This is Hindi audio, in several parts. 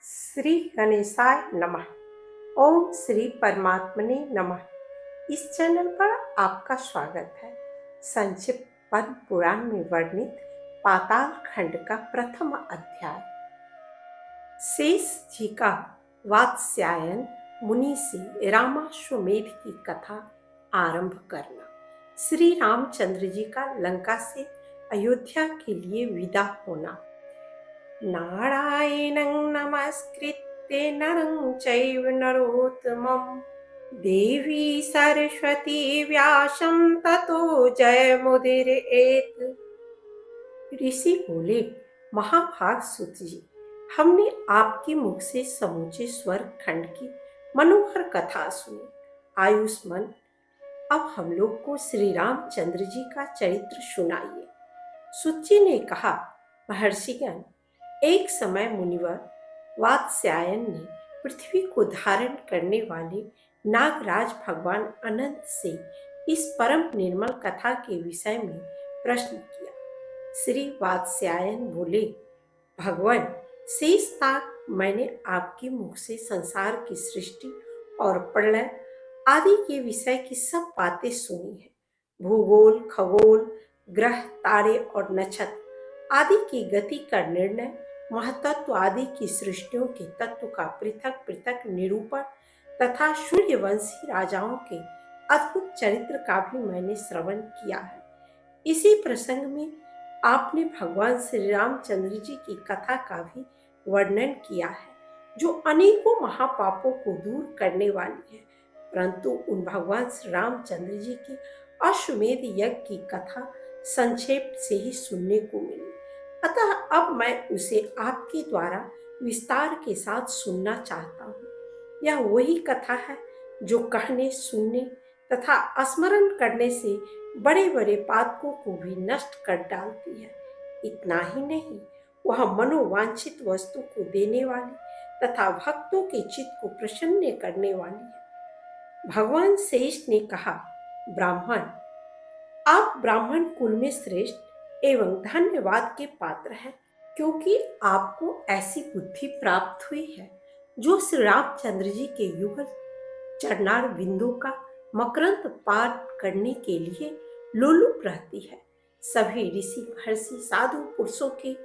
श्री गणेशाय नमः। ओम श्री परमात्मने नमः। इस चैनल पर आपका स्वागत है। संक्षिप्त पद्म पुराण में वर्णित पाताल खंड का प्रथम अध्याय। शेष जी का वात्स्यायन मुनि से रामाश्वमेध की कथा आरंभ करना। श्री रामचंद्र जी का लंका से अयोध्या के लिए विदा होना। नारायणं नमस्कृत्य नरं चैव नरोत्तमं देवी सरस्वती व्यासं ततो जयमुदीरयेत्। ऋषि बोले, महाभाग सुत जी, हमने आपके मुख से समूचे स्वर्ग खंड की मनोहर कथा सुनी। आयुष्मान, अब हम लोग को श्री रामचंद्र जी का चरित्र सुनाइए। सुत जी ने कहा, महर्षिगण, एक समय मुनिवर वात्स्यायन ने पृथ्वी को धारण करने वाले नागराज भगवान अनंत से इस परम निर्मल कथा के विषय में प्रश्न किया। श्री वात्स्यायन बोले, भगवान, शेष तक मैंने आपके मुख से संसार की सृष्टि और प्रलय आदि के विषय की सब बातें सुनी है। भूगोल, खगोल, ग्रह, तारे और नक्षत्र आदि की गति का निर्णय, महतत्व आदि की सृष्टियों के तत्व का पृथक पृथक निरूपण तथा सूर्यवंशी राजाओं के अद्भुत चरित्र का भी मैंने श्रवण किया है। इसी प्रसंग में आपने भगवान श्री रामचंद्र जी की कथा का भी वर्णन किया है, जो अनेकों महापापों को दूर करने वाली है। परंतु उन भगवान श्री रामचंद्र जी की अश्वमेध यज्ञ की कथा संक्षेप से ही सुनने को मिली, अतः अब मैं उसे आपके द्वारा विस्तार के साथ सुनना चाहता हूँ। यह वही कथा है जो कहने, सुनने तथा स्मरण करने से बड़े बड़े पातकों को भी नष्ट कर डालती है। इतना ही नहीं, वह मनोवांछित वस्तु को देने वाली तथा भक्तों के चित्त को प्रसन्न करने वाली है। भगवान शेष ने कहा, ब्राह्मण, आप ब्राह्मण कुल में श्रेष्ठ एवं धन्यवाद के पात्र हैं, क्योंकि आपको ऐसी बुद्धि प्राप्त हुई है जो श्री रामचंद्र जी के युगल चरणार बिंदु का मकरंद पार करने के लिए लोलुप रहती है। सभी ऋषि, महर्षि, साधु पुरुषों के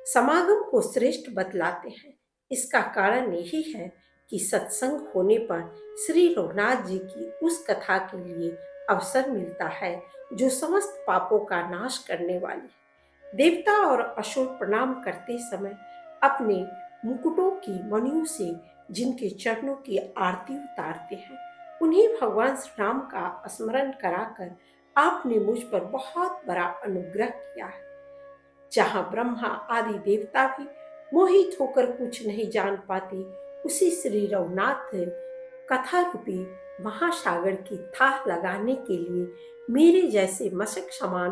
समागम को श्रेष्ठ बतलाते हैं। इसका कारण यही है कि सत्संग होने पर श्री रघुनाथ जी की उस कथा के लिए अवसर मिलता है जो समस्त पापों का नाश करने वाली है। देवता और असुर प्रणाम करते समय अपने मुकुटों की मणियों से जिनके चरणों की आरती उतारते हैं, उन्हें भगवान श्री राम का स्मरण कराकर आपने मुझ पर बहुत बड़ा अनुग्रह किया है। जहाँ ब्रह्मा आदि देवता भी मोहित होकर कुछ नहीं जान पाते, उसी श्री रघुनाथ कथा रूपी महासागर की थाह लगाने के लिए मेरे जैसे मशक समान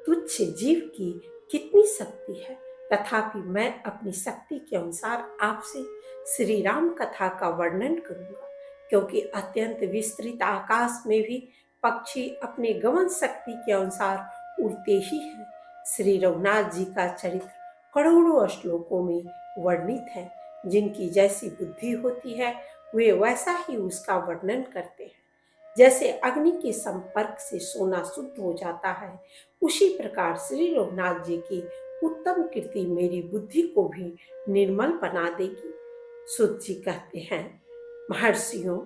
तुच्छ जीव की कितनी शक्ति है। तथापि मैं अपनी शक्ति के अनुसार आपसे श्री राम कथा का वर्णन करूंगा, क्योंकि अत्यंत विस्तृत आकाश में भी पक्षी अपने गमन शक्ति के अनुसार उड़ते ही हैं। श्री रघुनाथ जी का चरित्र करोड़ों श्लोकों में वर्णित है। जिनकी जैसी बुद्धि होती है, वे वैसा ही उसका वर्णन करते हैं। जैसे अग्नि के संपर्क से सोना शुद्ध हो जाता है, उसी प्रकार श्री रघुनाथ जी की उत्तम कीर्ति मेरी बुद्धि को भी निर्मल बना देगी। सुत जी कहते हैं, महर्षियों,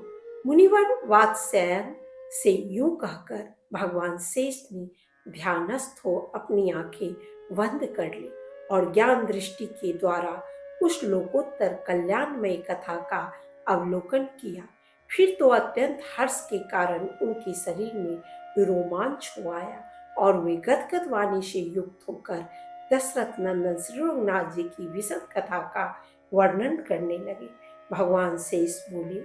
मुनिवर वात्स्यायन से यूं कहकर भगवान शेष ने ध्यानस्थ हो अपनी आंखें बंद कर ली और ज्ञान दृष्टि के द्वारा उस लोकोत्तर कल्याणमय कथा का अवलोकन किया। फिर तो अत्यंत हर्ष के कारण उनके शरीर में रोमांच हो आया और वे गदगद वाणी से युक्त होकर दशरथ नंदन श्री रघुनाथ जी की विशद कथा का वर्णन करने लगे। भगवान शेष बोले,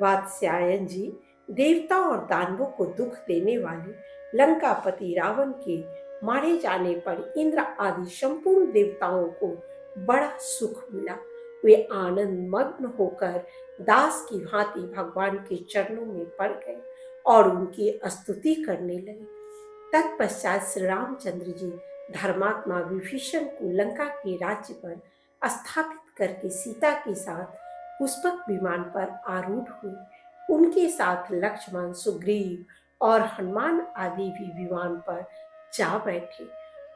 वात्स्यायन जी, देवता और दानवों को दुख देने वाले लंकापति रावण के मारे जाने पर इंद्र आदि संपूर्ण देवताओं को बड़ा सुख मिला। वे आनंद मग्न होकर दास की भांति भगवान के चरणों में पड़ गए और उनकी स्तुति करने लगे। तत्पश्चात श्री रामचंद्र जी धर्मात्मा विभीषण को लंका के राज्य पर स्थापित करके सीता के साथ पुष्पक विमान पर आरूढ़ हुए। उनके साथ लक्ष्मण, सुग्रीव और हनुमान आदि भी विमान पर जा बैठे।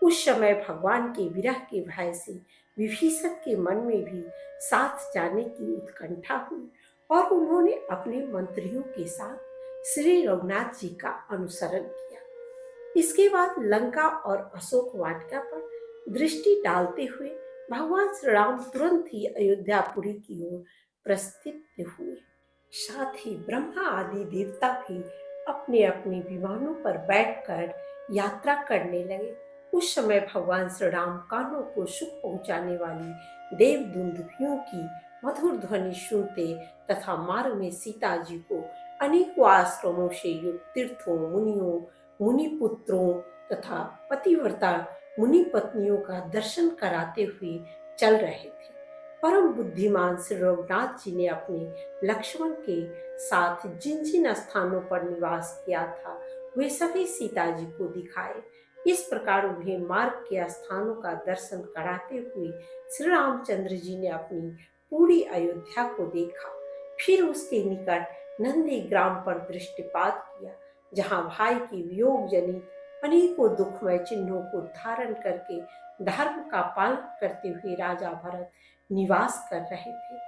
उस समय भगवान के विरह के भय से विभीषण के मन में भी साथ जाने की उत्कंठा हुई और उन्होंने अपने मंत्रियों के साथ श्री रघुनाथ जी का अनुसरण किया। इसके बाद लंका और अशोक वाटिका पर दृष्टि डालते हुए भगवान श्री राम तुरंत ही अयोध्यापुरी की ओर प्रस्थित हुए। साथ ही ब्रह्मा आदि देवता भी अपने अपने विमानों पर बैठकर यात्रा करने लगे। उस समय भगवान श्री राम कानों को सुख पहुंचाने वाली देव दुंदुभियों की मधुर ध्वनि सुनते तथा मार्ग में सीता जी को अनेकों आश्रमों से युक्त तीर्थों, मुनियों, मुनि पुत्रों तथा पतिव्रता मुनि पत्नियों का दर्शन कराते हुए चल रहे थे। परम बुद्धिमान श्री रघुनाथ जी ने अपने लक्ष्मण के साथ जिन जिन स्थानों पर निवास किया था वे सभी सीता जी को दिखाए। इस प्रकार उन्हें मार्ग के स्थानों का दर्शन कराते हुए श्री रामचंद्र जी ने अपनी पूरी अयोध्या को देखा। फिर उसके निकट नंदी ग्राम पर दृष्टिपात किया, जहाँ भाई की वियोग जनित अनेकों दुखमय चिन्हों को धारण करके धर्म का पालन करते हुए राजा भरत निवास कर रहे थे।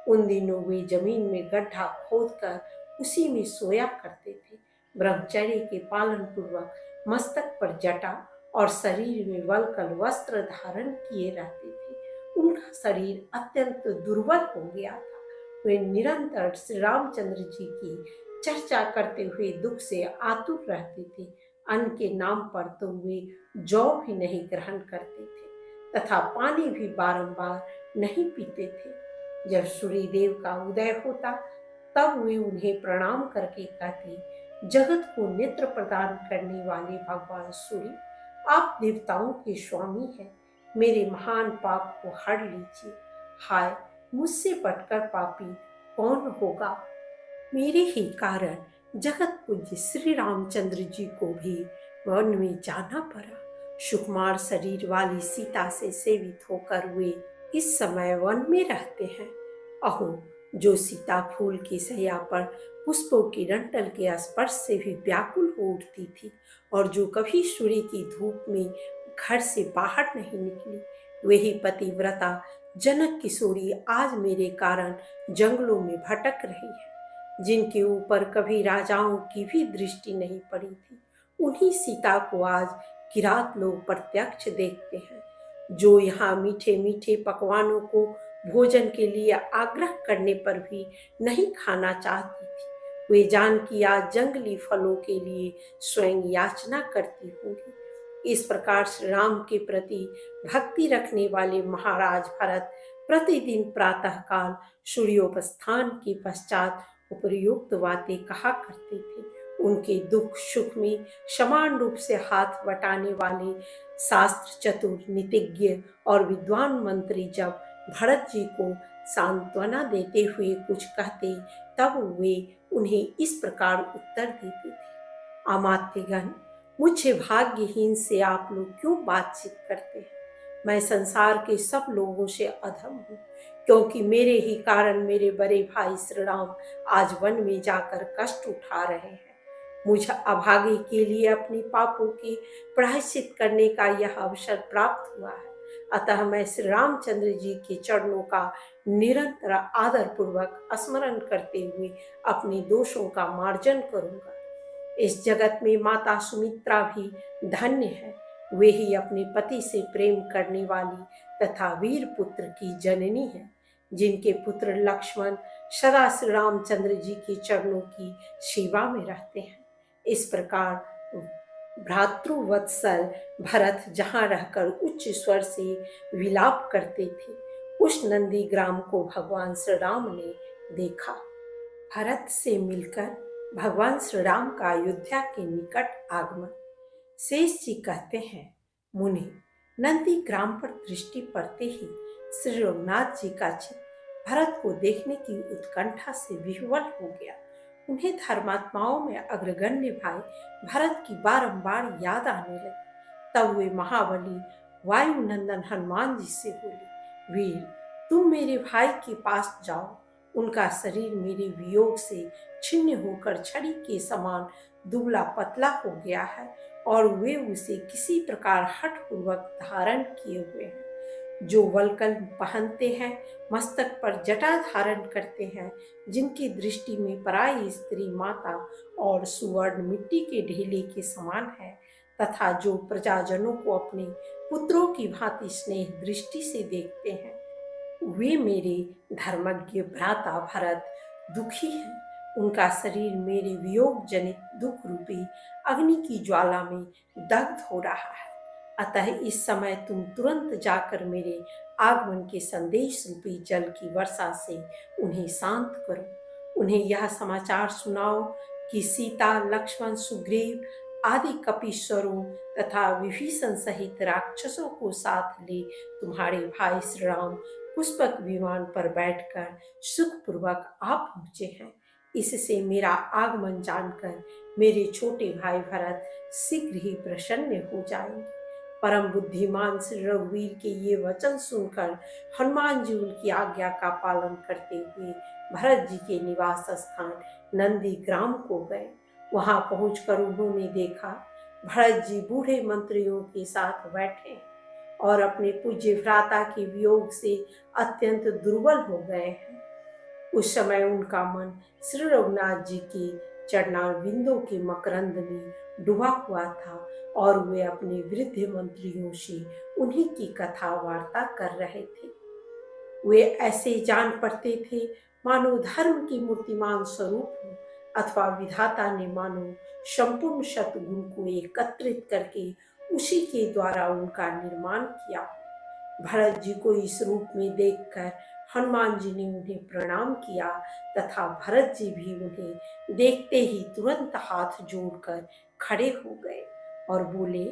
उन दिनों वे जमीन में गड्ढा खोदकर उसी में सोया करते थे। ब्रह्मचर्य के पालन पूर्वक मस्तक पर जटा और शरीर में वल्कल वस्त्र धारण किए रहते थे। उनका शरीर अत्यंत दुर्बल हो गया था। वे निरंतर श्री रामचंद्र जी की चर्चा करते हुए दुख से आतुर रहते थे। अन्न के नाम पर तो वे जौ भी नहीं ग्रहण करते थे तथा पानी भी बारंबार नहीं पीते थे। जब सूर्यदेव का उदय होता तब वे उन्हें प्रणाम करके कहते, जगत को नेत्र प्रदान करने वाले भगवान सूर्य, आप देवताओं के स्वामी हैं, मेरे महान पाप को हर लीजिए। हाय, मुझसे बढ़कर पापी कौन होगा। मेरे ही कारण जगत पूज्य श्री रामचंद्र जी को भी वन में जाना पड़ा। सुकुमार शरीर वाली सीता से सेवित होकर वे इस समय वन में रहते हैं। अहो, जो सीता फूल की सैया पर पुष्पों की डंठल के स्पर्श से भी व्याकुल हो उठती थी और जो कभी सूर्य की धूप में घर से बाहर नहीं निकली, वही पतिव्रता जनक किशोरी आज मेरे कारण जंगलों में भटक रही है। जिनके ऊपर कभी राजाओं की भी दृष्टि नहीं पड़ी थी, उन्हीं सीता को आज किरात लोग प्रत्यक्ष देखते हैं। जो यहाँ मीठे मीठे पकवानों को भोजन के लिए आग्रह करने पर भी नहीं खाना चाहती थी, वे जानकी आज जंगली फलों के लिए स्वयं याचना करती होंगी। इस प्रकार श्री राम के प्रति भक्ति रखने वाले महाराज भरत प्रतिदिन प्रातःकाल सूर्योपस्थान के पश्चात उपयुक्त बातें कहा करते थे। उनके दुख सुख में समान रूप से हाथ बटाने वाले शास्त्र चतुर, नीतिज्ञ और विद्वान मंत्री जब भरत जी को सांत्वना देते हुए कुछ कहते तब वे उन्हें इस प्रकार उत्तर देते थे, अमात्यगण, मुझे भाग्यहीन से आप लोग क्यों बातचीत करते हैं। मैं संसार के सब लोगों से अधम हूँ, क्योंकि मेरे ही कारण मेरे बड़े भाई श्री राम आज वन में जाकर कष्ट उठा रहे हैं। मुझे अभागे के लिए अपने पापों के प्रायश्चित करने का यह अवसर प्राप्त हुआ है। अतः मैं श्री रामचंद्र जी के चरणों का निरंतर आदर पूर्वक स्मरण करते हुए अपने दोषों का मार्जन करूंगा। इस जगत में माता सुमित्रा भी धन्य है। वे ही अपने पति से प्रेम करने वाली तथा वीर पुत्र की जननी है, जिनके पुत्र लक्ष्मण सदा श्री रामचंद्र जी के चरणों की सेवा में रहते हैं। इस प्रकार भ्रातृवत्सल भरत जहाँ रहकर उच्च स्वर से विलाप करते थे, उस नंदी ग्राम को भगवान श्री राम ने देखा। भरत से मिलकर भगवान श्री राम का अयोध्या के निकट आगमन। शेष जी कहते हैं, मुनि, नंदी ग्राम पर दृष्टि पड़ते ही श्री रघुनाथ जी का चित्त भरत को देखने की उत्कंठा से विह्वल हो गया। उन्हें धर्मात्माओं में अग्रगण्य भाई भरत की बारंबार याद आने लगी। तब वे महाबली वायुनंदन हनुमान जी से बोले, वीर, तुम मेरे भाई के पास जाओ। उनका शरीर मेरे वियोग से छिन्न होकर छड़ी के समान दुबला पतला हो गया है और वे उसे किसी प्रकार हठपूर्वक धारण किए हुए हैं। जो वल्कल पहनते हैं, मस्तक पर जटा धारण करते हैं, जिनकी दृष्टि में पराई स्त्री माता और सुवर्ण मिट्टी के ढेले के समान है, तथा जो प्रजाजनों को अपने पुत्रों की भांति स्नेह दृष्टि से देखते हैं, वे मेरे धर्मज्ञ भ्राता भरत दुखी हैं। उनका शरीर मेरे वियोग जनित दुख रूपी अग्नि की ज्वाला में दग्ध हो रहा है। अतः इस समय तुम तुरंत जाकर मेरे आगमन के संदेश रूपी जल की वर्षा से उन्हें शांत करो। उन्हें यह समाचार सुनाओ कि सीता, लक्ष्मण, सुग्रीव आदि कपीश्वरों तथा विभीषण सहित राक्षसों को साथ ले तुम्हारे भाई श्री राम पुष्पक विमान पर बैठकर सुखपूर्वक आ पहुंचे हैं। इससे मेरा आगमन जानकर मेरे छोटे भाई भरत शीघ्र ही प्रसन्न हो जाएंगे। परम बुद्धिमान श्री रघुवीर के ये वचन सुनकर हनुमान जी उनकी आज्ञा का पालन करते हुए भरत जी के निवास स्थान नंदी ग्राम को गए। वहां पहुंचकर उन्होंने देखा भरत जी बूढ़े मंत्रियों के साथ बैठे और अपने पूज्य भ्राता के वियोग से अत्यंत दुर्बल हो गए हैं। उस समय उनका मन श्री रघुनाथ जी के चरणारविंदों के मकरंद में डूबा हुआ था और वे अपने वृद्ध मंत्रियों से उन्हीं की कथा वार्ता कर रहे थे। वे ऐसे जान पड़ते थे मानो धर्म की मूर्तिमान स्वरूप हो, अथवा विधाता ने मानो संपूर्ण सतगुण को एकत्रित करके उसी के द्वारा उनका निर्माण किया। भरत जी को इस रूप में देखकर हनुमान जी ने उन्हें प्रणाम किया तथा भरत जी भी उन्हें देखते ही तुरंत हाथ जोड़कर खड़े हो गए और बोले,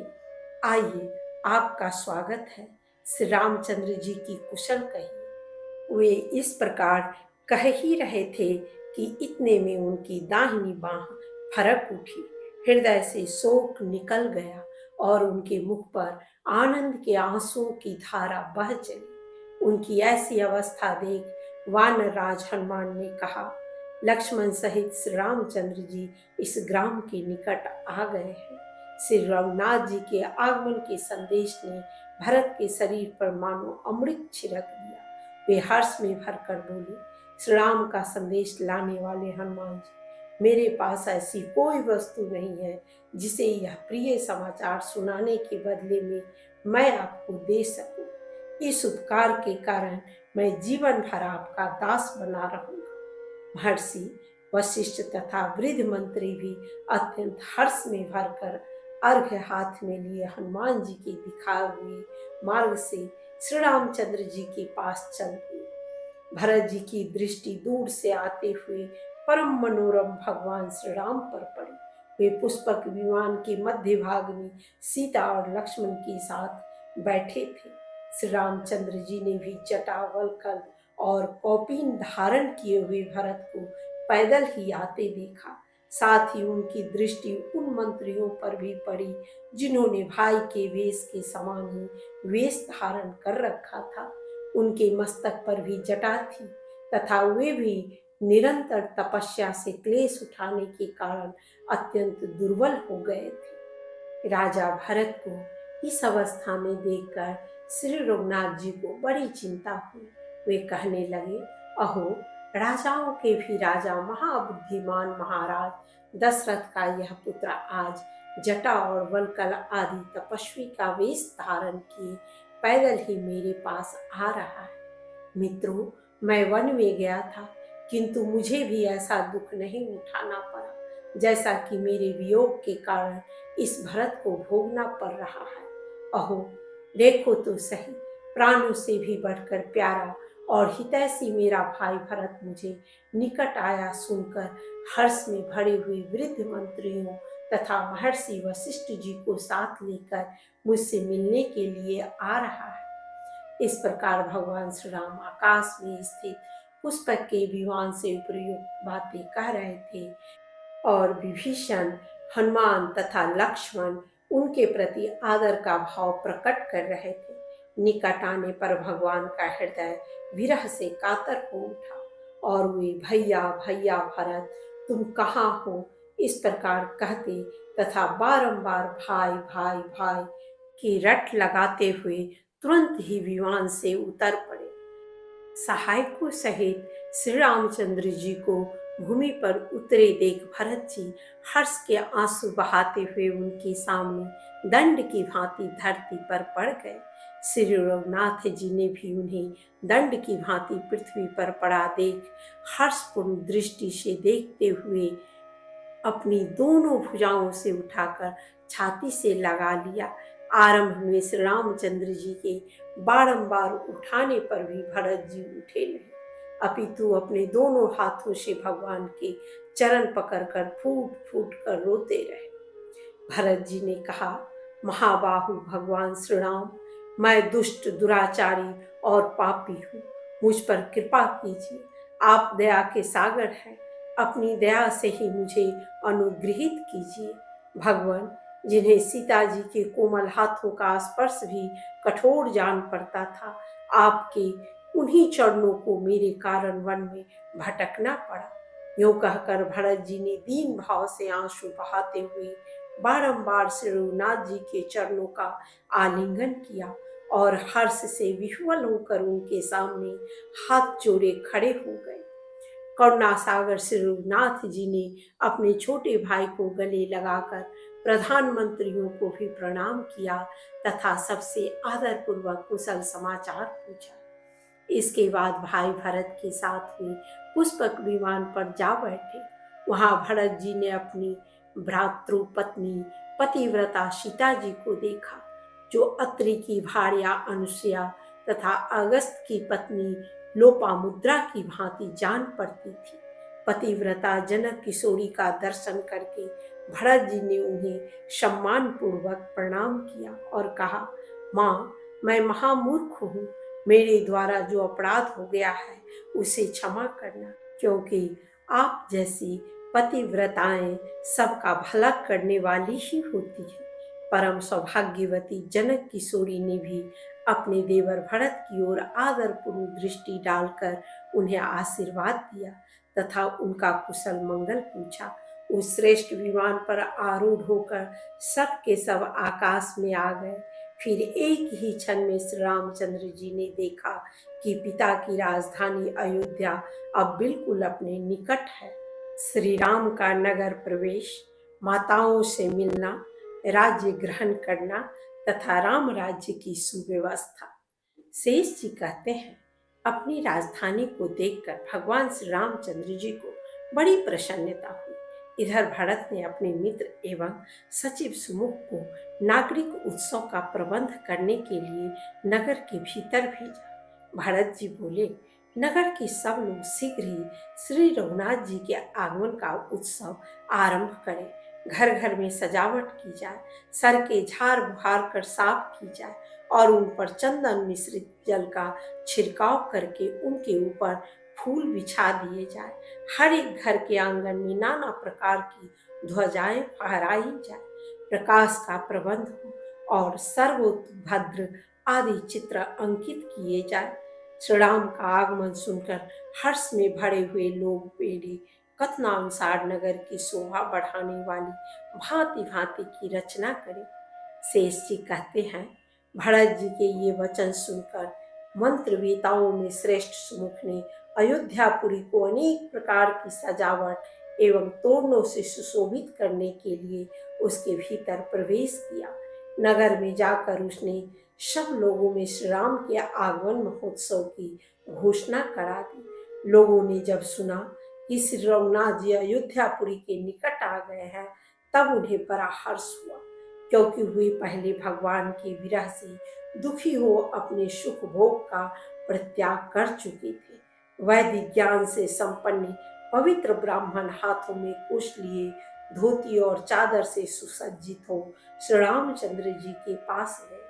आइए, आपका स्वागत है। श्री रामचंद्र जी की कुशल कहिए। वे इस प्रकार कह ही रहे थे कि इतने में उनकी दाहिनी बांह फरक उठी, हृदय से शोक निकल गया और उनके मुख पर आनंद के आंसुओं की धारा बह चली। उनकी ऐसी अवस्था देख वानर राज हनुमान ने कहा, लक्ष्मण सहित श्री रामचंद्र जी इस ग्राम के निकट आ गए हैं। श्री रघुनाथ जी के आगमन के संदेश ने भरत के शरीर पर मानो अमृत छिड़क दिया। वे हर्ष में भरकर बोले, श्री राम का संदेश लाने वाले हनुमान जी, मेरे पास ऐसी कोई वस्तु नहीं है जिसे यह प्रिय समाचार सुनाने के बदले में मैं आपको दे सकूं। इस उपकार के कारण मैं जीवन भर आपका दास बना रहूंगा। महर्षि वशिष्ठ तथा वृद्ध मंत्री भी अत्यंत हर्ष में भरकर अर्घ्य हाथ में लिए हनुमान जी के दिखाए हुए मार्ग से श्री रामचंद्र जी के पास चल दिए। भरत जी की दृष्टि दूर से आते हुए परम मनोरम भगवान श्री राम पर पड़ी। वे पुष्पक विमान के मध्य भाग में सीता और लक्ष्मण के साथ बैठे थे। श्री रामचंद्र जी ने भी जटा, वल्कल और कौपीन धारण किए हुए भरत को पैदल ही आते देखा। साथ ही उनकी दृष्टि उन मंत्रियों पर भी पड़ी जिन्होंने भाई के वेश के समान ही वेश धारण कर रखा था। उनके मस्तक पर भी जटा थी तथा वे भी निरंतर तपस्या से क्लेश उठाने के कारण अत्यंत दुर्बल हो गए थे। राजा भरत को इस अवस्था में देखकर श्री रघुनाथ जी को बड़ी चिंता हुई। वे कहने लगे, अहो, राजाओं के भी राजा महाबुद्धिमान महाराज दशरथ का यह पुत्र आज जटा और वल्कल आदि तपस्वी का वेश धारण किए पैदल ही मेरे पास आ रहा है। मित्रों, मैं वन में गया था, किंतु मुझे भी ऐसा दुख नहीं उठाना पड़ा जैसा कि मेरे वियोग के कारण इस भरत को भोगना पड़ रहा है। अहो, देखो तो सही, प्राणों से भी बढ़कर प्यारा और हितैषी मेरा भाई भरत मुझे निकट आया सुनकर हर्ष में भरे हुए वृद्ध मंत्रियों तथा महर्षि वशिष्ठ जी को साथ लेकर मुझसे मिलने के लिए आ रहा है। इस प्रकार भगवान श्री राम आकाश में स्थित पुष्पक के विमान से उपयुक्त बातें कह रहे थे और विभीषण, हनुमान तथा लक्ष्मण उनके प्रति आदर का भाव प्रकट कर रहे थे। निकट आने पर भगवान का हृदय विरह से कातर हो उठा और वे भैया भैया भरत तुम कहाँ हो इस प्रकार कहते तथा बारंबार भाई भाई भाई की रट लगाते हुए तुरंत ही विमान से उतर पड़े। सहायकों सहित श्री रामचंद्र जी को भूमि पर उतरे देख भरत जी हर्ष के आंसू बहाते हुए उनके सामने दंड की भांति धरती पर पड़ गए। श्री रघुनाथ जी ने भी उन्हें दंड की भांति पृथ्वी पर पड़ा देख हर्षपूर्ण दृष्टि से देखते हुए अपनी दोनों भुजाओं से उठाकर छाती से लगा लिया। आरंभ में श्री रामचंद्र जी के बारंबार उठाने पर भी भरत जी उठे नहीं, अपितु अपने दोनों हाथों से भगवान के चरण पकड़कर फूट फूट कर रोते रहे। भरत जी ने कहा, महाबाहु भगवान श्री राम, मैं दुष्ट दुराचारी और पापी हूँ, मुझ पर कृपा कीजिए। आप दया के सागर हैं, अपनी दया से ही मुझे अनुग्रहित कीजिए। भगवान, जिन्हें सीता जी के कोमल हाथों का स्पर्श भी कठोर जान पड़ता था, आपके उन्हीं चरणों को मेरे कारण वन में भटकना पड़ा। यूं कहकर भरत जी ने दीन भाव से आंसू बहाते हुए बारंबार श्री रघुनाथ जी के चरणों का आलिंगन किया और हर्ष से विह्वल होकर उनके सामने हाथ जोड़े खड़े हो गए। करुणा सागर श्री रघुनाथ जी ने अपने छोटे भाई को गले लगाकर प्रधानमंत्रियों को भी प्रणाम किया तथा सबसे आदरपूर्वक कुशल समाचार पूछा। इसके बाद भाई भरत के साथ वे पुष्पक विमान पर जा बैठे। वहां भरत जी ने अपनी भ्रातृ पत्नी पतिव्रता सीता जी को देखा, जो अत्रि की भार्या अनुसुया तथा अगस्त की पत्नी लोपामुद्रा की भांति जान पड़ती थी। पतिव्रता जनक किशोरी का दर्शन करके भरत जी ने उन्हें सम्मान पूर्वक प्रणाम किया और कहा, माँ, मैं महामूर्ख हूँ, मेरे द्वारा जो अपराध हो गया है उसे क्षमा करना, क्योंकि आप जैसी पतिव्रताएं सबका भला करने वाली ही होती है। परम सौभाग्यवती जनक किशोरी ने भी अपने देवर भरत की ओर आदरपूर्ण दृष्टि डालकर उन्हें आशीर्वाद दिया तथा उनका कुशल मंगल पूछा। उस श्रेष्ठ विमान पर आरूढ़ होकर सब के सब आकाश में आ गए। फिर एक ही क्षण में श्री रामचंद्र जी ने देखा कि पिता की राजधानी अयोध्या अब बिल्कुल अपने निकट है। श्री राम का नगर प्रवेश, माताओं से मिलना, राज्य ग्रहण करना तथा राम राज्य की सुव्यवस्था। शेष जी कहते हैं, अपनी राजधानी को देखकर भगवान श्री रामचंद्र जी को बड़ी प्रसन्नता हुई। इधर भरत ने अपने मित्र एवं सचिव सुमुख को नागरिक उत्सव का प्रबंध करने के लिए नगर के भीतर भेजा। भरत जी बोले, नगर के सब लोग शीघ्र ही श्री रघुनाथ जी के आगमन का उत्सव आरंभ करें। घर घर में सजावट की जाए, सड़कें झाड़ बुहार कर साफ की जाए और उन पर चंदन मिश्रित जल का छिड़काव करके उनके ऊपर फूल बिछा दिए जाए। हर एक घर के आंगन में नाना प्रकार की ध्वजाएं फहराई जाए, प्रकाश का प्रबंध हो और सर्वोभद्र आदि चित्र अंकित किए जाए। श्री राम का आगमन सुनकर हर्ष में भरे हुए लोग पीढ़ी कथनानुसार नगर की शोभा बढ़ाने वाली भांति भांति की रचना करें। शेष जी कहते हैं, भरत जी के ये वचन सुनकर मंत्रवेताओं में श्रेष्ठ सुमुख ने अयोध्यापुरी को अनेक प्रकार की सजावट एवं तोरणों से सुशोभित करने के लिए उसके भीतर प्रवेश किया। नगर में जाकर उसने सब लोगों में श्री राम के आगमन महोत्सव की घोषणा करा दी। लोगों ने जब सुना कि श्री रघुनाथ जी अयोध्यापुरी के निकट आ गए हैं, तब उन्हें बड़ा हर्ष हुआ, क्योंकि वे पहले भगवान के विरह से दुखी हो अपने सुख भोग का परित्याग कर चुके थे। वैदिक ज्ञान से संपन्न पवित्र ब्राह्मण हाथों में कुश लिए धोती और चादर से सुसज्जित हो श्री रामचंद्र जी के पास गए,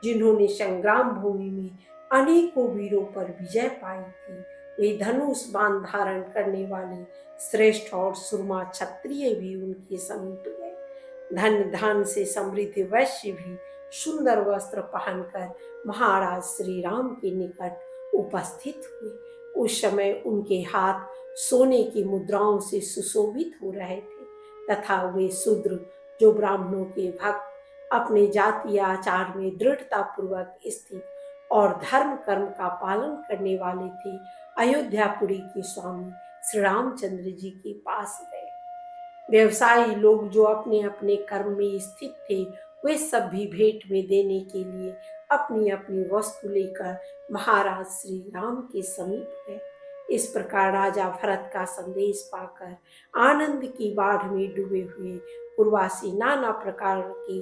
जिन्होंने संग्राम भूमि में अनेकों वीरों पर विजय पाई थी। वे धनुष बाण धारण करने वाले श्रेष्ठ और सुरमा क्षत्रिय भी उनके समीप गए। धन धान से समृद्ध वैश्य भी सुंदर वस्त्र पहनकर महाराज श्री राम के निकट उपस्थित हुए। उस समय उनके हाथ सोने की मुद्राओं से सुशोभित हो रहे थे तथा वे शूद्र जो ब्राह्मणों के भक्त अपने जातीय आचार में दृढ़ता पूर्वक स्थित और धर्म कर्म का पालन करने वाले थे, अयोध्यापुरी के स्वामी श्री रामचंद्र जी के पास गए। व्यवसायी लोग जो अपने अपने कर्म में स्थित थे, वे सब भी भेंट में देने के लिए अपनी अपनी वस्तु लेकर महाराज श्री राम के समीप गए। इस प्रकार राजा भरत का संदेश पाकर आनंद की बाढ़ में डूबे हुए पूर्वासी नाना प्रकार के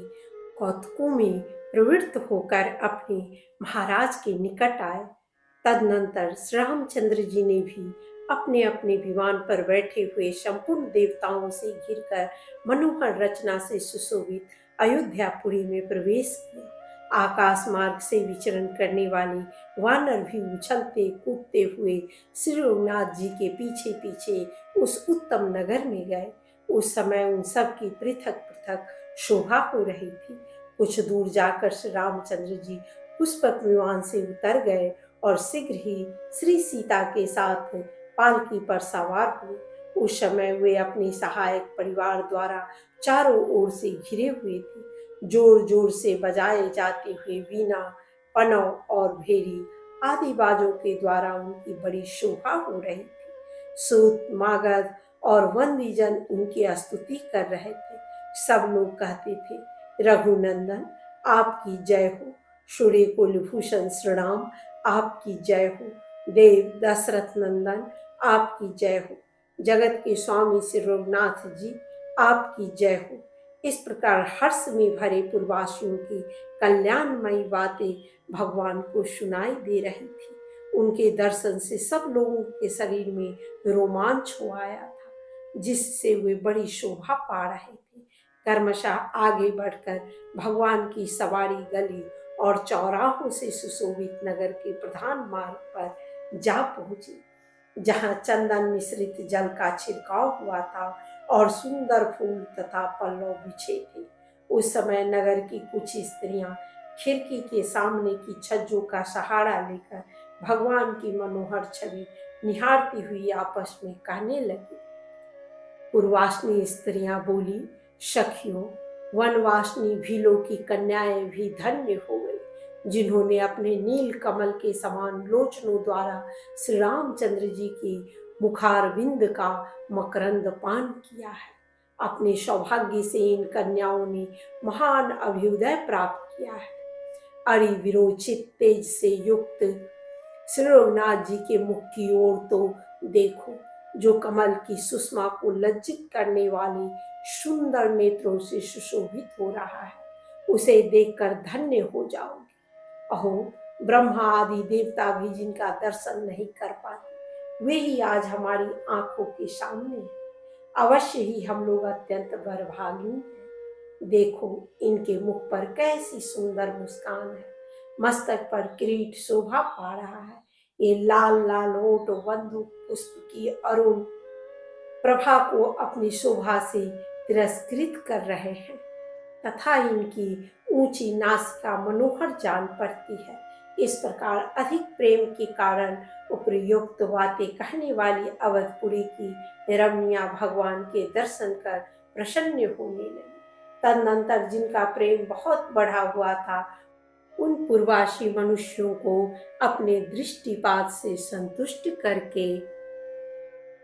कौतुकों में प्रवृत्त होकर अपने महाराज के निकट आए। तदनंतर श्री रामचंद्र जी ने भी अपने अपने विमान पर बैठे हुए संपूर्ण देवताओं से घिरकर मनोहर रचना से सुशोभित अयोध्यापुरी में प्रवेश किया। आकाश मार्ग से विचरण करने वाले वानर भी उछलते कूदते हुए श्री रघुनाथ जी के पीछे पीछे उस उत्तम नगर में गए। उस समय उन सब की पृथक पृथक शोभा हो रही थी। कुछ दूर जाकर श्री रामचंद्र जी पुष्पक विमान से उतर गए और शीघ्र ही श्री सीता के साथ पालकी पर सवार हुए। उस समय वे अपने सहायक परिवार द्वारा चारों ओर से घिरे हुए थे। जोर जोर से बजाए जाते हुए वीणा, पनव और भेरी आदि बाजों के द्वारा उनकी बड़ी शोभा हो रही थी। सूत, मागध और वंदीजन उनकी स्तुति कर रहे थे। सब लोग कहते थे, रघुनंदन आपकी जय हो, सूर्य कुलभूषण श्री राम आपकी जय हो, देव दशरथ नंदन आपकी जय हो, जगत के स्वामी श्री रघुनाथ जी आपकी जय हो। इस प्रकार हर्ष में भरे पूर्ववासियों की कल्याणमयी बातें भगवान को सुनाई दे रही थी। उनके दर्शन से सब लोगों के शरीर में रोमांच हो आया था, जिससे वे बड़ी शोभा पा रहे थे। कर्मशः आगे बढ़कर भगवान की सवारी गली और चौराहों से सुशोभित नगर के प्रधान मार्ग पर जा पहुंचे, जहां चंदन मिश्रित जल का छिड़काव हुआ था और सुंदर फूल तथा पल्लव बिछे थे। उस समय नगर की कुछ स्त्रियां खिड़की के सामने की छज्जों का सहारा लेकर भगवान की मनोहर छवि निहारती हुई आपस में कहने लगी। पूर्वासिनी स्त्रियां बोली, सखियों, वनवासिनी भीलों की कन्याएं भी धन्य हो गई, जिन्होंने अपने नील कमल के समान लोचनों द्वारा श्री रामचंद्र जी की मुखारविंद का मकरंद पान किया है। अपने सौभाग्य से इन कन्याओं ने महान अभ्युदय प्राप्त किया है। अरि विरोचित तेज से युक्त श्री रघुनाथ जी के मुख की ओर तो देखो, जो कमल की सुषमा को लज्जित करने वाले सुंदर नेत्रों से सुशोभित हो रहा है। उसे देखकर धन्य हो जाओगे। अहो, ब्रह्मा आदि देवता भी जिनका दर्शन नहीं कर पाते, वे ही आज हमारी आंखों के सामने हैं। अवश्य ही हम लोग अत्यंत बरभागी हैं। देखो, इनके मुख पर कैसी सुंदर मुस्कान है, मस्तक पर किरीट शोभा पा रहा है। ये लाल लाल होठ बंदूक पुष्प की अरुण प्रभा को अपनी शोभा से तिरस्कृत कर रहे हैं तथा इनकी ऊंची नासिका मनोहर जान पड़ती है। इस प्रकार अधिक प्रेम के कारण उपयुक्त बातें कहने वाली अवधपुरी की रमणिया भगवान के दर्शन कर प्रसन्न होने लगी। तदनंतर जिनका प्रेम बहुत बढ़ा हुआ था, उन पूर्वासी मनुष्यों को अपने दृष्टिपात से संतुष्ट करके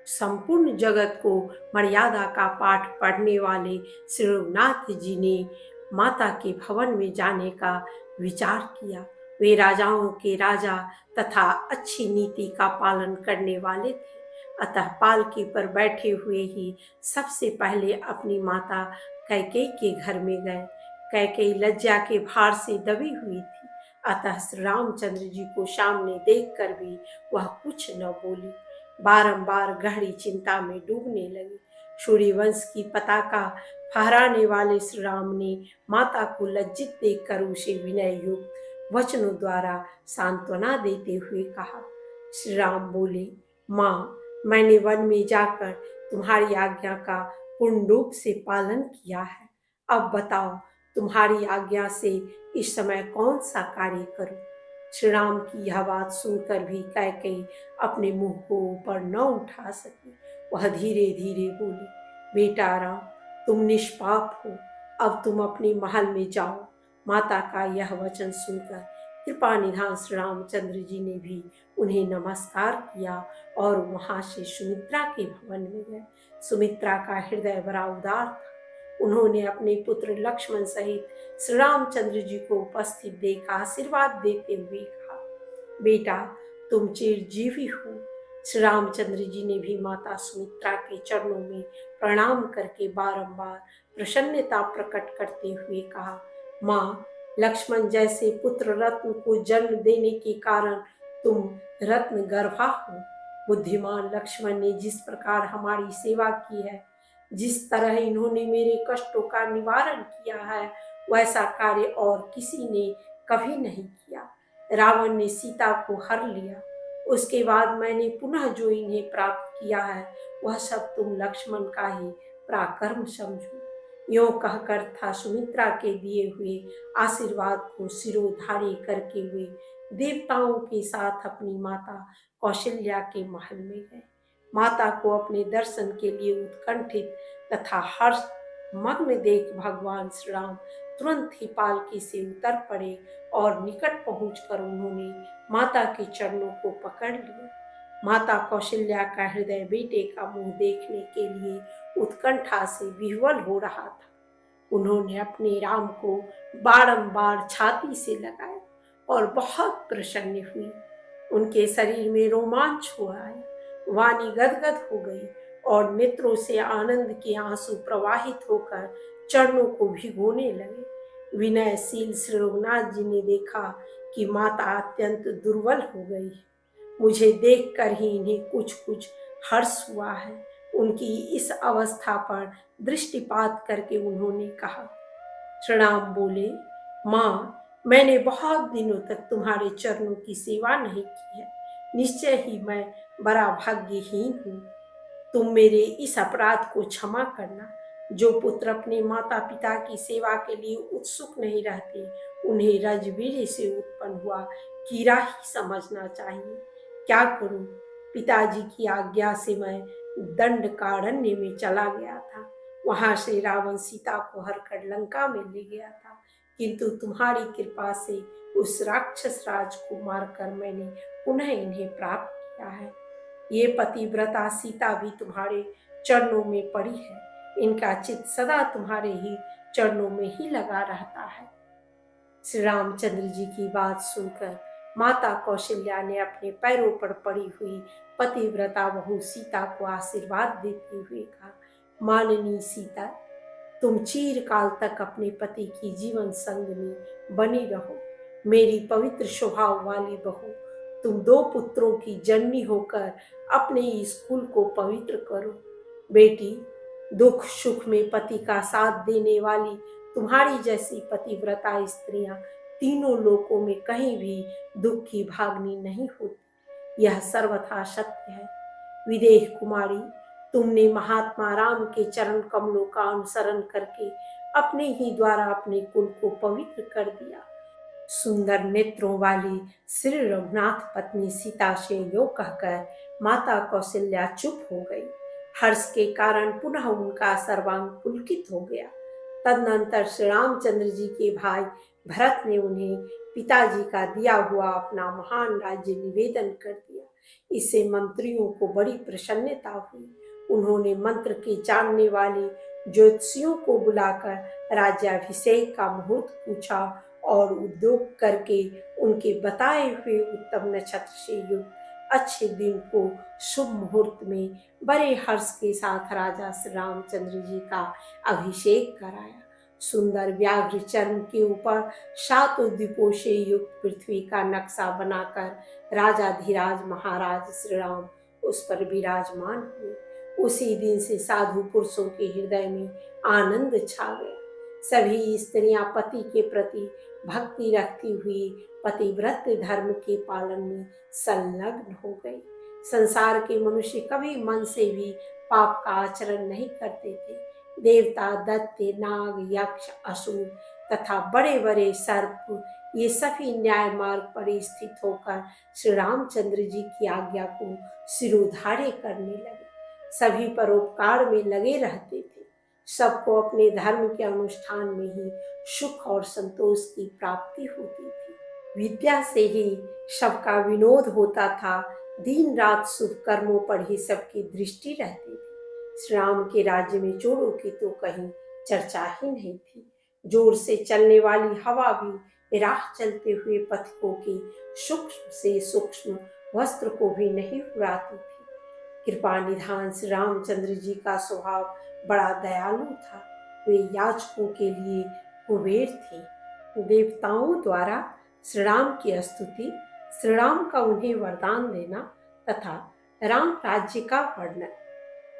संपूर्ण जगत को मर्यादा का पाठ पढ़ने वाले श्री रघुनाथ जी ने माता के भवन में जाने का विचार किया। वे राजाओं के राजा तथा अच्छी नीति का पालन करने वाले थे, अतः पालकी पर बैठे हुए ही सबसे पहले अपनी माता कैकेयी के घर में गए। कैकेयी लज्जा के भार से दबी हुई थी, अतः श्री रामचंद्र जी को सामने देखकर भी वह कुछ न बोली। बारंबार गहरी चिंता में डूबने लगी। सूर्यवंश की पताका फहराने वाले श्री राम ने माता को लज्जित देखकर उसे विनय युक्त वचनों द्वारा सांत्वना देते हुए कहा। श्री राम बोले, माँ, मैंने वन में जाकर तुम्हारी आज्ञा का पूर्ण रूप से पालन किया है। अब बताओ, तुम्हारी आज्ञा से इस समय कौन सा कार्य करूं? श्री राम की यह बात सुनकर भी कैकेयी अपने मुंह को ऊपर न उठा सकी। वह धीरे धीरे बोली, बेटा राम, तुम निष्पाप हो, अब तुम अपने महल में जाओ। माता का यह वचन सुनकर कृपा निधान श्री रामचंद्र जी ने भी उन्हें नमस्कार किया और वहां से सुमित्रा के भवन में गए। सुमित्रा का हृदय बड़ा उदार था। उन्होंने अपने पुत्र लक्ष्मण सहित श्री रामचंद्र जी को उपस्थित देख आशीर्वाद देते हुए कहा, बेटा तुम चिरजीवी हो। श्री रामचंद्र जी ने भी माता सुमित्रा के चरणों में प्रणाम करके बारंबार प्रसन्नता प्रकट करते हुए कहा, माँ, लक्ष्मण जैसे पुत्र रत्न को जन्म देने के कारण तुम रत्न गर्भा हो। बुद्धिमान लक्ष्मण ने जिस प्रकार हमारी सेवा की है, जिस तरह इन्होंने मेरे कष्टों का निवारण किया है, वैसा कार्य और किसी ने कभी नहीं किया। रावण ने सीता को हर लिया, उसके बाद मैंने पुनः जो इन्हें प्राप्त किया है, वह सब तुम लक्ष्मण का ही पराक्रम समझो। यों कहकर था सुमित्रा के दिए हुए आशीर्वाद को सिरोधार्य करके हुए देवताओं के साथ अपनी माता कौशल्या के महल में गए। माता को अपने दर्शन के लिए उत्कंठित तथा हर्ष मग्न देख भगवान श्री राम तुरंत ही पालकी से उतर पड़े और निकट पहुंचकर उन्होंने माता के चरणों को पकड़ लिया। माता कौशल्या का हृदय बेटे का मुंह देखने के लिए उत्कंठा से विह्वल हो रहा था। उन्होंने अपने राम को बारंबार छाती से लगाया और बहुत प्रसन्न हुई। उनके शरीर में रोमांच हो आया, वाणी गदगद हो गई और नेत्रों से आनंद के आंसू प्रवाहित होकर चरणों को भिगोने लगे। विनयशील श्री रघुनाथ जी ने देखा कि माता अत्यंत दुर्बल हो गई है। मुझे देखकर ही इन्हें कुछ कुछ हर्ष हुआ है। उनकी इस अवस्था पर दृष्टिपात करके उन्होंने कहा, श्री राम बोले, माँ, मैंने बहुत दिनों तक तुम्हारे चरणों की सेवा नहीं की है। निश्चय ही मैं बड़ा भाग्यहीन हूँ। तुम मेरे इस अपराध को क्षमा करना। जो पुत्र अपने माता पिता की सेवा के लिए उत्सुक नहीं रहते, उन्हें रजवीर से उत्पन्न हुआ कीड़ा ही समझना चाहिए। क्या करूं? पिताजी की आज्ञा से मैं दंडकारण्य में चला गया था। वहां से रावण सीता को हरकर लंका में ले गया था, किंतु तुम्हारी कृपा से उस राक्षस राज को मारकर मैंने पुनः इन्हें प्राप्त किया है। ये पतिव्रता सीता भी तुम्हारे चरणों में पड़ी है। इनका चित्त सदा तुम्हारे ही चरणों में ही लगा रहता है। श्री रामचंद्र जी की बात सुनकर माता कौशल्या ने अपने पैरों पर पड़ी हुई पतिव्रता बहू सीता को आशीर्वाद देते हुए कहा, माननीय सीता, तुम चिरकाल तक अपने पति की जीवन संगिनी बनी रहो। मेरी पवित्र स्वभाव वाली बहू, तुम 2 पुत्रों की जननी होकर अपने इस कुल को पवित्र करो। बेटी, दुख सुख में पति का साथ देने वाली तुम्हारी जैसी पतिव्रता स्त्रियां तीनों लोकों में कहीं भी दुख की भागनी नहीं होती। यह सर्वथा सत्य है। विदेह कुमारी, तुमने महात्मा राम के चरण कमलों का अनुसरण करके अपने ही द्वारा अपने कुल को पवित्र कर दिया। सुंदर नेत्रों वाली श्री रघुनाथ पत्नी सीता से यो कहकर माता कौशल्या चुप हो गई। हर्ष के कारण पुनः उनका सर्वांग पुलकित हो गया। तदनंतर श्री रामचंद्र जी के भाई भरत ने उन्हें पिताजी का दिया हुआ अपना महान राज्य निवेदन कर दिया। इससे मंत्रियों को बड़ी प्रसन्नता हुई। उन्होंने मंत्र के जानने वाले ज्योतिषियों को बुलाकर राज्याभिषेक का मुहूर्त पूछा और उद्योग करके उनके बताए हुए उत्तम नक्षत्र से युक्त अच्छे दिन को शुभ मुहूर्त में बड़े हर्ष के साथ राजा श्री रामचंद्र जी का अभिषेक कराया। सुंदर व्याघ्र चर्म के ऊपर 7 द्वीपों से युक्त पृथ्वी का नक्शा बनाकर राजाधिराज महाराज श्री राम उस पर विराजमान हुए। उसी दिन से साधु पुरुषों के हृदय में आनंद छा गया। सभी स्त्रियां पति के प्रति भक्ति रखती हुई पतिव्रत धर्म के पालन में संलग्न हो गई। संसार के मनुष्य कभी मन से भी पाप का आचरण नहीं करते थे। देवता, दैत्य, नाग, यक्ष, असुर तथा बड़े बड़े सर्प, ये सभी न्याय मार्ग पर स्थित होकर श्री रामचंद्र जी की आज्ञा को सिरोधार्य करने लगे। सभी परोपकार में लगे रहते थे। सबको अपने धर्म के अनुष्ठान में ही सुख और संतोष की प्राप्ति होती थी। विद्या से ही सबका विनोद होता था। दिन रात शुभ कर्मों पर ही सबकी दृष्टि रहती थी। श्री राम के राज्य में चोरों की तो कहीं चर्चा ही नहीं थी। जोर से चलने वाली हवा भी राह चलते हुए पथिकों के सूक्ष्म से सूक्ष्म वस्त्र को भी नहीं उड़ाती थी। कृपा निधान श्री रामचंद्र जी का स्वभाव बड़ा दयालु था। वे याचकों के लिए कुबेर थे। देवताओं द्वारा श्री राम की स्तुति, श्री राम का उन्हें वरदान देना तथा राम राज्य का वर्णन।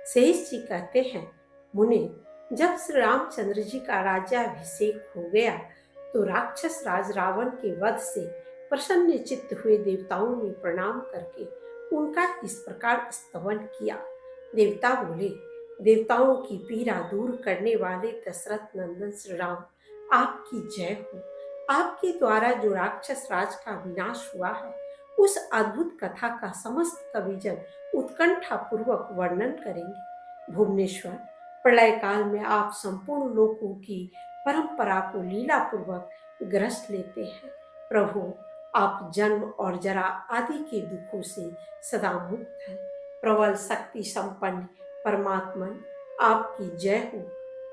शेष जी कहते हैं, मुने, जब श्री रामचंद्र जी का राज्याभिषेक हो गया तो राक्षस राज रावण के वध से प्रसन्न चित्त हुए देवताओं ने प्रणाम करके उनका इस प्रकार स्तवन किया। देवता बोले, देवताओं की पीड़ा दूर करने वाले दशरथ नंदन श्री राम, आपकी जय हो। आपके द्वारा जो राक्षस राज का विनाश हुआ है, उस अद्भुत कथा का समस्त कविजन उत्कंठा पूर्वक वर्णन करेंगे। भुवनेश्वर, प्रलय काल में आप संपूर्ण लोकों की परंपरा को लीला पूर्वक ग्रस्त लेते हैं। प्रभु, आप जन्म और जरा आदि के दुखों से सदा मुक्त हैं। प्रबल शक्ति संपन्न परमात्मन, आपकी जय हो।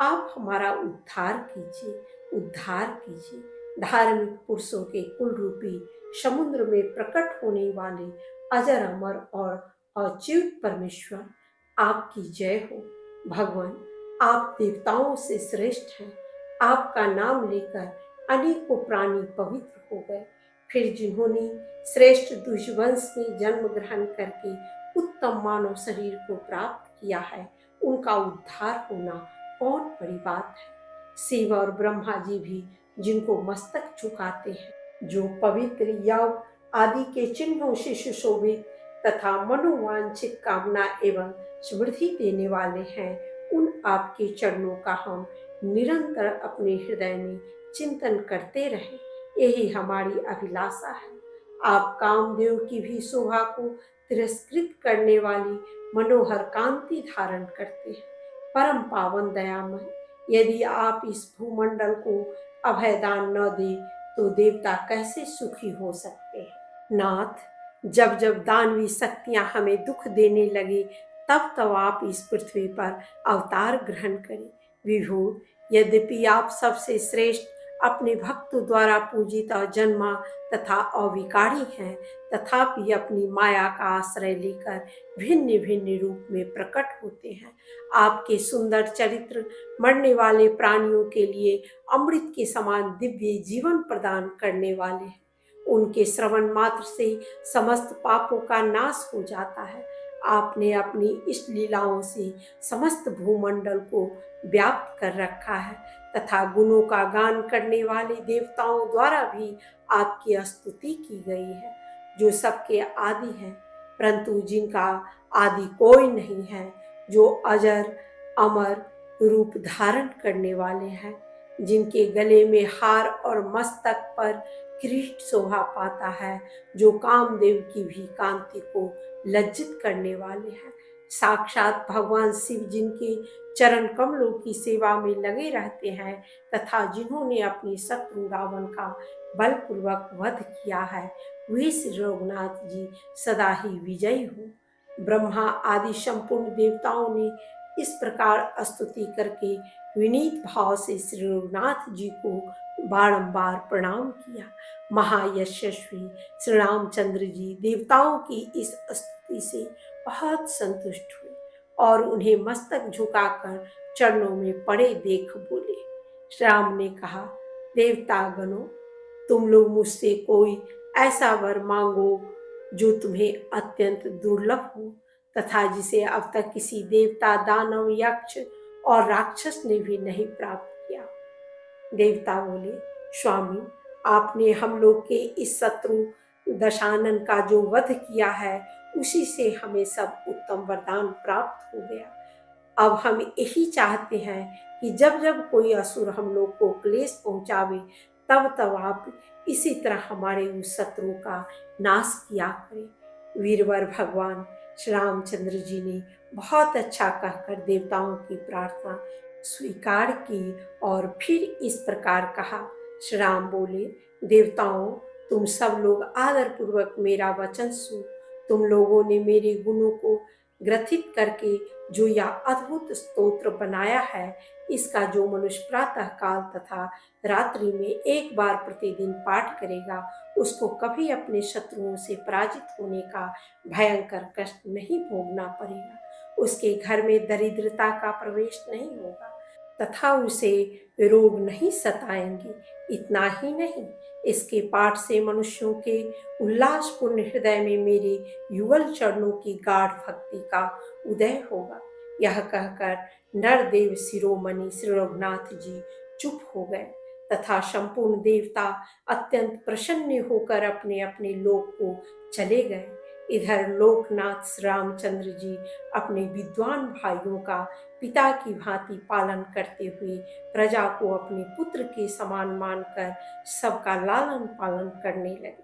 आप हमारा उद्धार कीजिए, उद्धार कीजिए। धार्मिक पुरुषों के कुल रूपी समुद्र में प्रकट होने वाले अजर अमर और अच्युत परमेश्वर, आपकी जय हो। भगवान, आप देवताओं से श्रेष्ठ हैं। आपका नाम लेकर अनेकों प्राणी पवित्र हो गए। फिर जिन्होंने श्रेष्ठ दुष्वंश में जन्म ग्रहण करके उत्तम मानव शरीर को प्राप्त किया है, उनका उद्धार होना कौन बड़ी बात है। शिव और ब्रह्मा जी भी जिनको मस्तक झुकाते हैं, जो पवित्र यव आदि के चिन्हों से सुशोभित तथा मनोवांछित कामना एवं समृद्धि देने वाले हैं, उन आपके चरणों का हम निरंतर अपने हृदय में चिंतन करते रहें, यही हमारी अभिलाषा है। आप कामदेव की भी शोभा को तिरस्कृत करने वाली मनोहर कांति धारण करते हैं। परम पावन दयामय, यदि आप इस भूमंडल को अभयदान न दे तो देवता कैसे सुखी हो सकते हैं। नाथ, जब जब दानवी शक्तियां हमें दुख देने लगे, तब तब आप इस पृथ्वी पर अवतार ग्रहण करें। विभु, यद्यपि आप सबसे श्रेष्ठ, अपने भक्तों द्वारा पूजित और जन्मा तथा अविकारी हैं, तथापि अपनी माया का आश्रय लेकर भिन्न भिन्न रूप में प्रकट होते हैं। आपके सुंदर चरित्र मरने वाले प्राणियों के लिए अमृत के समान दिव्य जीवन प्रदान करने वाले हैं। उनके श्रवण मात्र से समस्त पापों का नाश हो जाता है। आपने अपनी इस लीलाओं से समस्त भूमंडल को व्याप्त कर रखा है तथा गुणों का गान करने वाले देवताओं द्वारा भी आपकी स्तुति की गई है, जो सबके आदि हैं, परंतु जिनका आदि कोई नहीं है, जो अजर अमर रूप धारण करने वाले हैं, जिनके गले में हार और मस्तक पर किरीट शोभा पाता है, जो कामदेव की भी कांति को लज्जित करने वाले हैं। साक्षात भगवान शिव जिनके चरण कमलों की सेवा में लगे रहते हैं तथा जिन्होंने अपने शत्रु रावण का बलपूर्वक वध किया है, वे श्री रघुनाथ जी सदा ही विजयी हो। ब्रह्मा आदि संपूर्ण देवताओं ने इस प्रकार स्तुति करके विनीत भाव से श्री रघुनाथ जी को बारंबार प्रणाम किया। महायशस्वी श्री रामचंद्र जी देवताओं की इस स्तुति से बहुत संतुष्ट हुए और उन्हें मस्तक झुकाकर चरणों में पड़े देख बोले। श्री राम ने कहा, देवता गणों, तुम लोग मुझसे कोई ऐसा वर मांगो जो तुम्हें अत्यंत दुर्लभ हो तथा जिसे अब तक किसी देवता, दानव, यक्ष और राक्षस ने भी नहीं प्राप्त किया। देवता बोले, स्वामी, आपने हम लोग के इस शत्रु दशानन का जो वध किया है, उसी से हमें सब उत्तम वरदान प्राप्त हो गया। अब हम यही चाहते हैं कि जब जब कोई असुर हम लोग को क्लेश पहुंचावे, तब तब आप इसी तरह हमारे उस शत्रु का नाश किया करें। वीरवर भगवान श्री रामचंद्र जी ने बहुत अच्छा कहकर देवताओं की प्रार्थना स्वीकार की और फिर इस प्रकार कहा। श्री राम बोले, देवताओं, तुम सब लोग आदर पूर्वक मेरा वचन सुनो। तुम लोगों ने मेरे गुणों को ग्रथित करके जो यह अद्भुत स्तोत्र बनाया है, इसका जो मनुष्य प्रातः काल तथा रात्रि में एक बार प्रतिदिन पाठ करेगा, उसको कभी अपने शत्रुओं से पराजित होने का भयंकर कष्ट नहीं भोगना पड़ेगा। उसके घर में दरिद्रता का प्रवेश नहीं होगा तथा उसे रोग नहीं सताएंगे। इतना ही नहीं, इसके पाठ से मनुष्यों के उल्लासपूर्ण हृदय में मेरे युगल चरणों की गाढ़ भक्ति का उदय होगा। यह कहकर नरदेव शिरोमणि श्री रघुनाथ जी चुप हो गए तथा संपूर्ण देवता अत्यंत प्रसन्न होकर अपने अपने लोक को चले गए। इधर लोकनाथ श्री रामचंद्र जी अपने विद्वान भाइयों का पिता की भांति पालन करते हुए प्रजा को अपने पुत्र के समान मानकर सबका लालन पालन करने लगे।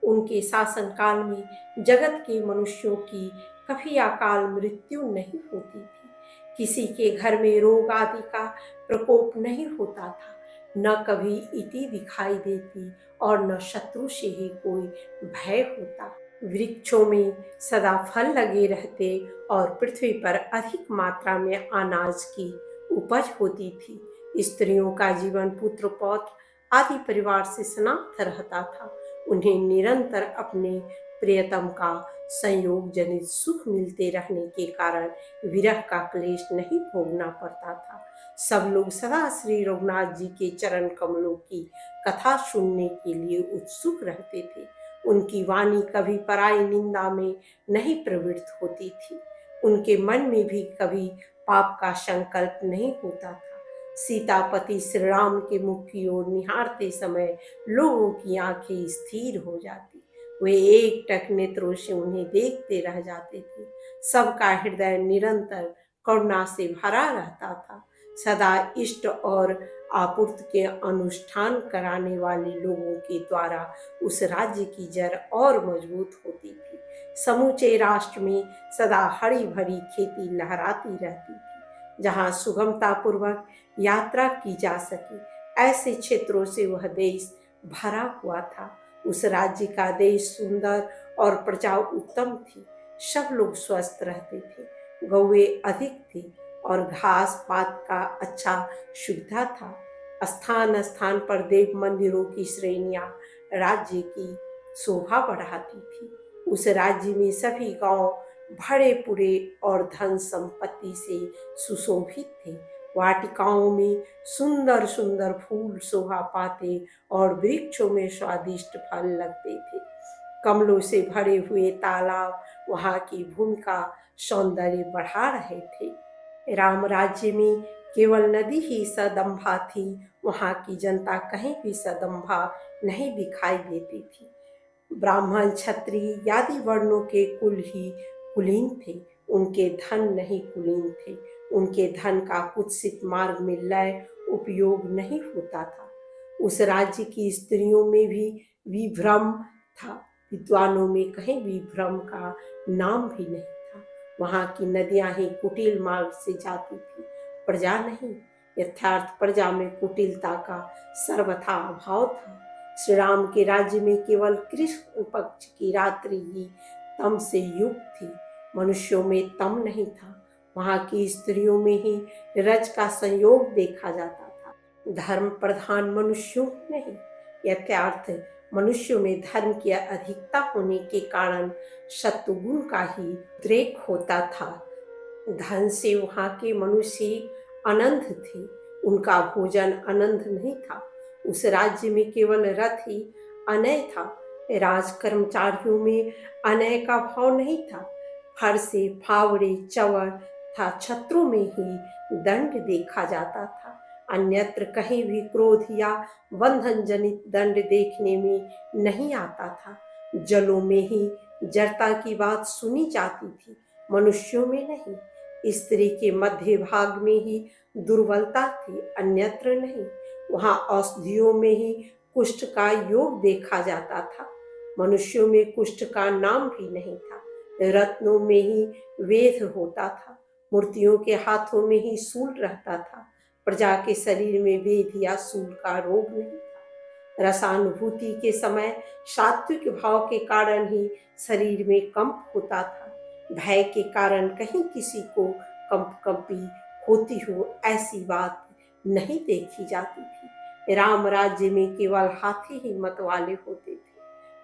उनके शासन काल में जगत के मनुष्यों की कभी अकाल मृत्यु नहीं होती थी। किसी के घर में रोग आदि का प्रकोप नहीं होता था, न कभी इति दिखाई देती और न शत्रु से ही कोई भय होता। वृक्षों में सदा फल लगे रहते और पृथ्वी पर अधिक मात्रा में अनाज की उपज होती थी। स्त्रियों का जीवन पुत्र पौत्र आदि परिवार से समाप्त रहता था। उन्हें निरंतर अपने प्रियतम का संयोग जनित सुख मिलते रहने के कारण विरह का क्लेश नहीं भोगना पड़ता था। सब लोग सदा श्री रघुनाथ जी के चरण कमलों की कथा सुनने के लिए उत्सुक रहते थे। उनकी वाणी कभी पराई निंदा में नहीं प्रवृत्त होती थी। उनके मन में भी कभी पाप का संकल्प नहीं होता था। सीतापति श्री राम के मुख की ओर निहारते समय लोगों की आंखें स्थिर हो जाती, वे एक टक नेत्रों से उन्हें देखते रह जाते थे। सबका हृदय निरंतर करुणा से भरा रहता था। सदा इष्ट और आपूर्ति के अनुष्ठान कराने वाले लोगों के द्वारा उस राज्य की जड़ और मजबूत होती थी। समूचे राष्ट्र में सदा हरी भरी खेती लहराती रहती थी। जहाँ सुगमता पूर्वक यात्रा की जा सके, ऐसे क्षेत्रों से वह देश भरा हुआ था। उस राज्य का देश सुंदर और प्रजा उत्तम थी। सब लोग स्वस्थ रहते थे, गौएं अधिक थी और घास पात का अच्छा सुविधा था। स्थान स्थान पर देव मंदिरों की श्रेणियां राज्य की शोभा बढ़ाती थी। उस राज्य में सभी गांव भरे पूरे और धन संपत्ति से सुशोभित थे। वाटिकाओं में सुंदर सुंदर फूल शोभा पाते और वृक्षों में स्वादिष्ट फल लगते थे। कमलों से भरे हुए तालाब वहां की भूमि का सौंदर्य बढ़ा रहे थे। राम राज्य में केवल नदी ही सदम्भा थी, वहां की जनता कहीं भी सदम्भा नहीं दिखाई देती थी। ब्राह्मण क्षत्रिय आदि वर्णों के कुल ही कुलीन थे, उनके धन नहीं कुलीन थे। उनके धन का कुत्सित मार्ग में लय उपयोग नहीं होता था। उस राज्य की स्त्रियों में भी विभ्रम था, विद्वानों में कहीं विभ्रम का नाम भी नहीं था। वहां की नदियां ही कुटिल मार्ग से जाती थी, प्रजा नहीं। यथार्थ प्रजा में कुटिलता का सर्वथा अभाव था। श्री राम के राज्य में केवल कृष्ण पक्ष की रात्रि ही तम से युक्त थी, मनुष्यों में तम नहीं था। वहां की स्त्रियों में ही रज का संयोग देखा जाता था, धर्म प्रधान मनुष्यों में नहीं। यथार्थ मनुष्यों में धर्म की अधिकता होने के कारण सत्वगुण का ही उद्रेक होता था। धन से वहां के मनुष्य आनंद थे, उनका भोजन आनंद नहीं था। उस राज्य में केवल रथ ही अनय था, राज कर्मचारियों में अनय का भाव नहीं था। फरसे फावड़े चवर था, छत्रों में ही दंड देखा जाता था। अन्यत्र कहीं भी क्रोध या बंधन जनित दंड देखने में नहीं आता था। जलों में ही जड़ता की बात सुनी जाती थी, मनुष्यों में नहीं। स्त्री के मध्य भाग में ही दुर्बलता थी, अन्यत्र नहीं। वहां औषधियों में ही कुष्ठ का योग देखा जाता था। मनुष्यों में कुष्ठ का नाम भी नहीं था। रत्नों में ही वेद होता था, मूर्तियों के हाथों में ही सूल रहता था। प्रजा के शरीर में वेद या सूल का रोग नहीं था। रसानुभूति के समय सात्विक भाव के कारण ही शरीर में कंप होता था। भय के कारण कहीं किसी को कंपी होती हो, ऐसी बात नहीं देखी जाती थी। राम राज्य में केवल हाथी ही मतवाले होते थे,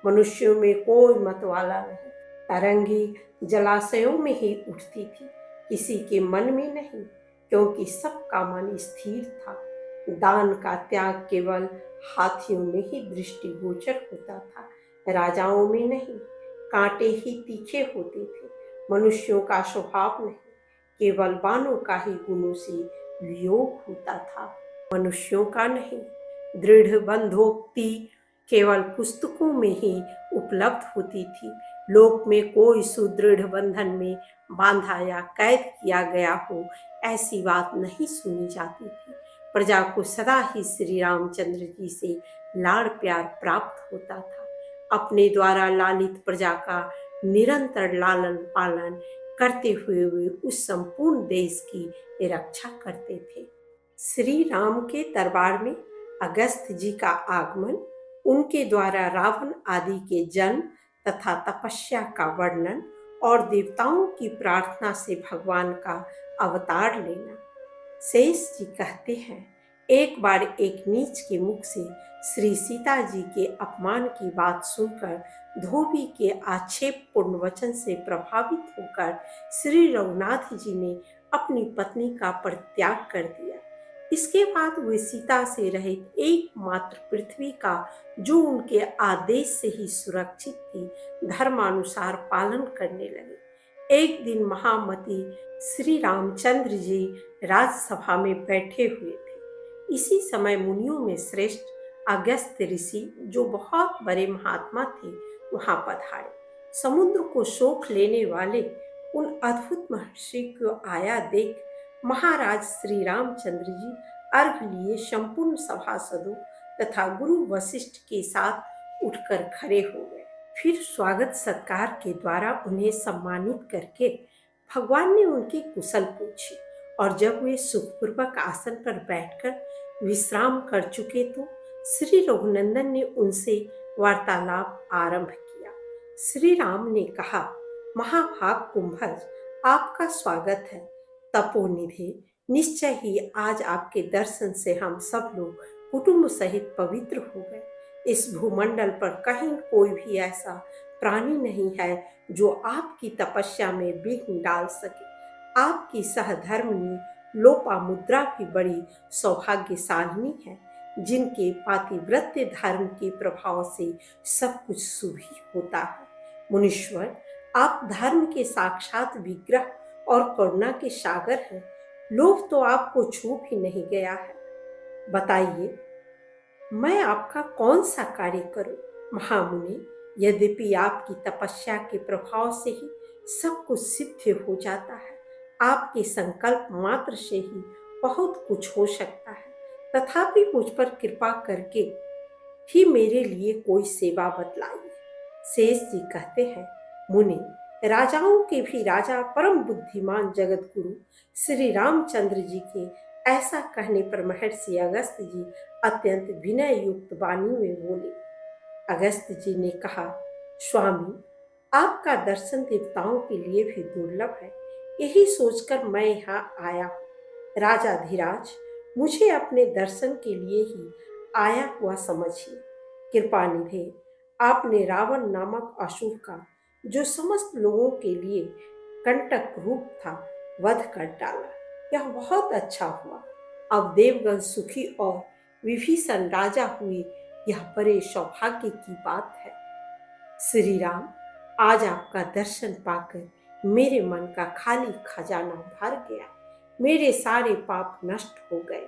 मनुष्यों में कोई मतवाला नहीं। तरंगी जलाशयों में ही उठती थी, किसी के मन में नहीं, क्योंकि सबका मन स्थिर था। दान का त्याग केवल हाथियों में ही दृष्टिगोचर होता था, राजाओं में नहीं। कांटे ही तीखे होते थे, मनुष्यों का स्वभाव नहीं। केवल बानों का ही गुणों से वियोग होता था, मनुष्यों का नहीं। दृढ़ बंधोक्ति केवल पुस्तकों में ही उपलब्ध होती थी। लोक में कोई सुदृढ़ बंधन में बांधा या कैद किया गया हो, ऐसी बात नहीं सुनी जाती थी। प्रजा को सदा ही श्री रामचंद्र जी से लाड़ प्यार प्राप्त होता था। अपने द्वारा लालित प्रजा का निरंतर लालन पालन करते हुए वे उस संपूर्ण देश की रक्षा करते थे। श्री राम के दरबार में अगस्त जी का आगमन, उनके द्वारा रावण आदि के जन्म तथा तपस्या का वर्णन और देवताओं की प्रार्थना से भगवान का अवतार लेना। शेष जी कहते हैं, एक बार एक नीच के मुख से श्री सीता जी के अपमान की बात सुनकर धोबी के आक्षेपपूर्ण वचन से प्रभावित होकर श्री रघुनाथ जी ने अपनी पत्नी का परित्याग कर दिया। इसके बाद वे सीता से रहित एकमात्र पृथ्वी का, जो उनके आदेश से ही सुरक्षित थी, धर्मानुसार पालन करने लगे। एक दिन महामती श्री रामचंद्र जी राजसभा में बैठे हुए थे। इसी समय मुनियों में श्रेष्ठ अगस्त्य ऋषि, जो बहुत बड़े महात्मा थे, वहां पधारे। समुद्र को सोख लेने वाले उन अद्भुत महर्षि को आया देख महाराज श्री रामचंद्र जी अर्घ लिए संपूर्ण सभासदों तथा गुरु वशिष्ठ के साथ उठकर खड़े हो गए। फिर स्वागत सत्कार के द्वारा उन्हें सम्मानित करके भगवान ने उनकी कुशल पूछी, और जब वे सुखपूर्वक आसन पर बैठकर विश्राम कर चुके तो श्री रघुनंदन ने उनसे वार्तालाप आरंभ किया। श्री राम ने कहा, महाभाग कुंभज, आपका स्वागत है। तपोनिधि, निश्चय ही आज आपके दर्शन से हम सब लोग कुटुंब सहित पवित्र हो गए। इस भूमंडल पर कहीं कोई भी ऐसा प्राणी नहीं है जो आपकी तपस्या में विघ्न डाल सके। आपकी सहधर्मिणी लोपामुद्रा भी बड़ी सौभाग्यशालिनी है, जिनके पातिव्रत्य धर्म के प्रभाव से सब कुछ शुभ ही होता है। मुनीश्वर, आप धर्म के साक्षात विग्रह और करुणा के सागर हैं। लोभ तो आपको छू भी नहीं गया है। बताइए, मैं आपका कौन सा कार्य करूं? महामुनि, यद्यपि आपकी तपस्या के प्रभाव से ही सब कुछ सिद्ध हो जाता है, आपके संकल्प मात्र से ही बहुत कुछ हो सकता है। तथापि मुझ पर कृपा करके ही मेरे लिए कोई सेवा बतलाइए। शेष जी कहते हैं, मुनि, राजाओं के भी राजा परम बुद्धिमान जगत गुरु श्री रामचंद्र जी के ऐसा कहने पर महर्षि अगस्त जी अत्यंत विनय युक्त वाणी में बोले। अगस्त जी ने कहा, स्वामी, आपका दर्शन देवताओं के लिए भी दुर्लभ है। यही सोचकर मैं यहाँ आया हूँ। राजाधिराज, मुझे अपने दर्शन के लिए ही आया हुआ समझिए। कृपा निधे, आपने रावण नामक असुर का, जो समस्त लोगों के लिए कंटक रूप था, वध कर डाला। यह बहुत अच्छा हुआ। अब देवगण सुखी और विभीषण राजा हुए, यह बड़े सौभाग्य की बात है। श्री राम, आज आपका दर्शन पाकर मेरे मन का खाली खजाना भर गया। मेरे सारे पाप नष्ट हो गए।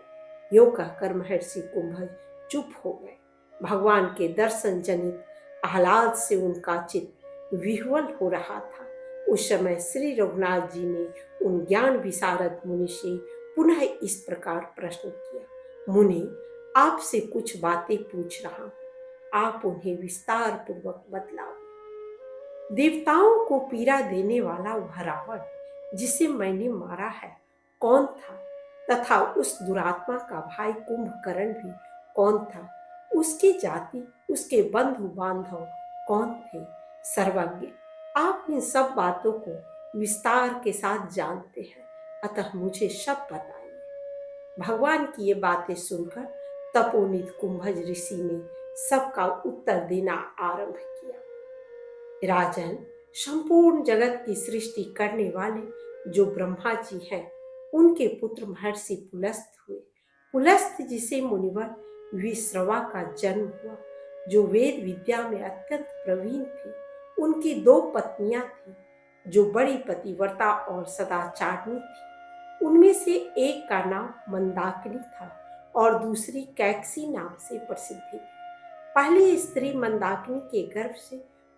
यो कहकर महर्षि कुंभज चुप हो गए। भगवान के दर्शन जनित आह्लाद से उनका चित्त विह्वल हो रहा था। उस समय श्री रघुनाथ जी ने उन ज्ञान विशारद मुनि से पुनः इस प्रकार प्रश्न किया, मुनि, आपसे कुछ बातें पूछ रहा हूं, आप उन्हें विस्तार पूर्वक बतलाओ। देवताओं को पीड़ा देने वाला वह रावण जिसे मैंने मारा है कौन था, तथा उस दुरात्मा का भाई कुंभकर्ण भी कौन था, उसकी जाति, उसके बंधु बांधव कौन थे। सर्वज्ञ, आप इन सब बातों को विस्तार के साथ जानते हैं, अतः मुझे सब बताइए। भगवान की ये बातें सुनकर तपोनिध कुंभज ऋषि ने सबका उत्तर देना आरंभ किया। राजन, संपूर्ण जगत की सृष्टि करने वाले जो ब्रह्मा जी हैं, उनके पुत्र महर्षि पुलस्त हुए। पुलस्त जिसे मुनिवर विश्रवा का जन्म हुआ, जो वेद विद्या में अत्यंत प्रवीण थे। उनकी दो पत्नियां थीं, जो बड़ी पतिव्रता और सदाचारणी थी। उनमें से एक का नाम मंदाकिनी था और दूसरी कैकसी नाम से प्रसिद्ध थी। पहली स्त्री मंदाकिनी के गर्भ से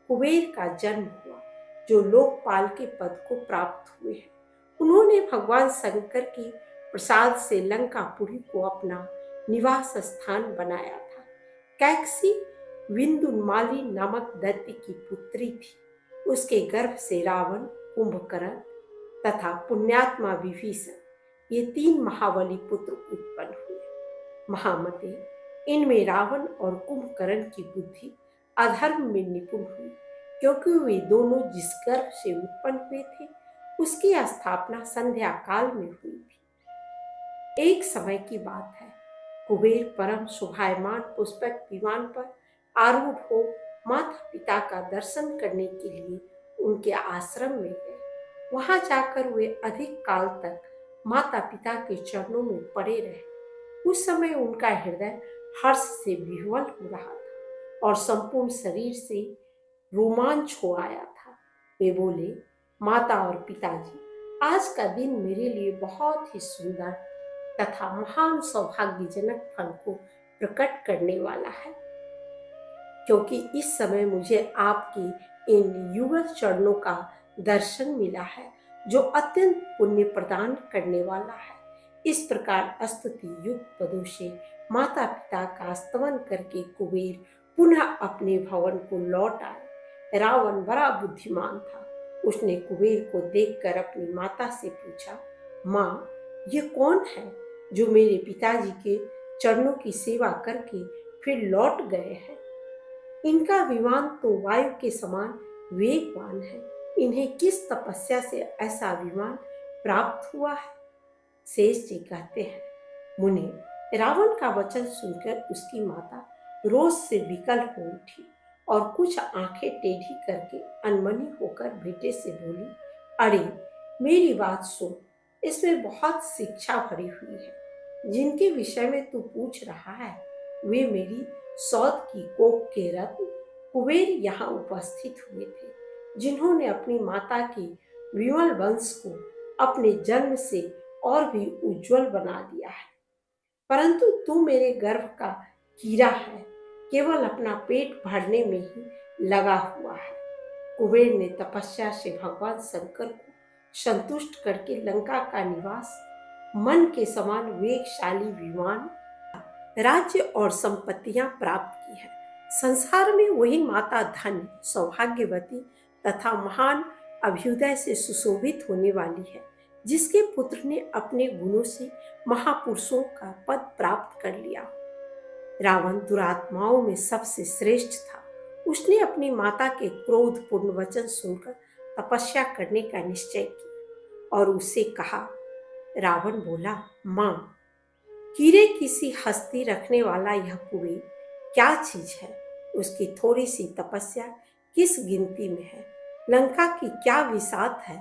कुबेर का जन्म हुआ, जो लोकपाल के पद को प्राप्त हुए हैं। उन्होंने भगवान शंकर के प्रसाद से लंकापुरी को अपना निवास स्थान बनाया था। कैकसी विंदुमाली नामक दैत्य की पुत्री थी। उसके गर्भ से रावण, कुंभकर्ण तथा पुण्यात्मा विभीषण, ये 3 महाबली पुत्र उत्पन्न हुए। महामते, इनमें रावण और कुंभकर्ण की बुद्धि अधर्म में निपुण हुई, क्योंकि वे दोनों जिस गर्भ से उत्पन्न हुए थे उसकी स्थापना संध्या काल में हुई थी। एक समय की बात है, कुबेर परम शोभायमान पुष्पक विमान पर आरूढ़ हो माता पिता का दर्शन करने के लिए उनके आश्रम में गए। वहां जाकर वे अधिक काल तक माता पिता के चरणों में पड़े रहे। उस समय उनका हृदय हर्ष से विह्वल हो रहा था और संपूर्ण शरीर से रोमांच हो आया था। वे बोले, माता और पिताजी, आज का दिन मेरे लिए बहुत ही सुंदर तथा महान सौभाग्यजनक फल को प्रकट करने वाला है, क्योंकि इस समय मुझे आपके इन युगल चरणों का दर्शन मिला है, जो अत्यंत पुण्य प्रदान करने वाला है। इस प्रकार स्तुति युक्त पदों से माता पिता का स्तवन करके कुबेर पुनः अपने भवन को लौट आए। रावण बड़ा बुद्धिमान था। उसने कुबेर को देखकर अपनी माता से पूछा, माँ, ये कौन है जो मेरे पिताजी के चरणों की सेवा करके फिर लौट गए हैं? इनका विमान तो वायु के समान वेगवान है। इन्हें किस तपस्या से ऐसा विमान प्राप्त हुआ है? शेष जी कहते हैं, मुनि, रावण का वचन सुनकर उसकी माता रोष से विकल हो उठी और कुछ आंखें टेढ़ी करके अनमनी होकर बेटे से बोली, अरे मेरी बात सुन, इसमें बहुत शिक्षा भरी हुई है। जिनके विषय में तू पूछ रहा है वे मेरी सौत की कोख के रत्न कुबेर यहाँ उपस्थित हुए थे, जिन्होंने अपनी माता के विमल वंश को अपने जन्म से और भी उज्जवल बना दिया है। परंतु तू मेरे गर्भ का कीड़ा है, केवल अपना पेट भरने में ही लगा हुआ है। कुबेर ने तपस्या से भगवान शंकर को संतुष्ट करके लंका का निवास, मन के समान वेगशाली विमान, राज्य और संपत्तियां प्राप्त की है। संसार में वही माता धन्य, सौभाग्यवती तथा महान अभ्युदय से सुशोभित होने वाली है, जिसके पुत्र ने अपने गुणों से महापुरुषों का पद प्राप्त कर लिया। रावण दुरात्माओं में सबसे श्रेष्ठ था। उसने अपनी माता के क्रोधपूर्ण वचन सुनकर तपस्या करने का निश्चय किया और उससे कहा। रावण बोला, माँ, कीड़े किसी हस्ती रखने वाला यह कुबेर क्या चीज है? उसकी थोड़ी सी तपस्या किस गिनती में है? लंका की क्या विसात है?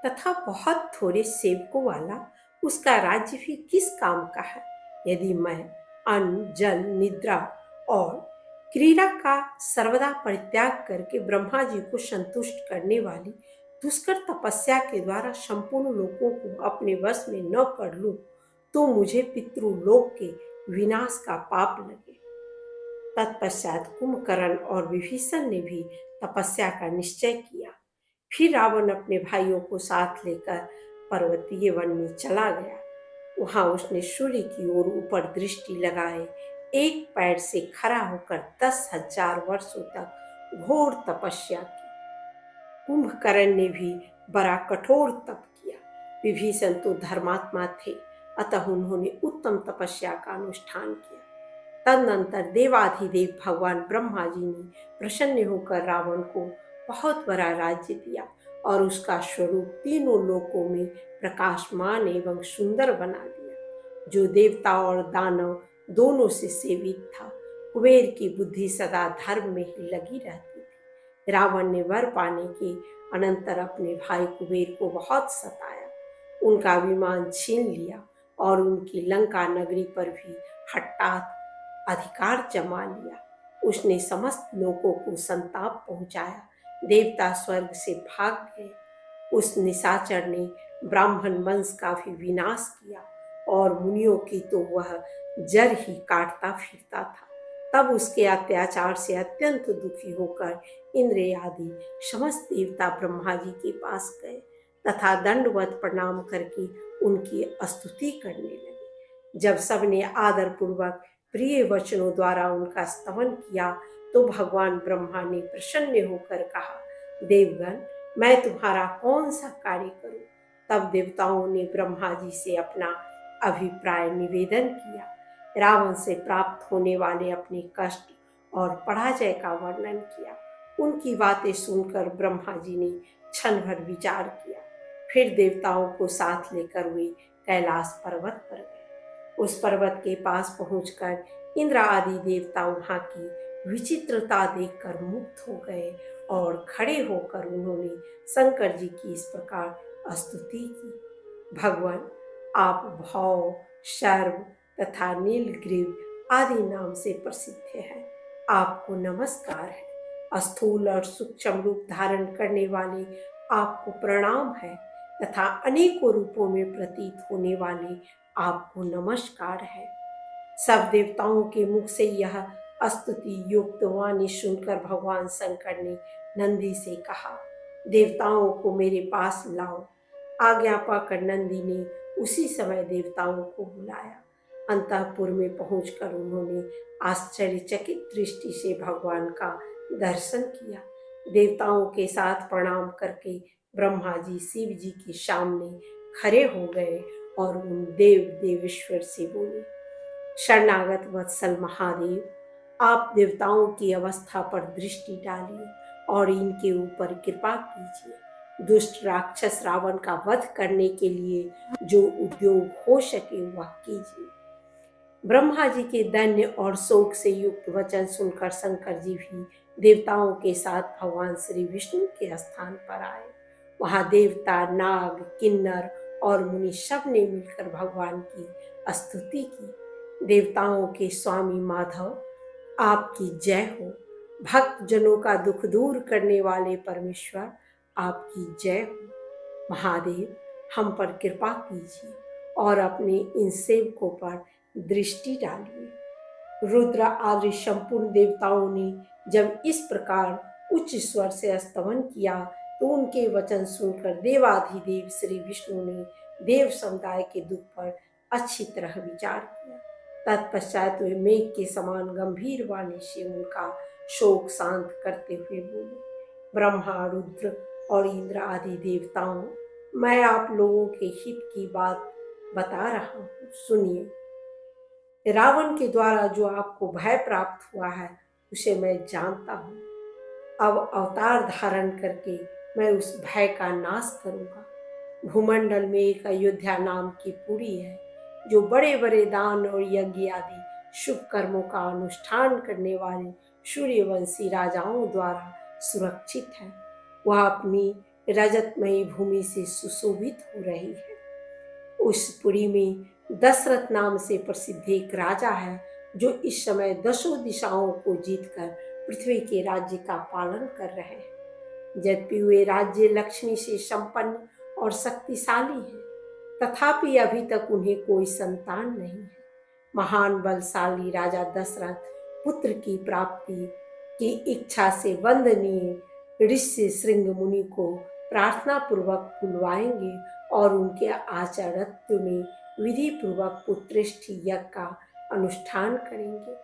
तथा बहुत थोड़े सेवकों वाला उसका राज्य भी किस काम का है? यदि मैं अन्न, जल, निद्रा और क्रीड़ा का सर्वदा परित्याग करके ब्रह्मा जी को संतुष्ट करने वाली दुष्कर तपस्या के द्वारा संपूर्ण लोकों को अपने वश में न कर लूं, तो मुझे पितृलोक के विनाश का पाप लगे। तत्पश्चात कुंभकर्ण और विभीषण ने भी तपस्या का निश्चय किया। फिर रावण अपने भाइयों को साथ लेकर पर्वतीय वन में चला गया। वहां उसने सूर्य की ओर ऊपर दृष्टि लगाए एक पैर से खड़ा होकर 10,000 वर्षों तक घोर तपस्या की। कुंभकर्ण ने भी बड़ा कठोर तप किया। विभीषण तो धर्मात्मा थे, अतः उन्होंने उत्तम तपस्या का अनुष्ठान किया। तदनंतर देवाधिदेव भगवान ब्रह्मा जी ने प्रसन्न होकर रावण को बहुत बड़ा राज्य दिया और उसका स्वरूप तीनों लोकों में प्रकाशमान एवं सुंदर बना दिया, जो देवता और दानव दोनों से सेवित था। कुबेर की बुद्धि सदा धर्म में ही लगी रहती थी। रावण ने वर पाने के अनंतर अपने भाई कुबेर को बहुत सताया, उनका विमान छीन लिया और उनकी लंका नगरी पर भी हठात अधिकार जमा लिया। उसने समस्त लोगों को संताप पहुंचाया। देवता स्वर्ग से भाग गए। उस निशाचर ने ब्राह्मण वंश का भी विनाश किया और मुनियों की तो वह जड़ ही काटता फिरता था। तब उसके अत्याचार से अत्यंत दुखी होकर इंद्र आदि समस्त देवता ब्रह्मा जी के पास गए तथा दंडवत प्रणाम करके उनकी स्तुति करने लगे। जब सबने आदर पूर्वक प्रिय वचनों द्वारा उनका स्तवन किया तो भगवान ब्रह्मा ने प्रसन्न होकर कहा, देवगण, मैं तुम्हारा कौन सा कार्य करूं? तब देवताओं ने ब्रह्मा जी से अपना अभिप्राय निवेदन किया। रावण से प्राप्त होने वाले अपने कष्ट और पराजय का वर्णन किया। उनकी बातें सुनकर ब्रह्मा जी ने क्षण भर विचार किया। फिर देवताओं को साथ लेकर वे कैलाश पर्वत पर गए। उस पर्वत के पास पहुंचकर इंद्र आदि देवता वहां की विचित्रता देखकर मुग्ध हो गए और खड़े होकर उन्होंने शंकर जी की इस प्रकार स्तुति की, भगवान, आप भौ, शर्व तथा नीलग्रीव आदि नाम से प्रसिद्ध हैं। आपको नमस्कार है। स्थूल और सूक्ष्म रूप धारण करने वाले आपको प्रणाम है तथा अनेकों रूपों में प्रतीत होने वाले आपको नमस्कार है। सब देवताओं के मुख से यह स्तुति युक्त वाणी सुनकर भगवान शंकर ने नंदी से कहा, देवताओं को मेरे पास लाओ। आज्ञा पाकर नंदी ने उसी समय देवताओं को बुलाया। अंतःपुर में पहुंचकर उन्होंने आश्चर्यचकित दृष्टि से भगवान का दर्शन किया। देवताओं के साथ प्रणाम करके ब्रह्मा जी शिव जी के सामने खड़े हो गए और उन देव देवेश्वर से बोले, शरणागत वत्सल महादेव, आप देवताओं की अवस्था पर दृष्टि डालिए और इनके ऊपर कृपा कीजिए। दुष्ट राक्षस रावण का वध करने के लिए जो उद्योग हो सके वह कीजिए। ब्रह्मा जी के दैन्य और शोक से युक्त वचन सुनकर शंकर जी भी देवताओं के साथ भगवान श्री विष्णु के स्थान पर आए। वहां देवता, नाग, किन्नर और मुनि सब ने मिलकर भगवान की स्तुति की। देवताओं के स्वामी माधव, आपकी जय हो। भक्त जनों का दुख दूर करने वाले परमेश्वर, आपकी जय हो। महादेव, हम पर कृपा कीजिए और अपने इन सेवकों पर दृष्टि डालिए। रुद्र आदि संपूर्ण देवताओं ने जब इस प्रकार उच्च स्वर से स्तवन किया तो उनके वचन सुनकर देवाधिदेव श्री विष्णु ने देव समुदाय के दुख पर अच्छी तरह विचार किया। तत्पश्चात वे मेघ के समान गंभीर वाणी से उनका शोक शांत करते हुए बोले, ब्रह्मा, रुद्र और इंद्र आदि देवताओं, मैं आप लोगों के हित की बात बता रहा हूँ, सुनिए। रावण के द्वारा जो आपको भय प्राप्त हुआ है उसे मैं जानता हूँ। अब अवतार धारण करके मैं उस भय का नाश करूँगा। भूमंडल में एक अयोध्या नाम की पुरी है जो बड़े बड़े दान और यज्ञ आदि शुभ कर्मों का अनुष्ठान करने वाले सूर्यवंशी राजाओं द्वारा सुरक्षित है। वह अपनी रजतमयी भूमि से सुशोभित हो रही है। उस पुरी में दशरथ नाम से प्रसिद्ध एक राजा है जो इस समय 10 दिशाओं को जीतकर पृथ्वी के राज्य का पालन कर रहे हैं। यद्यपि वे राज्य लक्ष्मी से संपन्न और शक्तिशाली हैं, तथापि अभी तक उन्हें कोई संतान नहीं है। महान बलशाली राजा दशरथ पुत्र की प्राप्ति की इच्छा से वंदनीय ऋषि श्रृंग मुनि को प्रार्थना पूर्वक बुलवाएंगे और उनके आचार्यत्व में विधि पूर्वक पुत्रेष्ठ यज्ञ का अनुष्ठान करेंगे।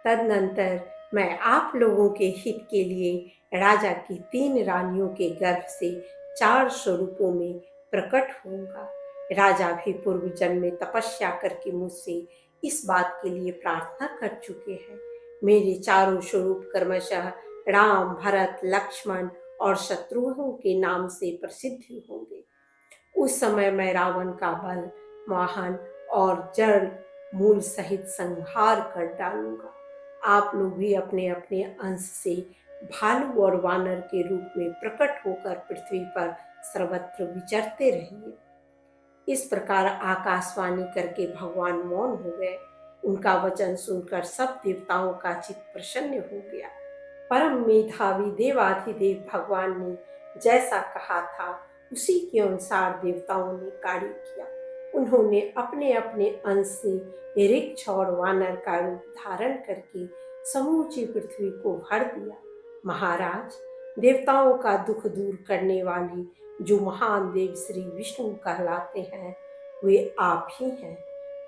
तदनंतर मैं आप लोगों के हित के लिए राजा की 3 रानियों के गर्भ से 4 स्वरूपों में प्रकट होऊंगा। राजा भी पूर्व जन्म में तपस्या करके मुझसे इस बात के लिए प्रार्थना कर चुके हैं। मेरे चारों स्वरूप क्रमशः राम, भरत, लक्ष्मण और शत्रुघ्न के नाम से प्रसिद्ध होंगे। उस समय मैं रावण का बल, वाहन और जड़ मूल सहित संहार कर डालूंगा। आप लोग भी अपने अपने अंश से भालू और वानर के रूप में प्रकट होकर पृथ्वी पर सर्वत्र विचरते रहिए। इस प्रकार आकाशवाणी करके भगवान मौन हो गए। उनका वचन सुनकर सब देवताओं का चित्त प्रसन्न हो गया। परम मेधावी देवाधिदेव भगवान ने जैसा कहा था उसी के अनुसार देवताओं ने कार्य किया। उन्होंने अपने अपने अंश से ऋक्ष और वानर का रूप धारण करके समूची पृथ्वी को भर दिया। महाराज, देवताओं का दुख दूर करने वाले जो महान देव श्री विष्णु कहलाते हैं वे आप ही हैं।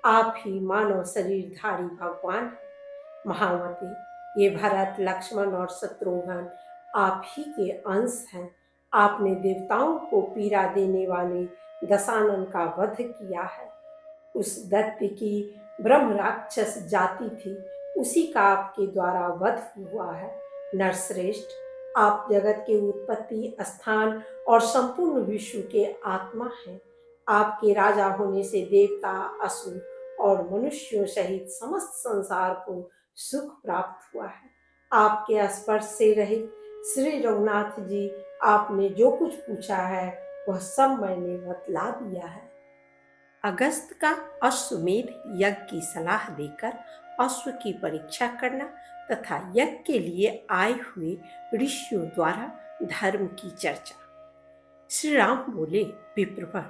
आप ही मानव शरीरधारी भगवान हैं। महामते, ये भरत, लक्ष्मण और शत्रुघ्न आप ही के अंश हैं। आपने देवताओं को पीड़ा देने वाले दशानन का वध किया है। उस दैत्य की ब्रह्म राक्षस जाति थी, उसी का आपके द्वारा वध हुआ है। नरश्रेष्ठ, आप जगत के उत्पत्ति स्थान और संपूर्ण विश्व के आत्मा हैं। आपके राजा होने से देवता, असुर और मनुष्यों सहित समस्त संसार को सुख प्राप्त हुआ है। आपके स्पर्श से रहित श्री रघुनाथ जी, आपने जो कुछ पूछा है वह सब मैंने बतला दिया है। अगस्त का अश्वमेध यज्ञ की सलाह देकर अश्व की परीक्षा करना तथा यज्ञ के लिए आए हुए ऋषियों द्वारा धर्म की चर्चा। श्री राम बोले, विप्रवर,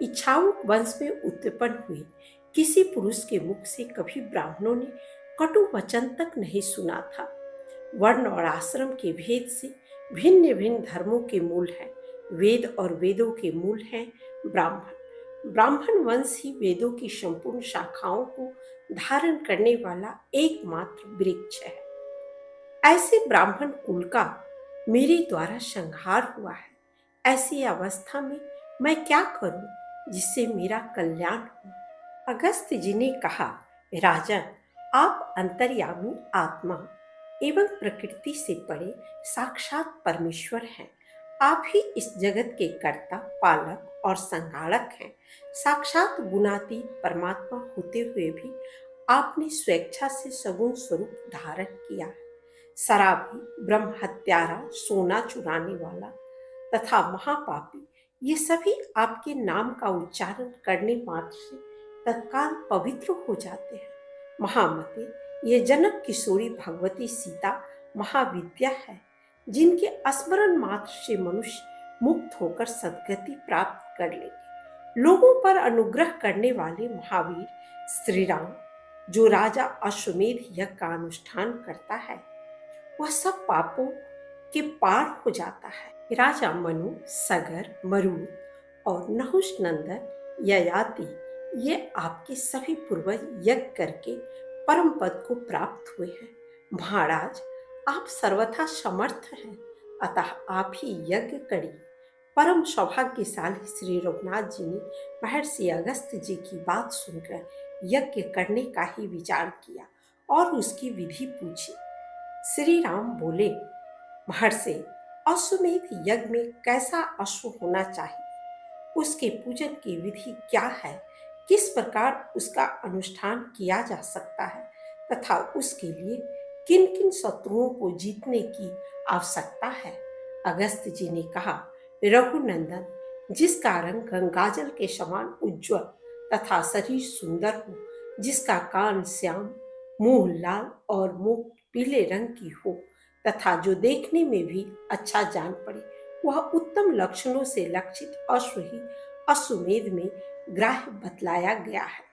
इक्ष्वाकु वंश में उत्पन्न हुए किसी पुरुष के मुख से कभी ब्राह्मणों ने कटु वचन तक नहीं सुना था। वर्ण और आश्रम के भेद से भिन्न भिन्न धर्मों के मूल हैं वेद और वेदों के मूल हैं ब्राह्मण। ब्राह्मण वंश ही वेदों की संपूर्ण शाखाओं को धारण करने वाला एकमात्र वृक्ष है। ऐसे ब्राह्मण कुल का मेरे द्वारा संहार हुआ है। ऐसी अवस्था में मैं क्या करूं जिससे मेरा कल्याण हो? अगस्त जी ने कहा, राजन, आप अंतर्यामी आत्मा एवं प्रकृति से परे साक्षात परमेश्वर हैं। आप ही इस जगत के कर्ता, पालक और संहारक हैं। साक्षात गुणातीत परमात्मा होते हुए भी आपने स्वेच्छा से सगुण स्वरूप धारण किया है। शराबी, ब्रह्म हत्यारा, सोना चुराने वाला तथा महापापी, ये सभी आपके नाम का उच्चारण करने मात्र से तत्काल पवित्र हो जाते हैं। महामते, ये जनक किशोरी भगवती सीता महाविद्या है, जिनके स्मरण मात्र से मनुष्य मुक्त होकर सद्गति प्राप्त कर लेंगे। लोगों पर अनुग्रह करने वाले महावीर श्री राम, जो राजा अश्वमेध यज्ञ का अनुष्ठान करता है, वह सब पापों के पार हो जाता है। राजा मनु, सगर, मरुद और नहुष नंदन, ययाति, ये आपके सभी पूर्वज यज्ञ करके परम पद को प्राप्त हुए हैं। महाराज, आप सर्वथा समर्थ हैं, अतः आप ही यज्ञ करिए। परम सौभाग्यशाली श्री रघुनाथ जी ने महर्षि अगस्त जी की बात सुनकर यज्ञ करने का ही विचार किया और उसकी विधि पूछी। श्री राम बोले, महर्षि, अश्वमेध यज्ञ में कैसा अश्व होना चाहिए? उसके पूजन की विधि क्या है? किस प्रकार उसका अनुष्ठान किया जा सकता है तथा उसके लिए किन किन शत्रुओं को जीतने की आवश्यकता है? अगस्त जी ने कहा, रघुनंदन, जिसका रंग गंगाजल के समान उज्ज्वल तथा शरीर सुंदर हो, जिसका कान श्याम, मुंह लाल और मुख पीले रंग की हो तथा जो देखने में भी अच्छा जान पड़े, वह उत्तम लक्षणों से लक्षित अश्व ही अश्वमेध में ग्राह्य बतलाया गया है।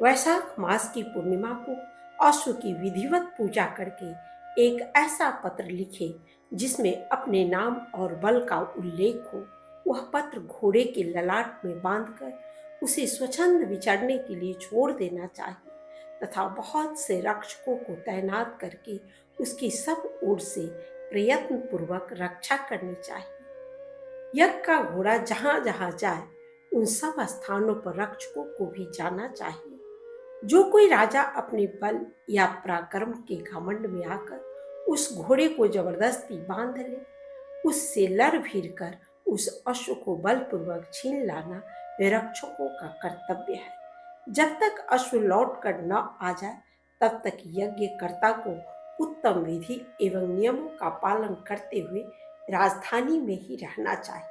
वैशाख मास की पूर्णिमा को अश्व की विधिवत पूजा करके एक ऐसा पत्र लिखे जिसमें अपने नाम और बल का उल्लेख हो। वह पत्र घोड़े के ललाट में बांधकर उसे स्वच्छंद विचरने के लिए छोड़ देना चाहिए तथा बहुत से रक्षकों को तैनात करके उसकी सब ओर से प्रयत्न पूर्वक रक्षा करनी चाहिए। यज्ञ का घोड़ा जहां जहां जाए उन सब स्थानों पर रक्षकों को भी जाना चाहिए। जो कोई राजा अपने बल या पराक्रम के घमंड में आकर उस घोड़े को जबरदस्ती बांध ले, उससे लड़ भिड़ कर उस अश्व को बलपूर्वक छीन लाना वे रक्षकों का कर्तव्य है। जब तक अश्व लौट कर न आ जाए तब तक यज्ञकर्ता को उत्तम विधि एवं नियमों का पालन करते हुए राजधानी में ही रहना चाहिए।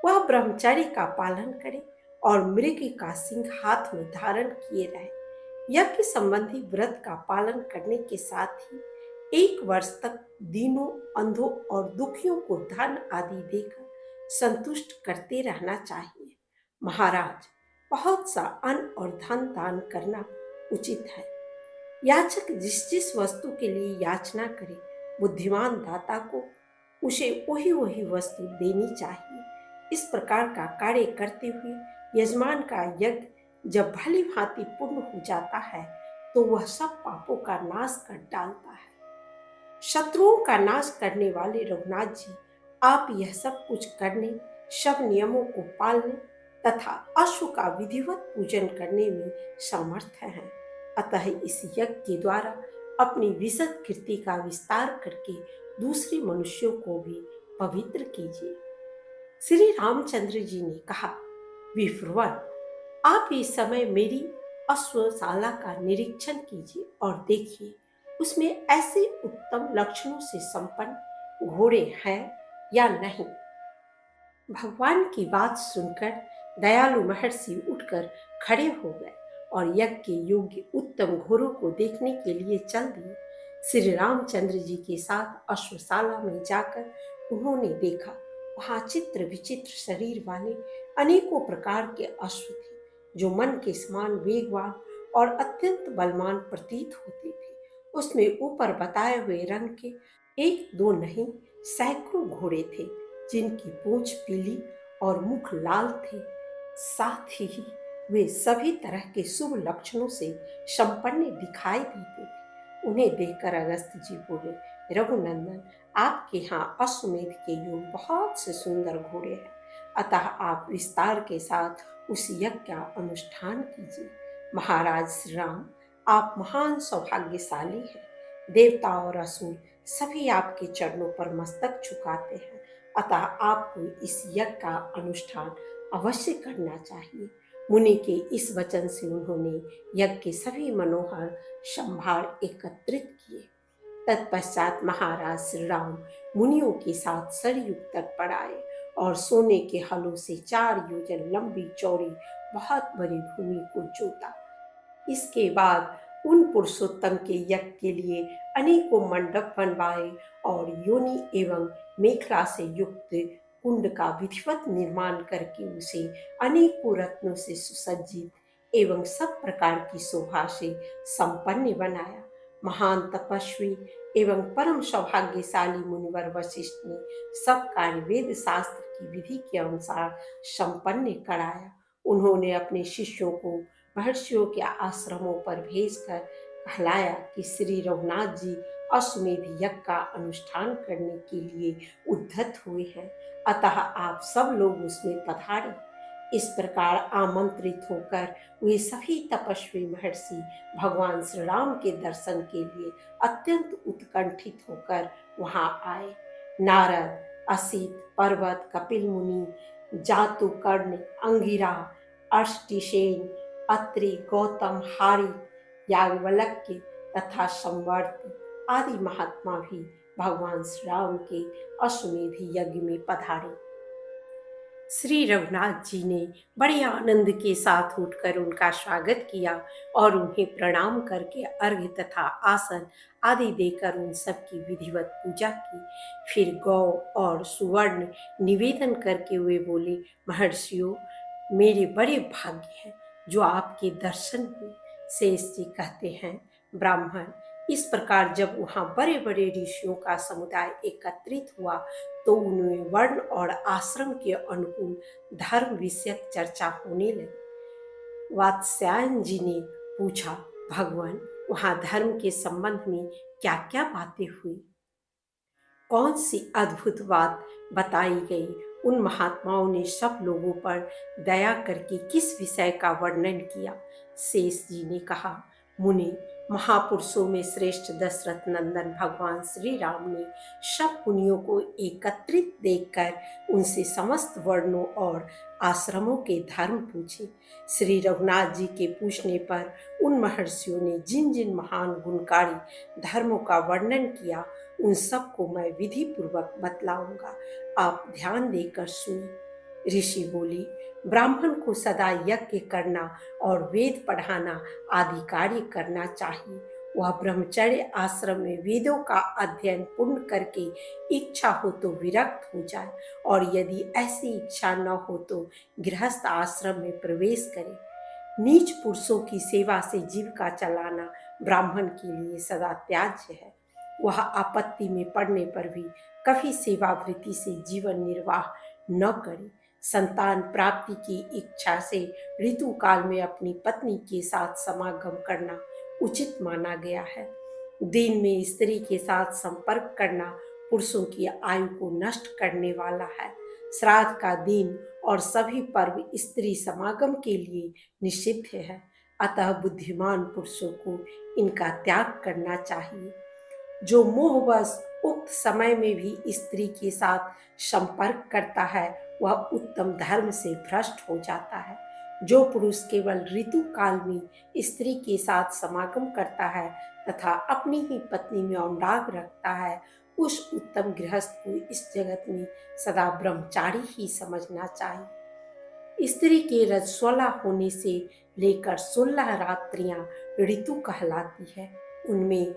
वह ब्रह्मचर्य का पालन करे और मृग का सिंह हाथ में धारण किए रहे। यज्ञ संबंधी व्रत का पालन करने के साथ ही 1 वर्ष तक दीनों, अंधों और दुखियों को धन आदि देकर संतुष्ट करते रहना चाहिए। महाराज, बहुत सा अन्न और धन दान करना उचित है। याचक जिस जिस वस्तु के लिए याचना करे, बुद्धिमान दाता को उसे वही वही वस्तु देनी चाहिए। इस प्रकार का कार्य करते हुए यजमान का यज्ञ जब भली भांति पूर्ण हो जाता है तो वह सब पापों का नाश कर डालता है। शत्रुओं का नाश करने वाले रघुनाथ जी, आप यह सब कुछ करने, सब नियमों को पालने तथा अश्व का विधिवत पूजन करने में समर्थ हैं। अतः इस यज्ञ के द्वारा अपनी विशद कीर्ति का विस्तार करके दूसरे मनुष्यों को भी पवित्र कीजिए। श्री रामचंद्र जी ने कहा, विप्रवर, आप इस समय मेरी अश्वशाला का निरीक्षण कीजिए और देखिए उसमें ऐसे उत्तम लक्षणों से संपन्न घोड़े हैं या नहीं। भगवान की बात सुनकर दयालु महर्षि उठकर खड़े हो गए और यज्ञ के योग्य उत्तम घोड़ों को देखने के लिए चल दिए। श्री रामचंद्र जी के साथ अश्वशाला में जाकर उन्होंने देखा, वहां चित्र विचित्र शरीर वाले अनेकों प्रकार के अश्व थे जो मन के समान वेगवान और अत्यंत बलवान प्रतीत होते थे। उसमें ऊपर बताए हुए रंग के 1-2 नहीं, सैकड़ों घोड़े थे जिनकी पूंछ पीली और मुख लाल थे। साथ ही वे सभी तरह के शुभ लक्षणों से संपन्न दिखाई देते थे। उन्हें देखकर अगस्त जी बोले, रघुनंदन, आपके यहाँ अश्वमेध के योग बहुत से सुंदर घोड़े हैं, अतः आप विस्तार के साथ उस यज्ञ का अनुष्ठान कीजिए। महाराज श्री राम, आप महान सौभाग्यशाली हैं। देवता और असुर सभी आपके चरणों पर मस्तक झुकाते हैं, अतः आपको इस यज्ञ का अनुष्ठान अवश्य करना चाहिए। मुनि के इस वचन से उन्होंने यज्ञ के सभी मनोहर संभार एकत्रित किए। तत्पश्चात महाराज श्री राम मुनियों के साथ सरयू तट पर आए और सोने के हलों से 4 योजन लंबी चौड़ी बहुत बड़ी भूमि को जोता। इसके बाद उन पुरुषोत्तम के यज्ञ के लिए अनेकों मंडप बनवाए और योनि एवं मेखला से युक्त कुंड का विधिवत निर्माण करके उसे अनेकों रत्नों से सुसज्जित एवं सब प्रकार की शोभा से संपन्न बनाया। महान तपस्वी एवं परम सौभाग्यशाली मुनिवर वशिष्ठ ने सब कार्य वेद शास्त्र की विधि के अनुसार संपन्न कराया। उन्होंने अपने शिष्यों को महर्षियों के आश्रमों पर भेजकर कहलाया कि श्री रघुनाथ जी अश्वमेध यज्ञ का अनुष्ठान करने के लिए उद्धत हुए हैं, अतः आप सब लोग उसमें पधारें। इस प्रकार आमंत्रित होकर वे सभी तपस्वी महर्षि भगवान श्री राम के दर्शन के लिए अत्यंत उत्कंठित होकर वहां आए। नारद, असित, पर्वत, कपिल मुनि, जातुकर्ण, अंगिरा, अष्टिसेन, अत्रि, गौतम, हारी, याज्ञवल्क्य तथा संवर्त आदि महात्मा भी भगवान श्री राम के अश्वमेध यज्ञ में पधारे। श्री रघुनाथ जी ने बड़े आनंद के साथ उठकर उनका स्वागत किया और उन्हें प्रणाम करके अर्घ्य तथा आसन आदि देकर उन सब की विधिवत पूजा की। फिर गौ और सुवर्ण निवेदन करके वे बोले, महर्षियों, मेरे बड़े भाग्य हैं जो आपके दर्शन हुए। शेष जी कहते हैं, ब्राह्मण, इस प्रकार जब वहां बड़े बड़े ऋषियों का समुदाय एकत्रित हुआ तो उनमें वर्ण और आश्रम के अनुकूल धर्म विषयक चर्चा होने लगी। वात्स्यायन जी ने पूछा, भगवान, वहां धर्म के संबंध में क्या क्या बातें हुई? कौन सी अद्भुत बात बताई गई? उन महात्माओं ने सब लोगों पर दया करके किस विषय का वर्णन किया? शेष जी ने कहा, मुनि, महापुरुषों में श्रेष्ठ दशरथ नंदन भगवान श्री राम ने सब मुनियों को एकत्रित देखकर उनसे समस्त वर्णों और आश्रमों के धर्म पूछे। श्री रघुनाथ जी के पूछने पर उन महर्षियों ने जिन जिन महान गुणकारी धर्मों का वर्णन किया उन सब को मैं विधि पूर्वक बतलाऊंगा, आप ध्यान देकर सुनिए। ऋषि बोले, ब्राह्मण को सदा यज्ञ करना और वेद पढ़ाना आदि कार्य करना चाहिए। वह ब्रह्मचर्य आश्रम में वेदों का अध्ययन पूर्ण करके इच्छा हो तो विरक्त हो जाए और यदि ऐसी इच्छा न हो तो गृहस्थ आश्रम में प्रवेश करे। नीच पुरुषों की सेवा से जीविका चलाना ब्राह्मण के लिए सदा त्याज्य है। वह आपत्ति में पड़ने पर भी कभी सेवावृत्ति से जीवन निर्वाह न करे। संतान प्राप्ति की इच्छा से ऋतु काल में अपनी पत्नी के साथ समागम करना उचित माना गया है। दिन में स्त्री के साथ संपर्क करना पुरुषों की आयु को नष्ट करने वाला है। श्राद्ध का दिन और सभी पर्व स्त्री समागम के लिए निषिद्ध है, अतः बुद्धिमान पुरुषों को इनका त्याग करना चाहिए। जो मोहवश उक्त समय में भी स्त्री के साथ संपर्क करता है वह उत्तम धर्म से भ्रष्ट हो जाता है। जो पुरुष केवल ऋतु काल में स्त्री के साथ समागम करता है तथा अपनी ही पत्नी में अनुराग रखता है उस उत्तम गृहस्थ को इस जगत में सदा ब्रह्मचारी ही समझना चाहिए। स्त्री के रजस्वला होने से लेकर 16 रात्रियां ऋतु कहलाती है। उनमें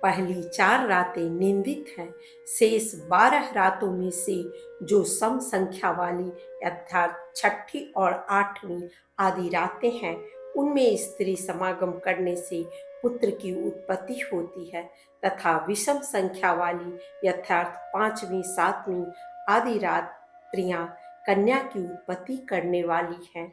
पहली 4 रातें निंदित हैं। शेष 12 रातों में से जो सम संख्या वाली अर्थात छठी और 8वीं आदि रातें हैं उनमें स्त्री समागम करने से पुत्र की उत्पत्ति होती है तथा विषम संख्या वाली यथार्थ 5वीं 7वीं आदि रात्रियां कन्या की उत्पत्ति करने वाली हैं।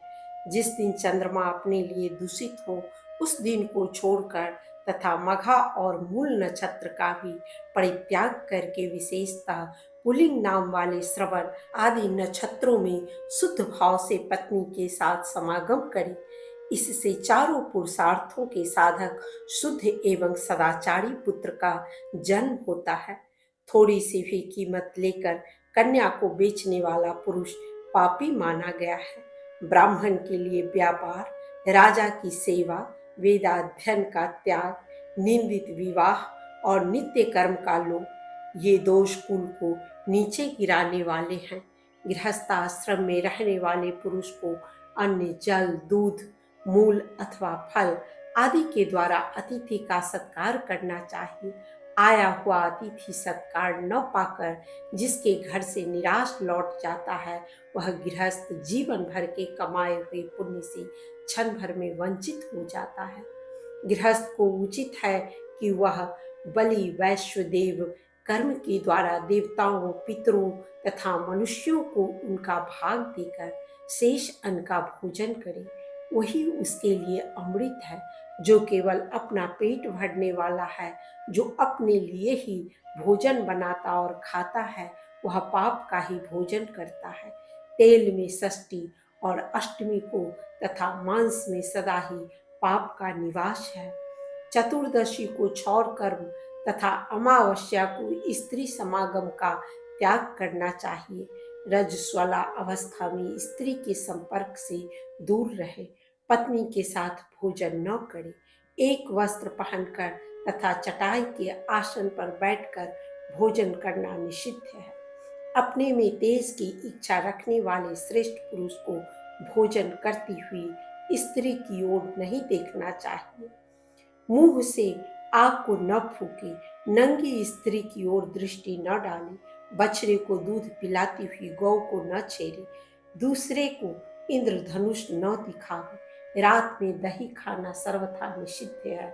जिस दिन चंद्रमा अपने लिए दूषित हो उस दिन को छोड़कर तथा मघा और मूल नक्षत्र का भी परित्याग करके विशेषतः पुल्लिंग नाम वाले श्रवण आदि नक्षत्रों में शुद्ध भाव से पत्नी के साथ समागम करे। इससे चारों पुरुषार्थों के साधक शुद्ध एवं सदाचारी पुत्र का जन्म होता है। थोड़ी सी भी कीमत लेकर कन्या को बेचने वाला पुरुष पापी माना गया है। ब्राह्मण के लिए व्यापार, राजा की सेवा, वेदाध्ययन का त्याग, निंदित विवाह और नित्य कर्म का लोभ ये दोष कुल को नीचे गिराने वाले हैं। गृहस्थ आश्रम में रहने वाले पुरुष को अन्न, जल, दूध, मूल अथवा फल आदि के द्वारा अतिथि का सत्कार करना चाहिए। आया हुआ अतिथि सत्कार न पाकर जिसके घर से निराश लौट जाता है वह गृहस्थ जीवन भर के कमाए हुए पुण्य से क्षण भर में वंचित हो जाता है। गृहस्थ को उचित है कि वह बलि, वैश्व देव कर्म के द्वारा देवताओं, पितरों तथा मनुष्यों को उनका भाग देकर शेष अन्न का भोजन करे। वही उसके लिए अमृत है। जो केवल अपना पेट भरने वाला है, जो अपने लिए ही भोजन बनाता और खाता है, वह पाप का ही भोजन करता है। तेल में षष्ठी और अष्टमी को तथा मांस में सदा ही पाप का निवास है। चतुर्दशी को क्षौर कर्म तथा अमावस्या को स्त्री समागम का त्याग करना चाहिए। रजस्वला अवस्था में स्त्री के संपर्क से दूर रहे, पत्नी के साथ भोजन न करे, एक वस्त्र पहनकर तथा चटाई के आसन पर बैठकर भोजन करना निषिद्ध है। अपने में तेज की इच्छा रखने वाले श्रेष्ठ पुरुष को भोजन करती हुई स्त्री की ओर नहीं देखना चाहिए। मुंह से आग को न फूके, नंगी स्त्री की ओर दृष्टि न डाले, बछड़े को दूध पिलाती हुई गौ को न छेड़े, दूसरे को इंद्रधनुष न दिखावे, रात में दही खाना सर्वथा निषिद्ध है।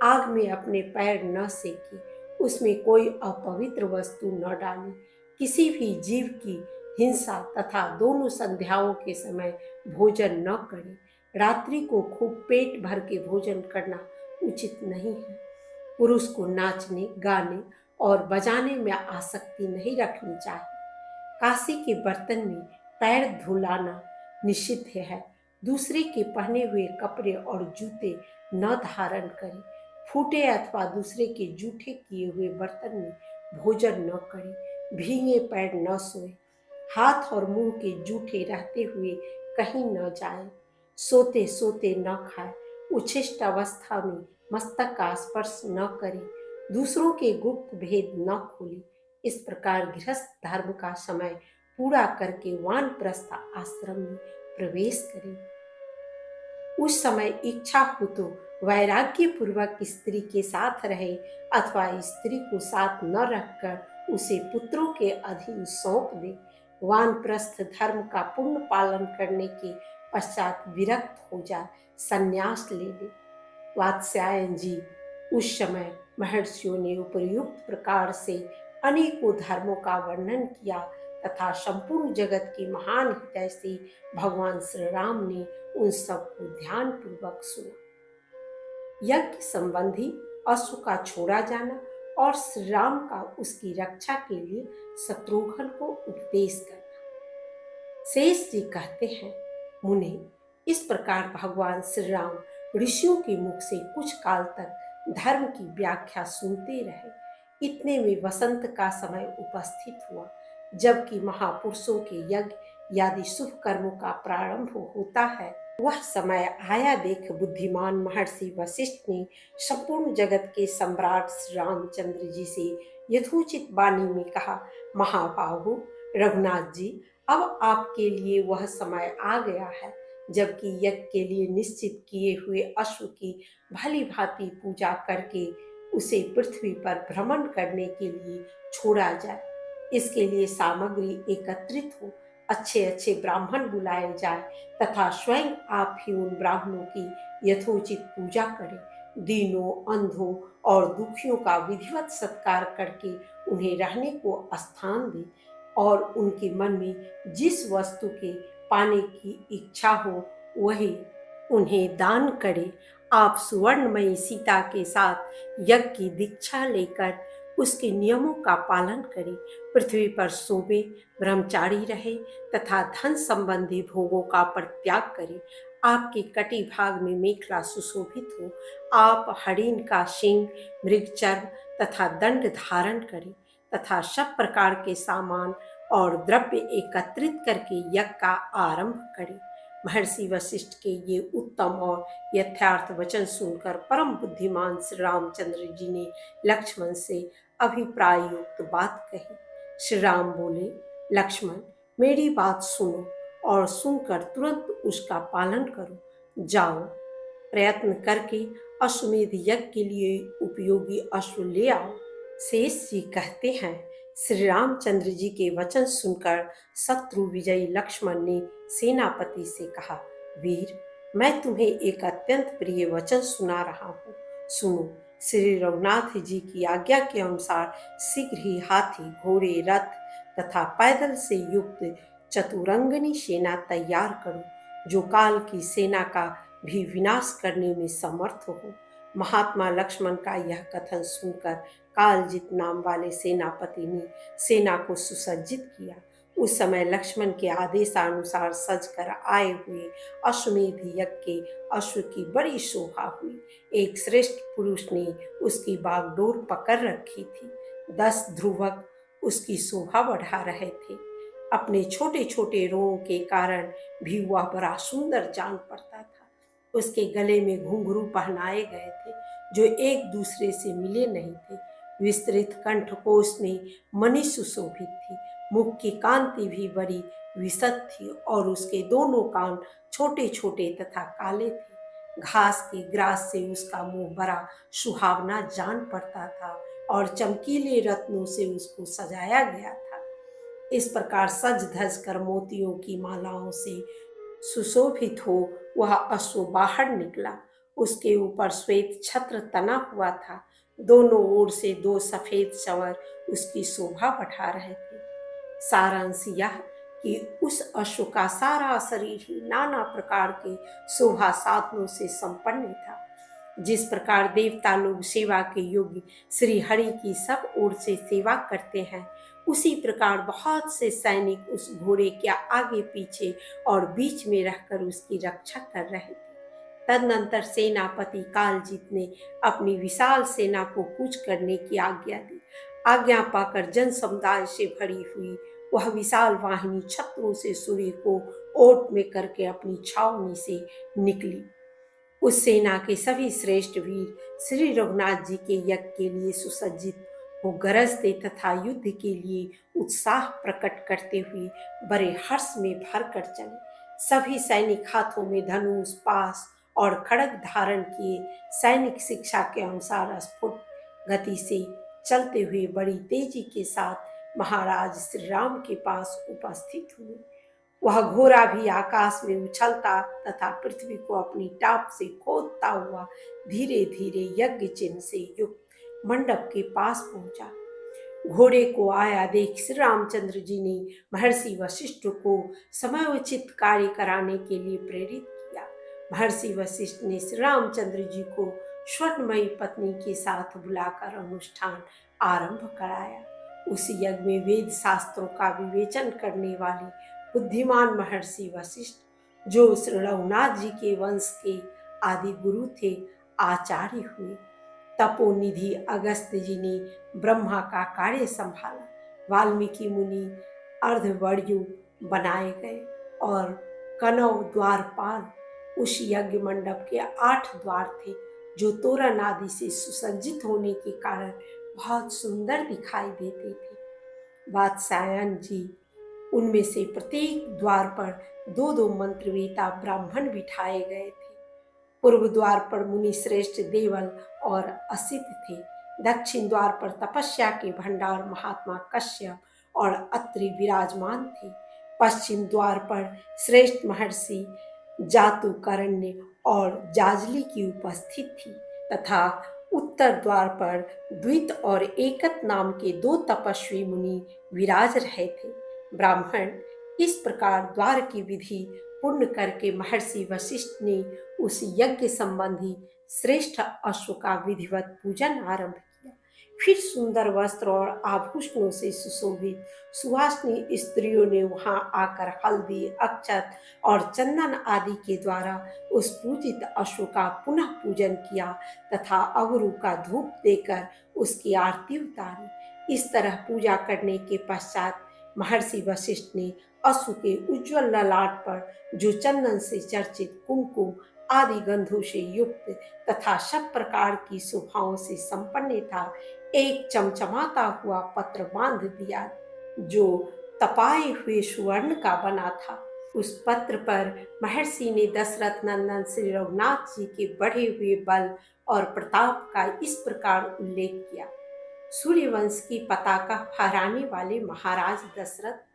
आग में अपने पैर न सेके, उसमें कोई अपवित्र वस्तु न डालें, किसी भी जीव की हिंसा तथा दोनों संध्याओं के समय भोजन न करें। रात्रि को खूब पेट भर के भोजन करना उचित नहीं है। पुरुष को नाचने, गाने और बजाने में आसक्ति नहीं रखनी चाहिए। कांसे के बर्तन में पैर धुलाना निषिद्ध है। दूसरे के पहने हुए कपड़े और जूते न धारण करें। फूटे अथवा दूसरे के जूठे किए हुए बर्तन में भोजन न करें। भीगे पैर न सोए। हाथ और मुंह के जूठे रहते हुए कहीं न जाए। सोते सोते न खाए। उच्छिष्ट अवस्था में मस्तक का स्पर्श न करें। दूसरों के गुप्त भेद न खोले। इस प्रकार गृहस्थ धर्म का समय पूरा करके वानप्रस्थ आश्रम में प्रवेश करें। उस समय इच्छा हो तो वैराग्य पूर्वक स्त्री के साथ रहे अथवा स्त्री को साथ न रखकर उसे पुत्रों के अधीन सौंप दे। वानप्रस्थ धर्म का पूर्ण पालन करने के पश्चात विरक्त हो जाए, संन्यास ले ले। वात्स्यायन जी, उस समय महर्षियों ने उपयुक्त प्रकार से अनेकों धर्मों का वर्णन किया तथा संपूर्ण जगत के महान हृदय से भगवान श्री राम ने उन सबको ध्यान पूर्वक सुना। यज्ञ संबंधी अश्व का छोड़ा जाना और श्री राम का उसकी रक्षा के लिए शत्रुघ्न को उपदेश करना। शेष जी कहते हैं, मुने, इस प्रकार भगवान श्री राम ऋषियों के मुख से कुछ काल तक धर्म की व्याख्या सुनते रहे। इतने में वसंत का समय उपस्थित हुआ, जबकि महापुरुषों के यज्ञ आदि शुभ कर्मों का प्रारंभ होता है। वह समय आया देख बुद्धिमान महर्षि वशिष्ठ ने संपूर्ण जगत के सम्राट श्री रामचंद्र जी से यथोचित वाणी में कहा, महाबाहु रघुनाथ जी, अब आपके लिए वह समय आ गया है जबकि यज्ञ के लिए निश्चित किए हुए अश्व की भली भांति पूजा करके उसे पृथ्वी पर भ्रमण करने के लिए छोड़ा जाए। इसके लिए सामग्री एकत्रित हो, अच्छे अच्छे ब्राह्मण बुलाए जाए तथा स्वयं आप ही उन ब्राह्मणों की यथोचित पूजा करें। दीनों, अंधों और दुखियों का विधिवत सत्कार करके उन्हें रहने को स्थान दें और उनके मन में जिस वस्तु के पाने की इच्छा हो वही उन्हें दान करे। आप सुवर्णमयी सीता के साथ यज्ञ की दीक्षा लेकर उसके नियमों का पालन करें। पृथ्वी पर सोवे, ब्रह्मचारी रहे तथा धन संबंधी भोगों का परित्याग करें। आपके कटी भाग में मेखला सुशोभित हो। आप हरिण का सींग, मृग चर्म तथा दंड धारण करें तथा सब प्रकार के सामान और द्रव्य एकत्रित करके यज्ञ का आरंभ करें। महर्षि वशिष्ठ के ये उत्तम और यथार्थ वचन सुनकर परम बुद्धिमान श्री रामचंद्र जी ने लक्ष्मण से अभिप्राय युक्त बात कही। श्री राम बोले, लक्ष्मण, मेरी बात सुनो और सुनकर तुरंत उसका पालन करो। जाओ, प्रयत्न करके अश्वमेध यज्ञ के लिए उपयोगी अश्व ले आओ। शेष जी कहते हैं, श्री रामचंद्र जी के वचन सुनकर शत्रु विजयी लक्ष्मण ने सेनापति से कहा, वीर, मैं तुम्हें एक अत्यंत प्रिय वचन सुना रहा हूँ। सुनो। श्री रघुनाथ जी की आज्ञा के अनुसार शीघ्र ही हाथी, घोड़े, रथ तथा पैदल से युक्त चतुरंगनी सेना तैयार करो, जो काल की सेना का भी विनाश करने में समर्थ हो। महात्मा लक्ष्मण का यह कथन सुनकर कालजित नाम वाले सेनापति ने सेना को सुसज्जित किया। उस समय लक्ष्मण के आदेशानुसार सजकर आए हुए अश्वमेध यज्ञ के अश्व की बड़ी शोभा हुई। एक श्रेष्ठ पुरुष ने उसकी बागडोर पकड़ रखी थी। 10 ध्रुवक उसकी शोभा बढ़ा रहे थे। अपने छोटे छोटे रों के कारण भी वह बड़ा सुंदर जान पड़ता था। उसके गले में घुंघरू पहनाए गए थे जो एक दूसरे से मिले नहीं थे। विस्तृत कंठकोश में मणि सुशोभित थी। मुख की कांति भी बड़ी विशद थी और उसके दोनों कान छोटे छोटे तथा काले थे। घास के ग्रास से उसका मुंह बड़ा सुहावना जान पड़ता था और चमकीले रत्नों से उसको सजाया गया था। इस प्रकार सज धज कर मोतियों की मालाओं से सुशोभित हो वह अश्व बाहर निकला उसके ऊपर श्वेत छत्र तना हुआ था। दोनों ओर से दो सफेद चंवर उसकी शोभा बढ़ा रहे थे। सारांश यह कि उस अश्व का सारा शरीर ही नाना प्रकार के शोभा साधनों से संपन्न था। जिस प्रकार देवता लोग सेवा के योग्य श्री हरि की सब ओर से सेवा करते हैं, उसी प्रकार बहुत से सैनिक उस घोड़े के आगे पीछे और बीच में रहकर उसकी रक्षा कर रहे थे। तदनंतर सेनापति कालजीत ने अपनी विशाल सेना को कूच करने की आज्ञा दी। आज्ञा पाकर जन समुदाय से भरी हुई वह विशाल वाहिनी छत्रों से सूर्य को ओट में करके अपनी छावनी से निकली। उस सेना के सभी श्रेष्ठ वीर श्री रघुनाथ जी के यज्ञ के लिए सुसज्जित हो गरजते तथा युद्ध के लिए उत्साह प्रकट करते हुए बड़े हर्ष में भरकर चले। सभी सैनिक हाथों में धनुष, पास और खड्ग धारण किए सैनिक शिक्षा के अनुसार स्फुट गति से चलते हुए बड़ी तेजी के साथ महाराज श्री राम के पास उपस्थित हुए। वह घोड़ा भी आकाश में उछलता तथा पृथ्वी को अपनी टाप से खोदता हुआ धीरे धीरे यज्ञ चिन्ह से युक्त मंडप के पास पहुंचा। घोड़े को आया देख श्री रामचंद्र जी ने महर्षि वशिष्ठ को समयोचित कार्य कराने के लिए प्रेरित किया। महर्षि वशिष्ठ ने श्री रामचंद्र जी को स्वर्णमयी पत्नी के साथ बुलाकर अनुष्ठान आरंभ कराया। उस यज्ञ में वेद शास्त्रों का विवेचन करने वाले बुद्धिमान महर्षि वशिष्ठ, जो श्री रघुनाथ जी के वंश के आदि गुरु थे, आचार्य हुए। तपोनिधि अगस्त जी ने ब्रह्मा का कार्य संभाला। वाल्मीकि मुनि अर्धवर्यु बनाए गए और कनव द्वारपाल। उस यज्ञ मंडप के 8 द्वार थे, जो तोरण आदि से सुसज्जित होने के कारण बहुत सुंदर दिखाई देते थे। वात्स्यायन जी उनमें से प्रत्येक द्वार पर 2-2 मंत्रवेता ब्राह्मण बिठाए गए थे। पूर्व द्वार पर मुनि श्रेष्ठ देवल और असित थे। दक्षिण द्वार पर तपस्या के भंडार महात्मा कश्यप और अत्रि विराजमान थे। पश्चिम द्वार पर श्रेष्ठ महर्षि जातुकर्ण्य और जाजली की उपस्थित थी तथा उत्तर द्वार पर द्वित और एकत नाम के 2 तपस्वी मुनि विराज रहे थे। ब्राह्मण इस प्रकार द्वार की विधि पूर्ण करके महर्षि वशिष्ठ ने उस यज्ञ संबंधी श्रेष्ठ अश्व का विधिवत पूजन आरंभ किया। फिर सुंदर वस्त्र और आभूषणों से सुशोभित सुवासिनी स्त्रियों ने वहां आकर हल्दी, अक्षत और चंदन आदि के द्वारा उस पूजित अश्व का पुनः पूजन किया तथा अगरू का धूप देकर उसकी आरती उतारी। इस तरह पूजा करने के पश्चात महर्षि वशिष्ठ ने अश्व के उज्ज्वल ललाट पर, जो चंदन से चर्चित कुमकुम आदि गंधों से युक्त तथा सब प्रकार की शोभाओं से संपन्न था, एक चमचमाता हुआ पत्र बांध दिया, जो तपाए हुए सुवर्ण का बना था। उस पत्र पर महर्षि ने दशरथ नंदन श्री रघुनाथ जी के बढ़े हुए बल और प्रताप का इस प्रकार उल्लेख किया। सूर्यवंश की पताका फहराने वाले महाराज दशरथ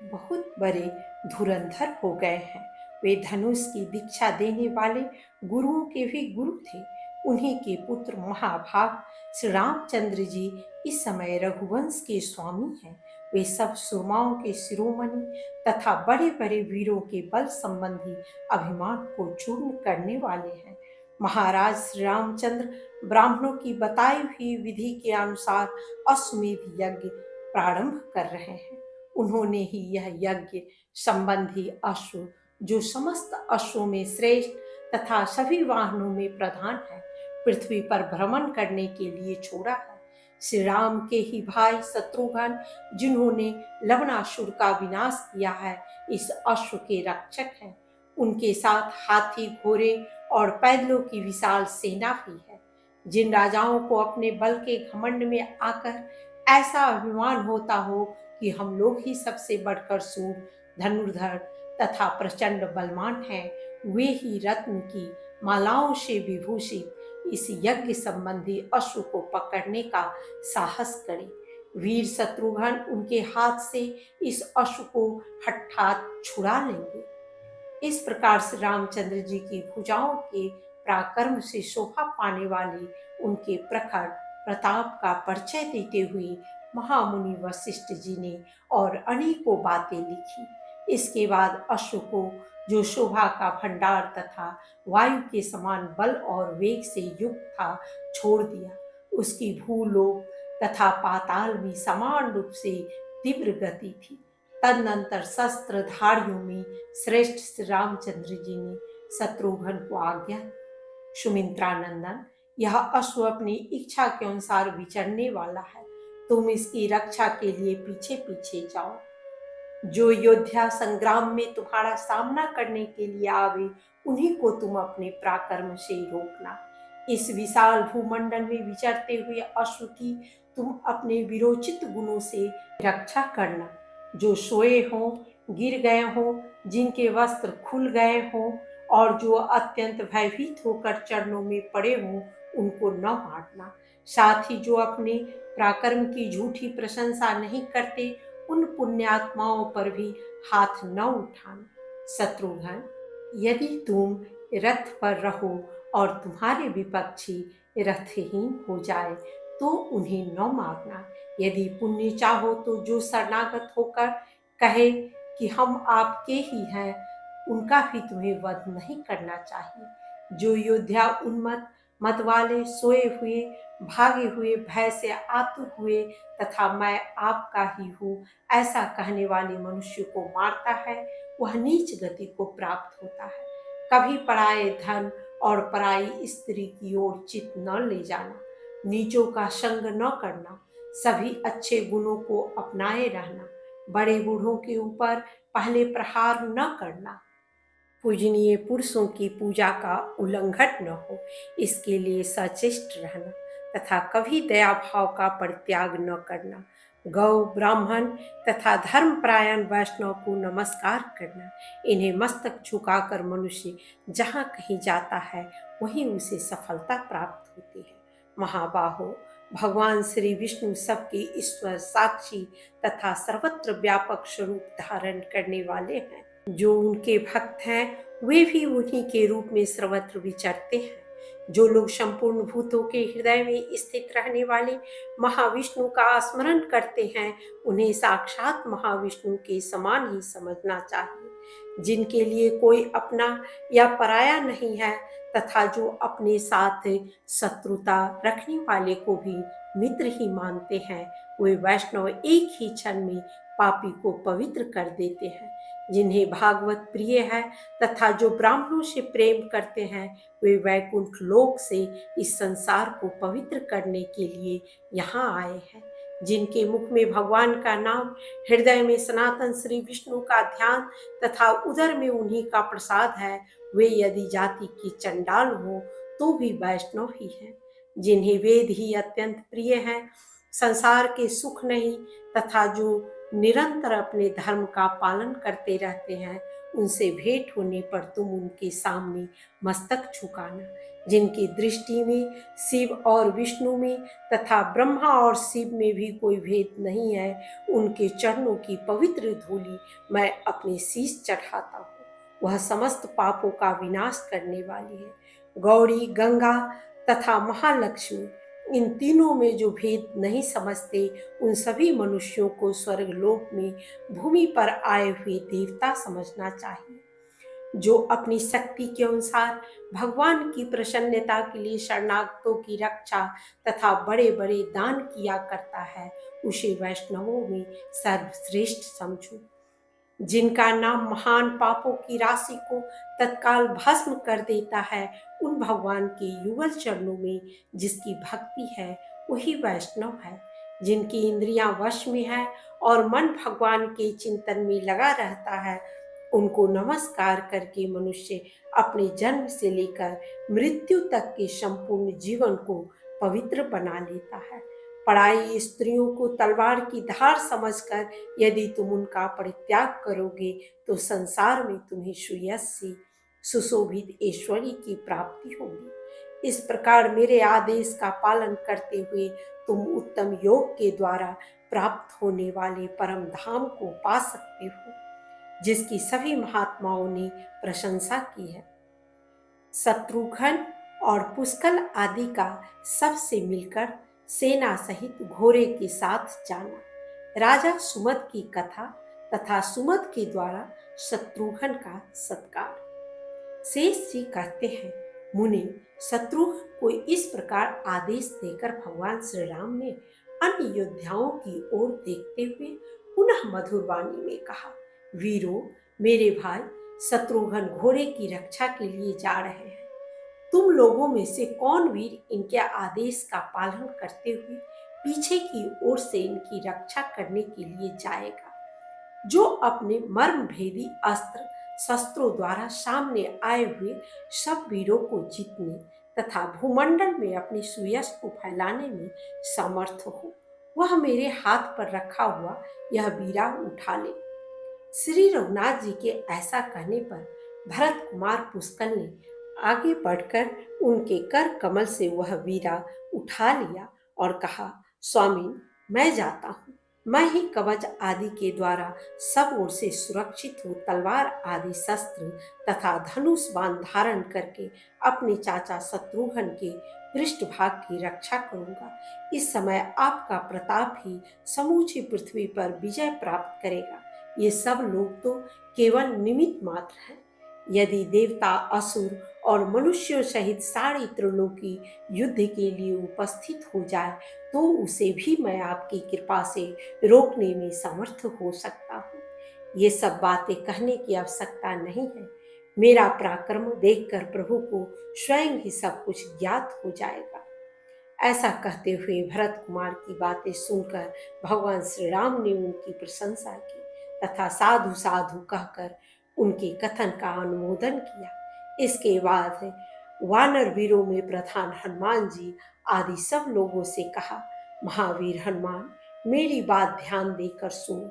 बहुत बड़े धुरंधर हो गए हैं। वे धनुष की दीक्षा देने वाले गुरुओं के भी गुरु थे। उन्हीं के पुत्र महाभाग श्री रामचंद्र जी इस समय रघुवंश के स्वामी हैं। वे सब सुरमाओं के शिरोमणि तथा बड़े बड़े वीरों के बल संबंधी अभिमान को चूर्ण करने वाले हैं। महाराज श्री रामचंद्र ब्राह्मणों की बताई हुई विधि के अनुसार अश्वमेध यज्ञ प्रारंभ कर रहे हैं। उन्होंने ही यह यज्ञ संबंधी अश्व, जो समस्त अश्वों में श्रेष्ठ तथा सभी वाहनों में प्रधान है, पृथ्वी पर भ्रमण करने के लिए छोड़ा है। श्री राम के ही भाई शत्रुघ्न, जिन्होंने लवणासुर का विनाश किया है, इस अश्व के रक्षक हैं। उनके साथ हाथी, घोड़े और पैदलों की विशाल सेना भी है। जिन राजाओं को अपने बल के घमंड में आकर ऐसा अभिमान होता हो कि हम लोग ही सबसे बढ़कर सूर, धनुर्धर तथा प्रचंड बलवान हैं, वे ही रत्न की मालाओं से विभूषित इस यज्ञ संबंधी अश्व को पकड़ने का साहस करें। वीर शत्रुघ्न उनके हाथ से इस अश्व को हठात छुड़ा लेंगे। इस प्रकार से रामचंद्र जी की भुजाओं के पराक्रम से शोभा पाने वाले उनके प्रखर प्रताप का परिचय देते हुए महामुनि वशिष्ठ जी ने और अनेकों बातें लिखी। इसके बाद अश्व को, जो शोभा का भंडार तथा वायु के समान बल और वेग से युक्त था, छोड़ दिया। उसकी भूलोक तथा पाताल में समान रूप से तीव्र गति थी। तदनंतर शस्त्रधारियों में श्रेष्ठ श्री रामचंद्र जी ने शत्रुघ्न को आज्ञा, सुमित्रानंदन, यह अश्व अपनी इच्छा के अनुसार विचरने वाला है, तुम इसकी रक्षा के लिए पीछे पीछे जाओ। जो योद्धा संग्राम में तुम्हारा सामना करने के लिए आवे, उन्हीं को तुम अपने पराक्रम से रोकना। इस विशाल भूमंडल में विचरते हुए अश्व की तुम अपने विरोचित गुणों से रक्षा करना। जो सोए हों, गिर गए हों, जिनके वस्त्र खुल गए हों और जो अत्यंत भयभीत होकर चरणों में पड़े हों, उनको न मारना। साथ ही जो अपने पराक्रम की झूठी प्रशंसा नहीं करते, उन पुण्यात्माओं पर भी हाथ न उठाना। शत्रुघ्न, यदि तुम रथ पर रहो और तुम्हारे विपक्षी रथहीन हो जाए तो उन्हें न मारना। यदि पुण्य चाहो तो जो शरणागत होकर कहे कि हम आपके ही हैं, उनका भी तुम्हें वध नहीं करना चाहिए। जो योद्धा उन्मत्त मत वाले, सोए हुए, भागे हुए, भय से आतुर हुए तथा मैं आपका ही हूँ ऐसा कहने वाले मनुष्य को मारता है, वह नीच गति को प्राप्त होता है। कभी पराये धन और पराई स्त्री की ओर चित न ले जाना, नीचों का संग न करना, सभी अच्छे गुणों को अपनाए रहना, बड़े बूढ़ों के ऊपर पहले प्रहार न करना, पूजनीय पुरुषों की पूजा का उल्लंघन न हो, इसके लिए सचेष्ट रहना तथा कभी दया भाव का परित्याग न करना, गौ, ब्राह्मण तथा धर्मपरायण वैष्णव को नमस्कार करना। इन्हें मस्तक झुकाकर मनुष्य जहाँ कहीं जाता है, वहीं उसे सफलता प्राप्त होती है। महाबाहो, भगवान श्री विष्णु सबके ईश्वर, साक्षी तथा सर्वत्र व्यापक स्वरूप धारण करने वाले हैं। जो उनके भक्त हैं वे भी उन्हीं के रूप में सर्वत्र विचरते हैं। जो लोग संपूर्ण भूतों के हृदय में स्थित रहने वाले महाविष्णु का स्मरण करते हैं, उन्हें साक्षात महाविष्णु के समान ही समझना चाहिए। जिनके लिए कोई अपना या पराया नहीं है तथा जो अपने साथ शत्रुता रखने वाले को भी मित्र ही मानते हैं, वे वैष्णव एक ही क्षण में पापी को पवित्र कर देते हैं। जिन्हें भागवत प्रिय है तथा जो ब्राह्मणों से प्रेम करते हैं, वे वैकुंठ लोक से इस संसार को पवित्र करने के लिए यहाँ आए हैं। जिनके मुख में भगवान का नाम, हृदय में सनातन श्री विष्णु का ध्यान तथा उदर में उन्हीं का प्रसाद है, वे यदि जाति की चंडाल हो तो भी वैष्णव ही हैं। जिन्हें वेद ही अत्यंत प्रिय हैं, संसार के सुख नहीं, तथा जो निरंतर अपने धर्म का पालन करते रहते हैं, उनसे भेंट होने पर तुम उनके सामने मस्तक झुकाना। जिनकी दृष्टि में शिव और विष्णु में तथा ब्रह्मा और शिव में भी कोई भेद नहीं है, उनके चरणों की पवित्र धूलि मैं अपने शीश चढ़ाता हूँ। वह समस्त पापों का विनाश करने वाली है। गौरी, गंगा तथा महालक्ष्मी, इन तीनों में जो भेद नहीं समझते, उन सभी मनुष्यों को स्वर्गलोक में भूमि पर आए हुए देवता समझना चाहिए। जो अपनी शक्ति के अनुसार भगवान की प्रसन्नता के लिए शरणागतों की रक्षा तथा बड़े बड़े दान किया करता है, उसे वैष्णवों में सर्वश्रेष्ठ समझो। जिनका नाम महान पापों की राशि को तत्काल भस्म कर देता है, उन भगवान के युगल चरणों में जिसकी भक्ति है, वही वैष्णव है। जिनकी इंद्रियां वश में है और मन भगवान के चिंतन में लगा रहता है, उनको नमस्कार करके मनुष्य अपने जन्म से लेकर मृत्यु तक के संपूर्ण जीवन को पवित्र बना लेता है। पराई स्त्रियों को तलवार की धार समझकर यदि तुम उनका परित्याग करोगे, तो संसार में तुम्हें सुयशी सुशोभित ऐश्वर्य की प्राप्ति होगी। इस प्रकार मेरे आदेश का पालन करते हुए तुम उत्तम योग के द्वारा प्राप्त होने वाले परम धाम को पा सकते हो, जिसकी सभी महात्माओं ने प्रशंसा की है। शत्रुघ्न, और पुष्कल आदि का सबसे मिलकर सेना सहित घोड़े के साथ जाना। राजा सुमंत की कथा तथा सुमंत के द्वारा शत्रुघ्न का सत्कार। शेष जी कहते हैं, मुनि, शत्रुघ्न को इस प्रकार आदेश देकर भगवान श्री राम ने अन्य योद्धाओं की ओर देखते हुए पुनः मधुर वाणी में कहा, वीरों, मेरे भाई शत्रुघ्न घोड़े की रक्षा के लिए जा रहे हैं। तुम लोगों में से कौन वीर इनके आदेश का पालन करते हुए पीछे की ओर से इनकी रक्षा करने के लिए जाएगा? जो अपने मर्म भेदी अस्त्र शस्त्रों द्वारा सामने आए हुए सब वीरों को जीतने तथा भूमंडल में अपने सुयश को फैलाने में समर्थ हो, वह मेरे हाथ पर रखा हुआ यह वीरा उठा ले। श्री रघुनाथ जी के ऐसा कहने पर भरत कुमार पुष्कल ने आगे बढ़कर उनके कर कमल से वह वीरा उठा लिया और कहा, स्वामी, मैं जाता हूँ। मैं ही कवच आदि के द्वारा सब ओर से सुरक्षित हो तलवार आदि शस्त्र तथा धनुष बाण धारण करके अपने चाचा शत्रुघ्न के पृष्ठभाग की रक्षा करूंगा। इस समय आपका प्रताप ही समूची पृथ्वी पर विजय प्राप्त करेगा। ये सब लोग तो केवल निमित्त मात्र हैं। यदि देवता, असुर और मनुष्यों सहित सारी त्रिलोकी युद्ध के लिए उपस्थित हो जाए तो उसे भी मैं आपकी कृपा से रोकने में समर्थ हो सकता हूँ। ये सब बातें कहने की आवश्यकता नहीं है। मेरा पराक्रम देखकर प्रभु को स्वयं ही सब कुछ ज्ञात हो जाएगा। ऐसा कहते हुए भरत कुमार की बातें सुनकर भगवान श्री राम ने उनकी प्रशंसा की तथा साधु साधु कहकर उनके कथन का अनुमोदन किया। इसके बाद वानर वीरों में प्रधान हनुमान जी आदि सब लोगों से कहा, महावीर हनुमान, मेरी बात ध्यान देकर सुनो।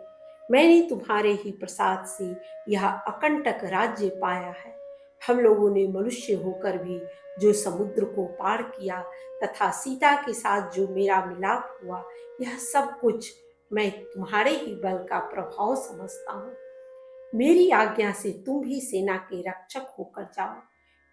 मैंने तुम्हारे ही प्रसाद से यह अकंटक राज्य पाया है। हम लोगों ने मनुष्य होकर भी जो समुद्र को पार किया तथा सीता के साथ जो मेरा मिलाप हुआ, यह सब कुछ मैं तुम्हारे ही बल का प्रभाव समझता हूँ। मेरी आज्ञा से तुम भी सेना के रक्षक होकर जाओ।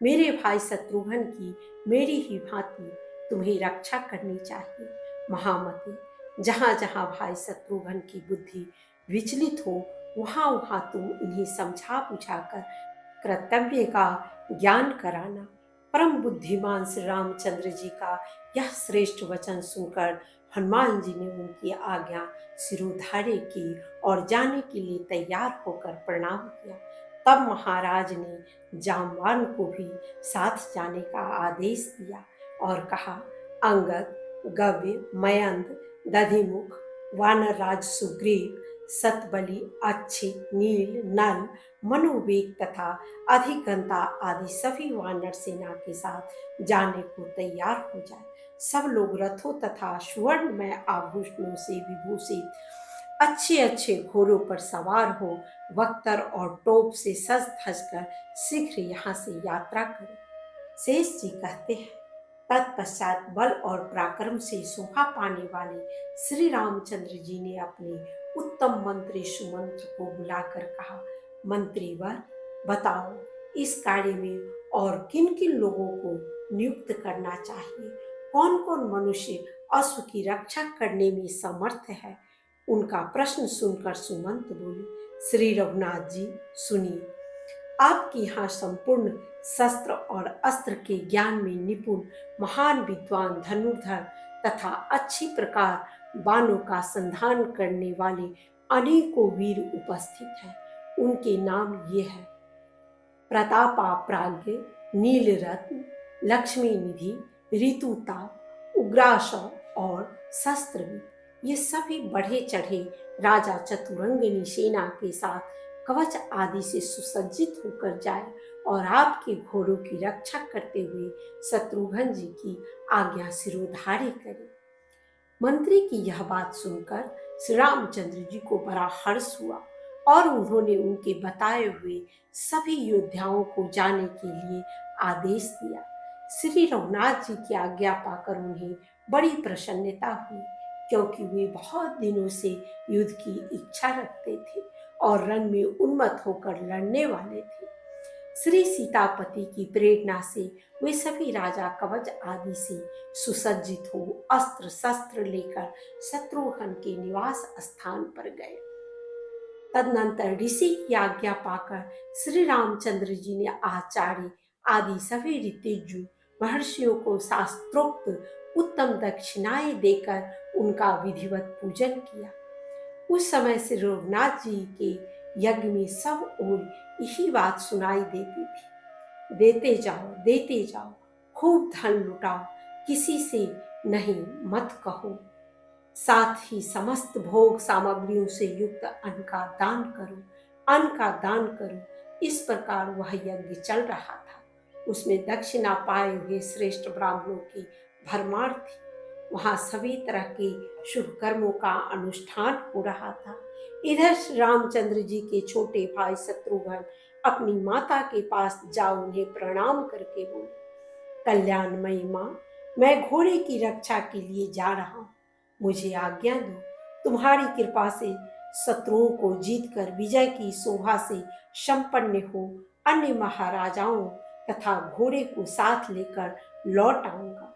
मेरे भाई शत्रुघ्न की मेरी ही भांति तुम्हें रक्षा करनी चाहिए। महामते, जहाँ जहाँ भाई शत्रुघ्न की बुद्धि विचलित हो, वहाँ वहाँ तुम इन्हें समझा बुझाकर कर्तव्य का ज्ञान कराना। परम बुद्धिमान श्री रामचंद्र जी का यह श्रेष्ठ वचन सुनकर हनुमान जी ने उनकी आज्ञा सिरोधार्य की और जाने के लिए तैयार होकर प्रणाम किया। तब महाराज ने जामवान को भी साथ जाने का आदेश दिया और कहा, अंगद, गव्य, मयंद, दधिमुख, वानरराज सुग्रीव, सतबली, अच्छे, नील, नल, मनोवेग तथा अधिकंता आदि सभी वानर सेना के साथ जाने को तैयार हो जाए। सब लोग रथों तथा सुवर्णमय आभूषणों से विभूषित अच्छे अच्छे घोड़ों पर सवार हो वक्तर और टोप से सज धज कर शीघ्र यहाँ से यात्रा करें। शेष जी कहते हैं, तत्पश्चात बल और पराक्रम से शोभा पाने वाले श्री रामचंद्र जी ने अपने उत्तम मंत्री सुमंत्र को बुलाकर कहा, मंत्रीवर, बताओ इस कार्य में और किन किन लोगों को नियुक्त करना चाहिए? कौन कौन मनुष्य अश्व की रक्षा करने में समर्थ है? उनका प्रश्न सुनकर सुमंत बोले, श्री रघुनाथ जी, सुनिए। आपके यहाँ संपूर्ण शस्त्र और अस्त्र के ज्ञान में निपुण महान विद्वान धनुर्धर तथा अच्छी प्रकार बाणों का संधान करने वाले अनेकों वीर उपस्थित हैं। उनके नाम ये है, प्रतापाप्राज्ञ, नीलरत्न, लक्ष्मी निधि, ऋतुताप, उग्राशव और शस्त्रवीर। ये सभी बढ़े चढ़े राजा चतुरंगिनी सेना के साथ कवच आदि से सुसज्जित होकर जाए और आपके घोड़ों की रक्षा करते हुए शत्रुघ्न जी की आज्ञा सिरोधार्य करे। मंत्री की यह बात सुनकर श्री रामचंद्र जी को बड़ा हर्ष हुआ और उन्होंने उनके बताए हुए सभी योद्धाओं को जाने के लिए आदेश दिया। श्री रघुनाथ जी की आज्ञा पाकर उन्हें बड़ी प्रसन्नता हुई, क्योंकि वे बहुत दिनों से युद्ध की इच्छा रखते थे और रण में उन्मत्त होकर लड़ने वाले थे। श्री सीतापति की प्रेरणा से वे सभी राजा कवच आदि से सुसज्जित हो अस्त्र शस्त्र लेकर शत्रुघ्न के निवास स्थान पर गए। तदनंतर ऋषि की आज्ञा पाकर श्री रामचंद्र जी ने आचार्य आदि सभी ऋतुजु महर्षियों को शास्त्रोक्त उत्तम दक्षिणाएं देकर उनका विधिवत पूजन किया। उस समय श्री रघुनाथ जी के यज्ञ में सब ओर यही बात सुनाई देती थी, देते जाओ, खूब धन लुटाओ, किसी से नहीं मत कहो, साथ ही समस्त भोग सामग्रियों से युक्त अन्न का दान करो। इस प्रकार वह यज्ञ चल रहा था। उसमें दक्षिणा पाए हुए श्रेष्ठ ब्राह्मणों की भरमार थी। वहां सभी तरह के शुभ कर्मों का अनुष्ठान हो रहा था। इधर श्री रामचंद्र जी के छोटे भाई शत्रुघ्न अपनी माता के पास जा उन्हें प्रणाम करके बोले, कल्याणमयी माँ, मैं घोड़े की रक्षा के लिए जा रहा हूँ, मुझे आज्ञा दो। तुम्हारी कृपा से शत्रुओं को जीतकर विजय की शोभा से संपन्न हो अन्य महाराजाओं तथा घोड़े को साथ लेकर लौट आऊंगा।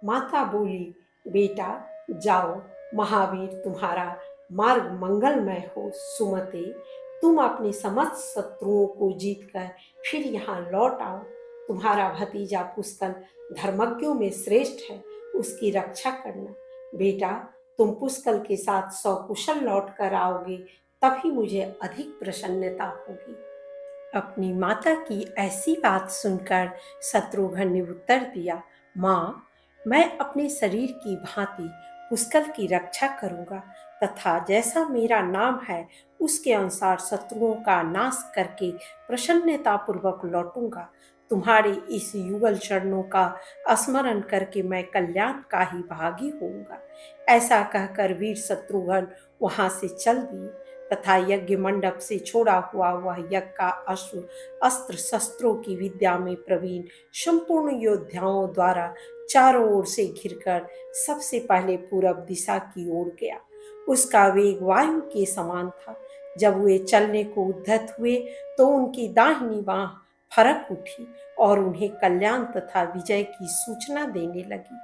माता बोली, बेटा जाओ, महावीर तुम्हारा मार्ग मंगलमय हो। सुमते, तुम अपने समस्त शत्रुओं को जीतकर फिर यहाँ लौट आओ। तुम्हारा भतीजा पुष्कल धर्मज्ञों में श्रेष्ठ है, उसकी रक्षा करना। बेटा, तुम पुष्कल के साथ सकुशल लौट कर आओगे तभी मुझे अधिक प्रसन्नता होगी। अपनी माता की ऐसी बात सुनकर शत्रुघ्न ने उत्तर दिया, माँ, मैं अपने शरीर की भांति पुष्कल की रक्षा करूंगा तथा जैसा मेरा नाम है उसके अनुसार शत्रुओं का नाश करके प्रसन्नता पूर्वक लौटूंगा। तुम्हारे इस युगल चरणों का स्मरण करके मैं कल्याण का ही भागी होऊंगा। ऐसा कहकर वीर शत्रुघ्न वहां से चल दिए तथा यज्ञ मंडप से छोड़ा हुआ वह यज्ञ का अश्व अस्त्र शस्त्रों की विद्या में प्रवीण संपूर्ण योद्धाओं द्वारा चारों ओर से घिरकर सबसे पहले पूरब दिशा की ओर गया। उसका वेग वायु के समान था। जब वे चलने को उद्यत हुए तो उनकी दाहिनी बांह फरक उठी और उन्हें कल्याण तथा विजय की सूचना देने लगी।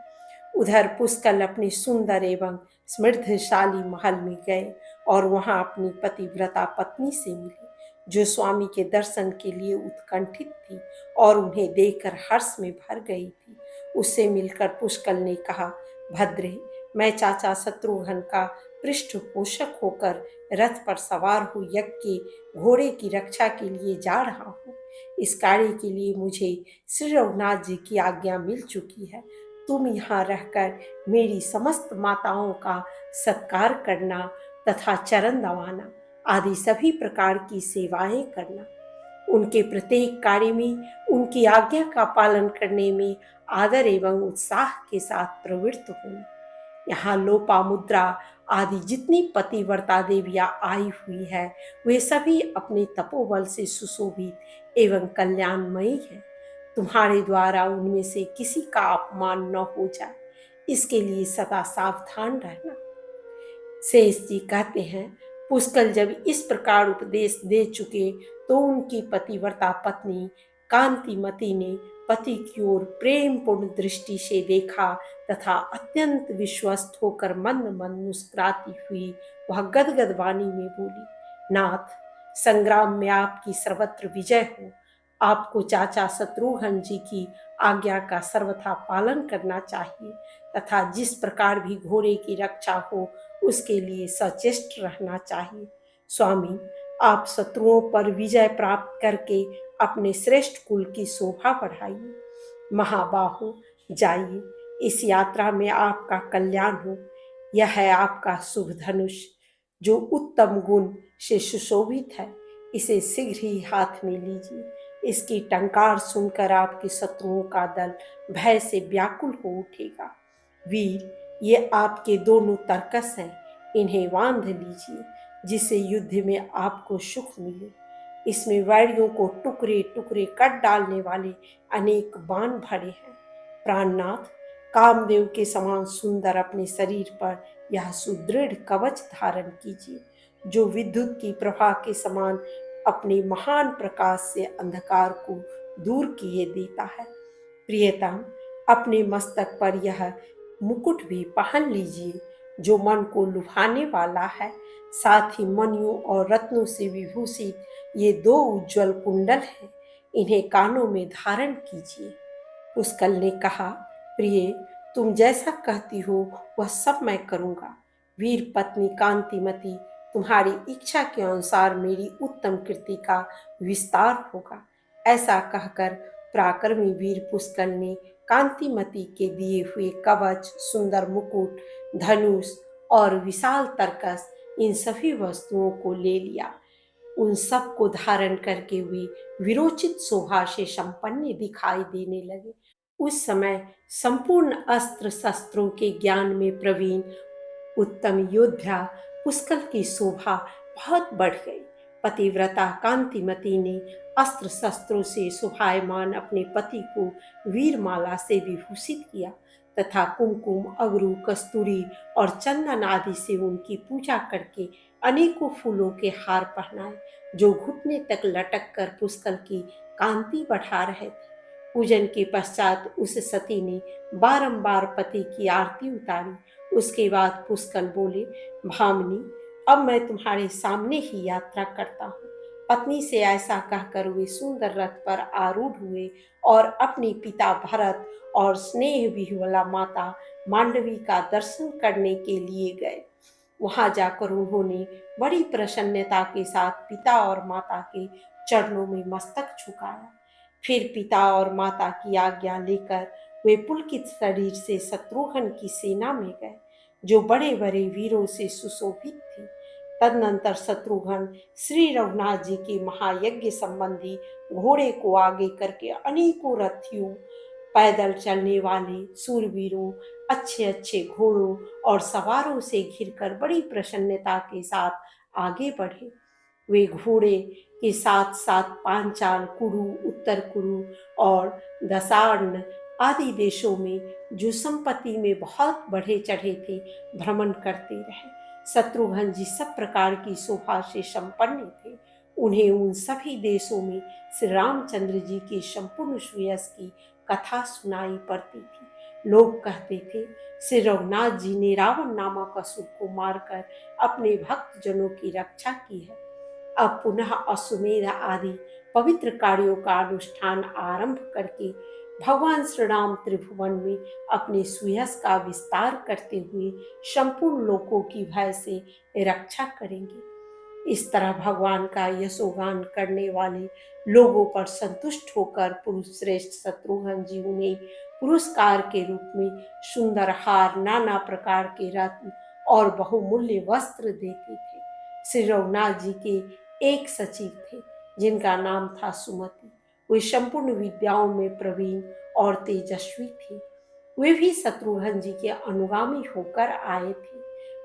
उधर पुष्कल अपनी सुंदर एवं समृद्धशाली महल में गए और वहां अपनी पतिव्रता पत्नी से मिले, जो स्वामी के दर्शन के लिए उत्कंठित थी और उन्हें देखकर हर्ष में भर गई थी। उससे मिलकर पुष्कल ने कहा, भद्रे, मैं चाचा शत्रुघ्न का पृष्ठपोषक होकर रथ पर सवार हो यज्ञ के घोड़े की रक्षा के लिए जा रहा हूँ। इस कार्य के लिए मुझे श्री रघुनाथ जी की आज्ञा मिल चुकी है। तुम यहाँ रहकर मेरी समस्त माताओं का सत्कार करना तथा चरण दबाना आदि सभी प्रकार की सेवाएं करना, उनके प्रत्येक कार्य में उनकी आज्ञा का पालन करने में आदर एवं उत्साह के साथ प्रवृत्त होना। यहाँ लोपामुद्रा आदि जितनी पतिव्रता देवियां आई हुई है वे सभी अपने तपोबल से सुशोभित एवं कल्याणमयी है। तुम्हारे द्वारा उनमें से किसी का अपमान न हो जाए, इसके लिए सदा सावधान रहना। शेष जी कहते हैं, पुष्कल जब इस प्रकार उपदेश दे चुके तो उनकी पतिव्रता पत्नी कांतिमती ने पति की ओर प्रेम पूर्ण दृष्टि से देखा तथा अत्यंत विश्वस्त होकर मंद मंद मुस्कुराती हुई वह गदगद वाणी में बोली, नाथ, संग्राम में आपकी सर्वत्र विजय हो। आपको चाचा शत्रुघ्न जी की आज्ञा का सर्वथा पालन करना चाहिए तथा जिस प्रकार भी घोड़े की रक्षा हो उसके लिए सचेष्ट रहना चाहिए। स्वामी, आप शत्रुओं पर विजय प्राप्त करके अपने श्रेष्ठ कुल की शोभा बढ़ाइए। महाबाहो, जाइए, इस यात्रा में आपका कल्याण हो। यह है आपका शुभ धनुष जो उत्तम गुण से सुशोभित है। इसे शीघ्र ही हाथ में लीजिए। इसकी टंकार सुनकर आपके शत्रुओं का दल भय से व्याकुल हो उठेगा। वीर, ये आपके दोनों तरकस हैं, इन्हें बांध लीजिए जिससे युद्ध में आपको सुख मिले। इसमें वैरियों को टुकड़े टुकड़े काट डालने वाले अनेक बाण भरे हैं। प्राणनाथ, कामदेव के समान सुंदर अपने शरीर पर यह सुदृढ़ कवच धारण कीजिए जो विद्युत की प्रभा के समान अपने महान प्रकाश से अंधकार को दूर किए देता है। प्रियतम, अपने मस्तक पर यह मुकुट भी पहन लीजिए जो मन को लुभाने वाला है। साथ ही मणियों और रत्नों से विभूषित ये दो उज्जवल कुंडल हैं, इन्हें कानों में धारण कीजिए। पुष्कल ने कहा, प्रिय, तुम जैसा कहती हो वह सब मैं करूंगा। वीर पत्नी कांतिमती, तुम्हारी इच्छा के अनुसार मेरी उत्तम कृति का विस्तार होगा। ऐसा कहकर पराक्रमी वीर पुष्कल ने कांतिमती के दिए हुए कवच, सुंदर मुकुट, धनुष और विशाल तरकस, इन सभी वस्तुओं को ले लिया। उन सब को धारण करके वे विरोचित शोभा से संपन्न दिखाई देने लगे। उस समय संपूर्ण अस्त्र शस्त्रों के ज्ञान में प्रवीण उत्तम योद्धा पुष्कल की शोभा बहुत बढ़ गई। पतिव्रता कांतिमती ने अस्त्र शस्त्रों से शोभायमान अपने पति को वीरमाला से विभूषित किया तथा कुमकुम, अगरू, कस्तूरी और चंदन आदि से उनकी पूजा करके अनेकों फूलों के हार पहनाए जो घुटने तक लटक कर पुष्कल की कांति बढ़ा रहे थे। पूजन के पश्चात उस सती ने बारंबार पति की आरती उतारी। उसके बाद पुष्कल बोले, भामिनी, अब मैं तुम्हारे सामने ही यात्रा करता हूँ। पत्नी से ऐसा कहकर वे सुंदर रथ पर आरूढ़ हुए और अपने पिता भरत और स्नेह विह्वला माता मांडवी का दर्शन करने के लिए गए। वहां जाकर उन्होंने बड़ी प्रसन्नता के साथ पिता और माता के चरणों में मस्तक झुकाया। फिर पिता और माता की आज्ञा लेकर वे पुलकित शरीर से शत्रुघ्न की सेना में गए जो बड़े बड़े वीरों से सुशोभित थे। तदनंतर शत्रुघ्न श्री रघुनाथ जी के महायज्ञ संबंधी घोड़े को आगे करके अनेकों रथियों, पैदल चलने वाले सूरवीरों, अच्छे अच्छे घोड़ों और सवारों से घिरकर बड़ी प्रसन्नता के साथ आगे बढ़े। वे घोड़े के साथ साथ पांचाल, कुरु, उत्तर कुरु और दशार्ण आदि देशों में जो संपत्ति में बहुत बढ़े चढ़े थे भ्रमण करते रहे। शत्रुघ्न जी सब प्रकार की शोभा से संपन्न थे। उन्हें उन सभी देशों में श्री रामचंद्र जी के संपूर्ण सुयश की कथा सुनाई पड़ती थी। लोग कहते थे, श्री रघुनाथ जी ने रावण नामक असुर को मारकर अपने भक्त जनों की रक्षा की है। अब पुनः अश्वमेध आदि पवित्र कार्यों का अनुष्ठान आरंभ करके भगवान श्री राम त्रिभुवन में अपने सुयश का विस्तार करते हुए संपूर्ण लोकों की भय से रक्षा करेंगे। इस तरह भगवान का यशोगान करने वाले लोगों पर संतुष्ट होकर पुरुष श्रेष्ठ शत्रुघ्न जी उन्हें पुरस्कार के रूप में सुंदर हार, नाना प्रकार के रत्न और बहुमूल्य वस्त्र देते थे। श्री रघुनाथ जी के एक सचिव थे जिनका नाम था सुमति। वे संपूर्ण विद्याओं में प्रवीण और तेजस्वी थे। वे भी शत्रुघ्न जी के अनुगामी होकर आए थे।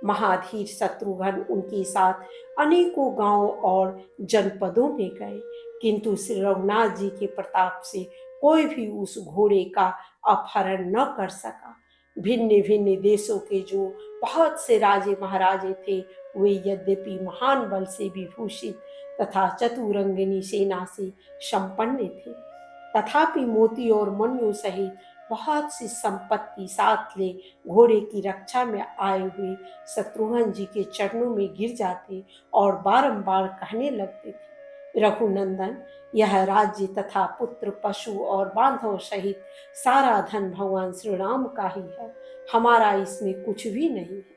महाधीर शत्रुघ्न उनके साथ अनेकों गांवों और जनपदों में गए, किंतु श्री रघुनाथ जी के प्रताप से कोई भी उस घोड़े का अपहरण न कर सका। भिन्न भिन्न देशों के जो बहुत से राजे महाराजे थे, वे यद्यपि महान बल से विभूषित तथा चतुरंगिनी सेना से संपन्न थे, तथापि मोती और मणियों सहित बहुत सी संपत्ति साथ ले घोड़े की रक्षा में आए हुए शत्रुघ्न जी के चरणों में गिर जाते और बारंबार कहने लगते थे, रघुनंदन, यह राज्य तथा पुत्र, पशु और बांधव सहित सारा धन भगवान श्री राम का ही है, हमारा इसमें कुछ भी नहीं है।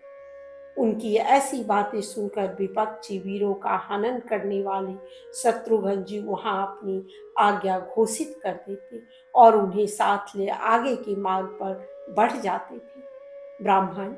उनकी ऐसी बातें सुनकर विपक्षी वीरों का हनन करने वाले शत्रुघ्न जी वहां अपनी आज्ञा घोषित कर देते और उन्हें साथ ले आगे के मार्ग पर बढ़ जाते थे। ब्राह्मण,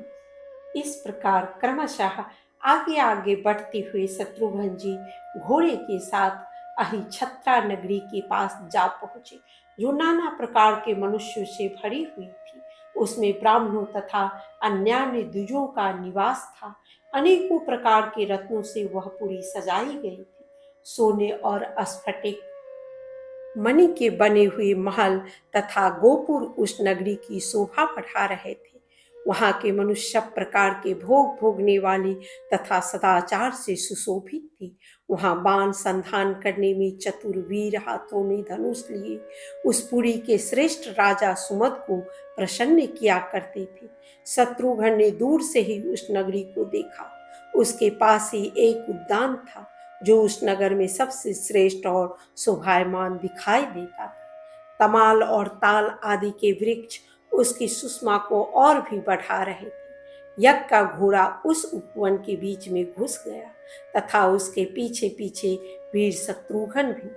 इस प्रकार क्रमशः आगे आगे बढ़ते हुए शत्रुघ्न जी घोड़े के साथ अहिछत्रा नगरी के पास जा पहुंचे, जो नाना प्रकार के मनुष्यों से भरी हुई थी। उसमें ब्राह्मणों तथा अन्यान्य द्विजों का निवास था। अनेकों प्रकार के रत्नों से वह पूरी सजाई गई थी। सोने और स्फटिक मणि के बने हुए महल तथा गोपुर उस नगरी की शोभा बढ़ा रहे थे। वहां के मनुष्य सब प्रकार के भोग भोगने वाले तथा सदाचार से सुशोभित थे। वहां बाण संधान करने में चतुर वीर हाथों में धनुष लिए उस पुरी के श्रेष्ठ राजा सुमद को प्रसन्न किया करते थे। शत्रुघ्न ने दूर से ही उस नगरी को देखा। उसके पास ही एक उद्यान था जो उस नगर में सबसे श्रेष्ठ और शोभायमान दिखाई देता था। तमाल और ताल आदि के वृक्ष उसकी सुषमा को और भी बढ़ा रहे थे। यज्ञ का घोड़ा उस उपवन के बीच में घुस गया तथा उसके पीछे पीछे वीर शत्रुघ्न भी,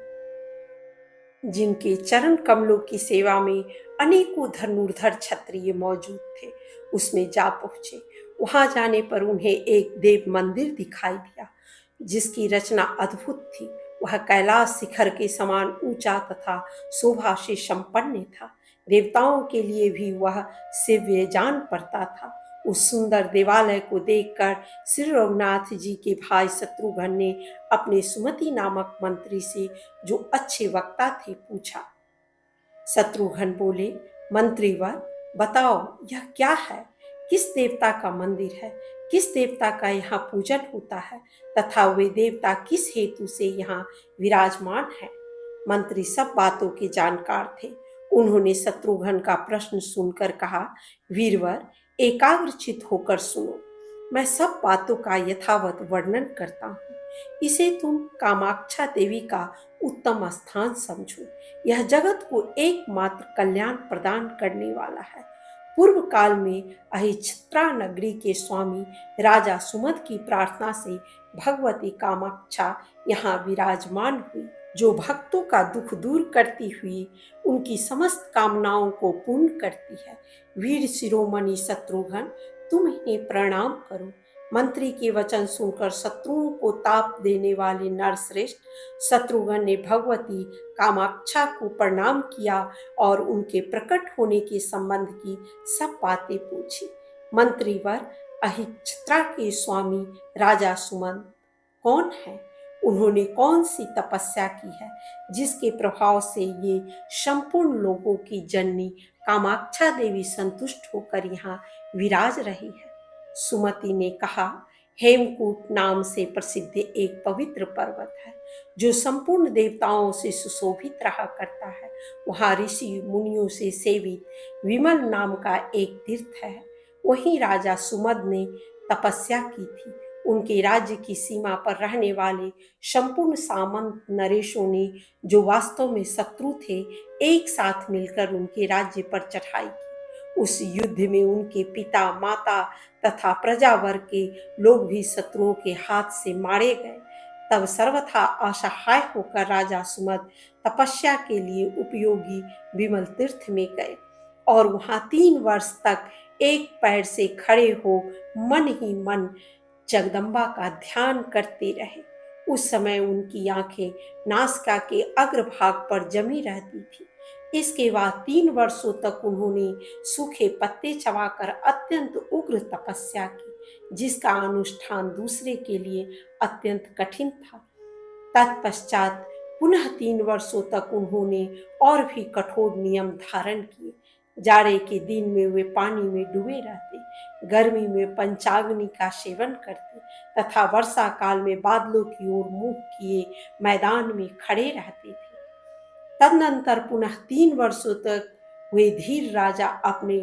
जिनके चरण कमलों की सेवा में अनेकों धनुर्धर क्षत्रिय मौजूद थे, उसमें जा पहुंचे। वहां जाने पर उन्हें एक देव मंदिर दिखाई दिया जिसकी रचना अद्भुत थी। वह कैलाश शिखर के समान ऊंचा तथा शोभा से संपन्न था। देवताओं के लिए भी वह दिव्य जान पड़ता था। उस सुंदर देवालय को देखकर श्री रघुनाथ जी के भाई शत्रुघ्न ने अपने सुमति नामक मंत्री से, जो अच्छे वक्ता थे, पूछा। शत्रुघ्न बोले, मंत्रीवर, बताओ यह क्या है? किस देवता का मंदिर है? किस देवता का यहाँ पूजन होता है तथा वे देवता किस हेतु से यहाँ विराजमान है? मंत्री सब बातों के जानकार थे। उन्होंने शत्रुघ्न का प्रश्न सुनकर कहा, वीरवर, एकाग्रचित होकर सुनो। मैं सब बातों का यथावत वर्णन करता हूँ। इसे तुम कामाक्षा देवी का उत्तम स्थान समझो। यह जगत को एकमात्र कल्याण प्रदान करने वाला है। पूर्व काल में अहिच्छत्रा नगरी के स्वामी राजा सुमद की प्रार्थना से भगवती कामाक्षा यहाँ विराजमान हुई, जो भक्तों का दुख दूर करती हुई उनकी समस्त कामनाओं को पूर्ण करती है। वीर शिरोमणि शत्रुघ्न, तुम इन्हें प्रणाम करो। मंत्री के वचन सुनकर शत्रुओं को ताप देने वाले नरश्रेष्ठ शत्रुघ्न ने भगवती कामाक्षा को प्रणाम किया और उनके प्रकट होने के संबंध की सब बातें पूछी। मंत्रीवर, अहिच्छत्रा के स्वामी राजा सुमंत कौन है? उन्होंने कौन सी तपस्या की है जिसके प्रभाव से ये संपूर्ण लोगों की जननी कामाक्षा देवी संतुष्ट होकर यहाँ विराज रही है? सुमति ने कहा, हेमकूट नाम से प्रसिद्ध एक पवित्र पर्वत है जो संपूर्ण देवताओं से सुशोभित रहा करता है। वहाँ ऋषि मुनियों से सेवित विमल नाम का एक तीर्थ है। वहीं राजा सुमद ने तपस्या की थी। उनके राज्य की सीमा पर रहने वाले संपूर्ण सामंत नरेशों ने, जो वास्तव में शत्रु थे, एक साथ मिलकर उनके राज्य पर चढ़ाई की। उस युद्ध में उनके पिता, माता तथा प्रजावर्ग के लोग भी शत्रुओं के हाथ से मारे गए। तब सर्वथा असहाय होकर राजा सुमद तपस्या के लिए उपयोगी विमल तीर्थ में गए और वहां 3 वर्ष तक एक पैर से खड़े हो मन ही मन जगदम्बा का ध्यान करते रहे। उस समय उनकी आंखें नासिका के अग्रभाग पर जमी रहती थी। इसके बाद 3 वर्षों तक उन्होंने सूखे पत्ते चबाकर अत्यंत उग्र तपस्या की, जिसका अनुष्ठान दूसरे के लिए अत्यंत कठिन था। तत्पश्चात पुनः 3 वर्षों तक उन्होंने और भी कठोर नियम धारण किए। जाड़े के दिन में वे पानी में डूबे रहते, गर्मी में पंचाग्नि का सेवन करते तथा वर्षा काल में बादलों की ओर मुंह किए मैदान में खड़े रहते थे। तदनंतर पुनः 3 वर्षों तक वे धीर राजा अपने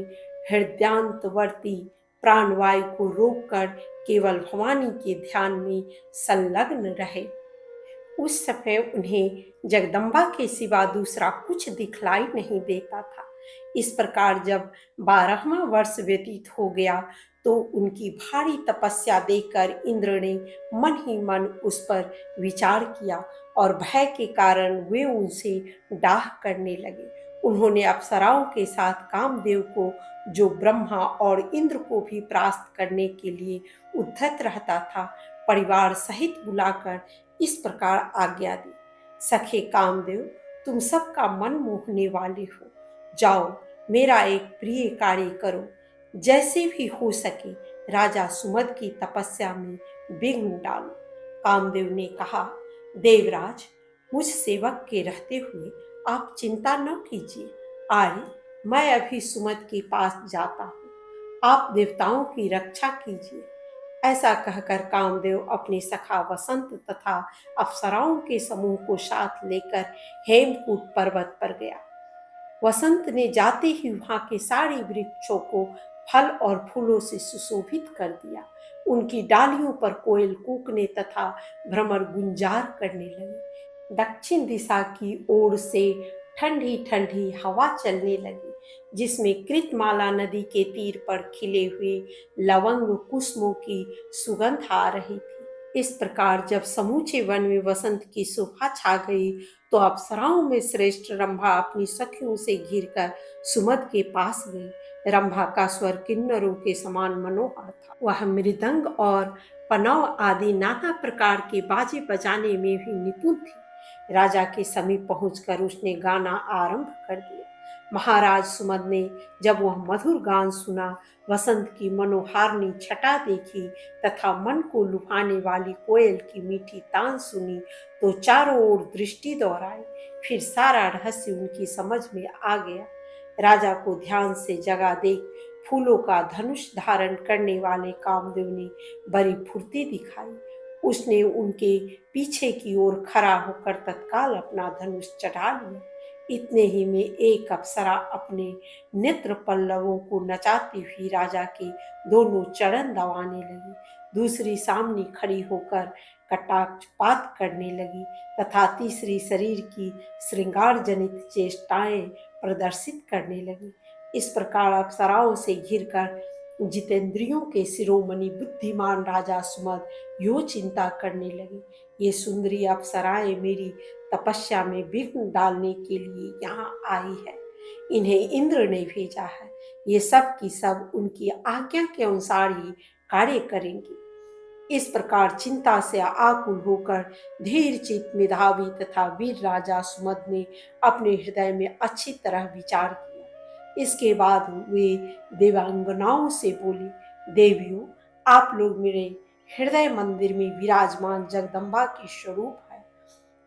हृदयांतवर्ती प्राणवायु को रोककर केवल भवानी के ध्यान में संलग्न रहे। उस समय उन्हें जगदम्बा के सिवा दूसरा कुछ दिखलाई नहीं देता था। इस प्रकार जब 12वां वर्ष व्यतीत हो गया तो उनकी भारी तपस्या देखकर इंद्र ने मन ही मन उस पर विचार किया और भय के कारण वे उनसे डाह करने लगे। उन्होंने अप्सराओं के साथ कामदेव को, जो ब्रह्मा और इंद्र को भी परास्त करने के लिए उद्धत रहता था, परिवार सहित बुलाकर इस प्रकार आज्ञा दी, सखे कामदेव, तुम सबका मन मोहने वाले हो। जाओ, मेरा एक प्रिय कार्य करो। जैसे भी हो सके राजा सुमद की तपस्या में विघ्न डालो। कामदेव ने कहा, देवराज, मुझ सेवक के रहते हुए आप चिंता न कीजिए। आर्य, मैं अभी सुमद के पास जाता हूँ। आप देवताओं की रक्षा कीजिए। ऐसा कहकर कामदेव अपने सखा वसंत तथा अप्सराओं के समूह को साथ लेकर हेमकूट पर्वत पर गया। वसंत ने जाते ही वहां के सारे वृक्षों को फल और फूलों से सुशोभित कर दिया। उनकी डालियों पर कोयल कूकने तथा भ्रमर गुंजार करने लगे। दक्षिण दिशा की ओर से ठंडी ठंडी हवा चलने लगी, जिसमें कृतमाला नदी के तीर पर खिले हुए लवंग कुसुमों की सुगंध आ रही थी। इस प्रकार जब समूचे वन में वसंत की शोभा छा गई, तो अप्सराओं में श्रेष्ठ रंभा अपनी सखियों से घिरकर सुमद के पास गई। रंभा का स्वर किन्नरों के समान मनोहर था। वह मृदंग और पनौ आदि नाना प्रकार के बाजे बजाने में भी निपुण थी। राजा के समीप पहुंचकर उसने गाना आरंभ कर दिया। महाराज सुमद ने जब वह मधुर गान सुना, वसंत की मनोहारिणी छटा देखी तथा मन को लुभाने वाली कोयल की मीठी तान सुनी, तो चारों ओर दृष्टि दौड़ाई। फिर सारा रहस्य उनकी समझ में आ गया। राजा को ध्यान से जगा देख फूलों का धनुष धारण करने वाले कामदेव ने बड़ी फुर्ती दिखाई। उसने उनके पीछे की ओर खड़ा होकर तत्काल अपना धनुष चढ़ा लिया। इतने ही में एक अप्सरा अपने नेत्र पल्लवों को नचाती हुई राजा के दोनों चरण दबाने लगी। दूसरी सामने खड़ी होकर कटाक्षपात करने लगी तथा तीसरी शरीर की श्रृंगार जनित चेष्टाएं प्रदर्शित करने लगी। इस प्रकार अप्सराओं से घिरकर जितेंद्रियों के शिरोमणि बुद्धिमान राजा सुमद यो चिंता करने लगे, ये सुंदरी अप्सराएं मेरी तपस्या में विघ्न डालने के लिए यहाँ आई है। इन्हें इंद्र ने भेजा है। ये सब की सब उनकी आज्ञा के अनुसार ही कार्य करेंगी। इस प्रकार चिंता से आकुल होकर धीर चित मेधावी तथा वीर राजा सुमद ने अपने हृदय में अच्छी तरह विचार किया। इसके बाद वे देवांगनाओं से बोले, देवियों, आप लोग मेरे हृदय मंदिर में विराजमान जगदम्बा की स्वरूप है।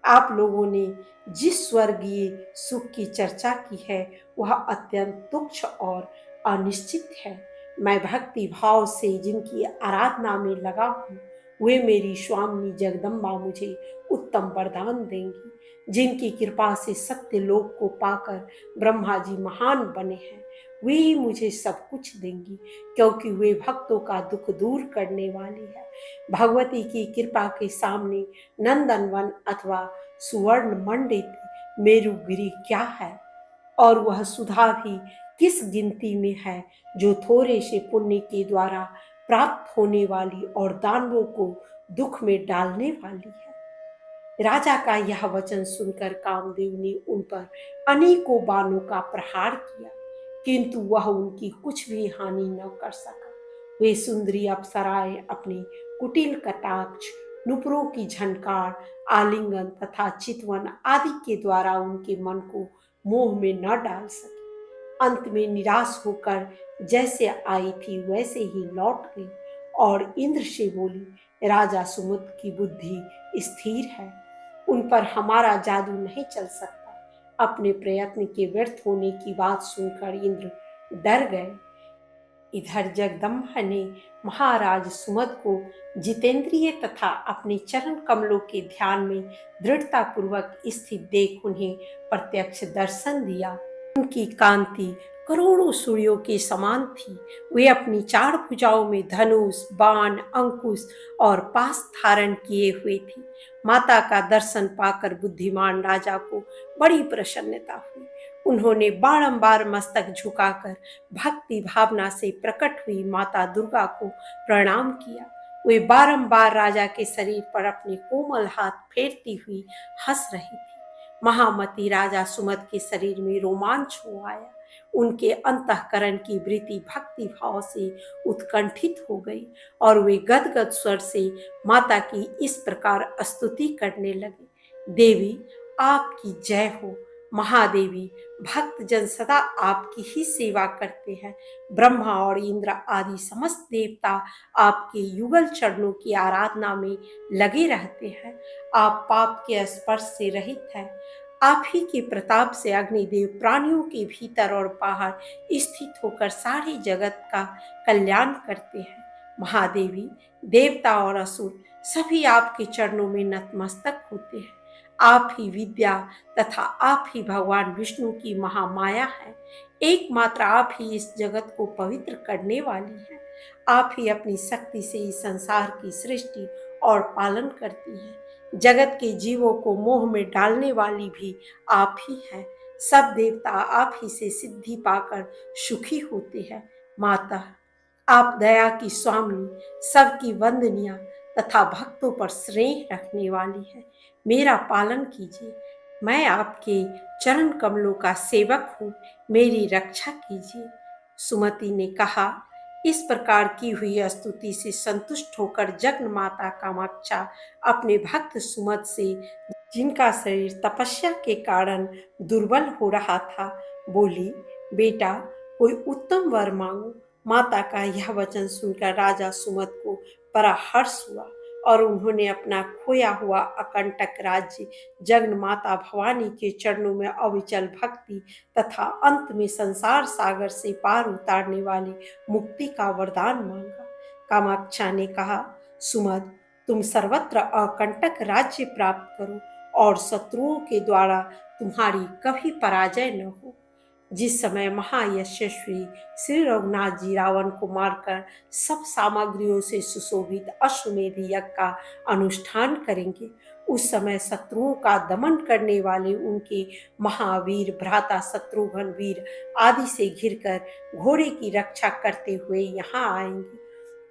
आप लोगों ने जिस स्वर्गीय सुख की चर्चा की है, वह अत्यंत तुच्छ और अनिश्चित है। मैं भक्ति भाव से जिनकी आराधना में लगा हूँ, वे मेरी स्वामी जगदम्बा मुझे उत्तम वरदान देंगी। जिनकी कृपा से सत्य लोक को पाकर ब्रह्मा जी महान बने हैं, वे ही मुझे सब कुछ देंगी, क्योंकि वे भक्तों का दुख दूर करने वाली है। भगवती की कृपा के सामने नंदनवन अथवा सुवर्ण मंडित मेरुगिरी क्या है, और वह सुधा भी किस गिनती में है, जो थोड़े से पुण्य के द्वारा प्राप्त होने वाली और दानवों को दुख में डालने वाली है। राजा का यह वचन सुनकर कामदेव ने उन पर अनेकों बाणों का प्रहार किया, किंतु वह उनकी कुछ भी हानि न कर सका। वे सुंदरी अप्सराएं अपने कुटिल कटाक्ष, नुपुरों की झनकार, आलिंगन तथा चितवन आदि के द्वारा उनके मन को मोह में न डाल सकी। अंत में निराश होकर जैसे आई थी वैसे ही लौट गई और इंद्र से बोली, राजा सुमुद की बुद्धि स्थिर है, उन पर हमारा जादू नहीं चल सकता। अपने प्रयत्न के व्यर्थ होने की बात सुनकर इंद्र डर गए। इधर जगदम्बा ने महाराज सुमद को जितेंद्रिय तथा अपने चरण कमलों के ध्यान में दृढ़ता पूर्वक स्थित देख उन्हें प्रत्यक्ष दर्शन दिया। उनकी कांति करोड़ों सूर्यों के समान थी। वे अपनी चार भुजाओं में धनुष, बाण, अंकुश और पाश धारण किए हुए थी। माता का दर्शन पाकर बुद्धिमान राजा को बड़ी प्रसन्नता हुई। उन्होंने बारंबार मस्तक झुकाकर भक्ति भावना से प्रकट हुई माता दुर्गा को प्रणाम किया। वे बारंबार राजा के शरीर पर अपने कोमल हाथ फेरती हुई हंस रही थी। महामती राजा सुमद के शरीर में रोमांच हो आया। उनके अंतःकरण की वृत्ति भक्ति भाव से उत्कंठित हो गई और वे गदगद स्वर से माता की इस प्रकार स्तुति करने लगे, देवी आपकी जय हो। महादेवी, भक्त जन सदा आपकी ही सेवा करते हैं। ब्रह्मा और इंद्र आदि समस्त देवता आपके युगल चरणों की आराधना में लगे रहते हैं। आप पाप के स्पर्श से रहित हैं। आप ही के प्रताप से अग्निदेव प्राणियों के भीतर और बाहर स्थित होकर सारे जगत का कल्याण करते हैं। महादेवी, देवता और असुर सभी आपके चरणों में नतमस्तक होते हैं। आप ही विद्या तथा आप ही भगवान विष्णु की महामाया है। एकमात्र आप ही इस जगत को पवित्र करने वाली है। आप ही अपनी शक्ति से इस संसार की सृष्टि और पालन करती हैं। जगत के जीवों को मोह में डालने वाली भी आप ही हैं। सब देवता आप ही से सिद्धि पाकर सुखी होते हैं। माता, आप दया की स्वामिनी, सबकी वंदनीय तथा भक्तों पर स्नेह रखने वाली है। मेरा पालन कीजिए। मैं आपके चरण कमलों का सेवक हूँ। मेरी रक्षा कीजिए। सुमति ने कहा। इस प्रकार की हुई स्तुति से संतुष्ट होकर जगन माता कामाक्षा अपने भक्त सुमत से, जिनका शरीर तपस्या के कारण दुर्बल हो रहा था, बोली, बेटा, कोई उत्तम वर मांगो। माता का यह वचन सुनकर राजा सुमत को बड़ा हर्ष हुआ और उन्होंने अपना खोया हुआ अकंटक राज्य जगन माता भवानी के चरणों में अविचल भक्ति तथा अंत में संसार सागर से पार उतारने वाली मुक्ति का वरदान मांगा। कामाक्षा ने कहा, सुमत, तुम सर्वत्र अकंटक राज्य प्राप्त करो और शत्रुओं के द्वारा तुम्हारी कभी पराजय न हो। जिस समय महायशस्वी श्री रघुनाथ जी रावण को मारकर सब सामग्रियों से सुशोभित अश्वमेध यज्ञ का अनुष्ठान करेंगे, उस समय शत्रुओं का दमन करने वाले उनके महावीर भ्राता शत्रुघ्न वीर आदि से घिरकर घोड़े की रक्षा करते हुए यहाँ आएंगे।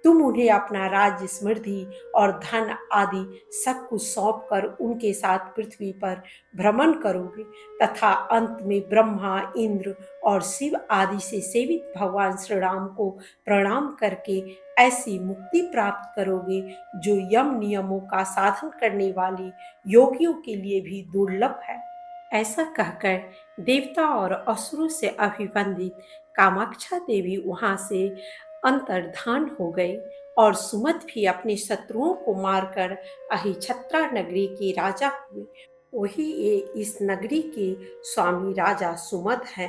तुम उन्हें अपना राज्य, समृद्धि और धन आदि सब कुछ सौंप कर उनके साथ पृथ्वी पर भ्रमण करोगे तथा अंत में ब्रह्मा, इंद्र और शिव आदि से सेवित भगवान श्री राम को प्रणाम करके ऐसी मुक्ति प्राप्त करोगे जो यम नियमों का साधन करने वाले योगियों के लिए भी दुर्लभ है। ऐसा कहकर देवता और असुरों से अभिवंदित कामाक्षा देवी वहां से अंतर्धान हो गई और सुमत भी अपने शत्रुओं को मारकर अहिछत्रा नगरी के राजा हुए। वही ये इस नगरी के स्वामी राजा सुमत हैं।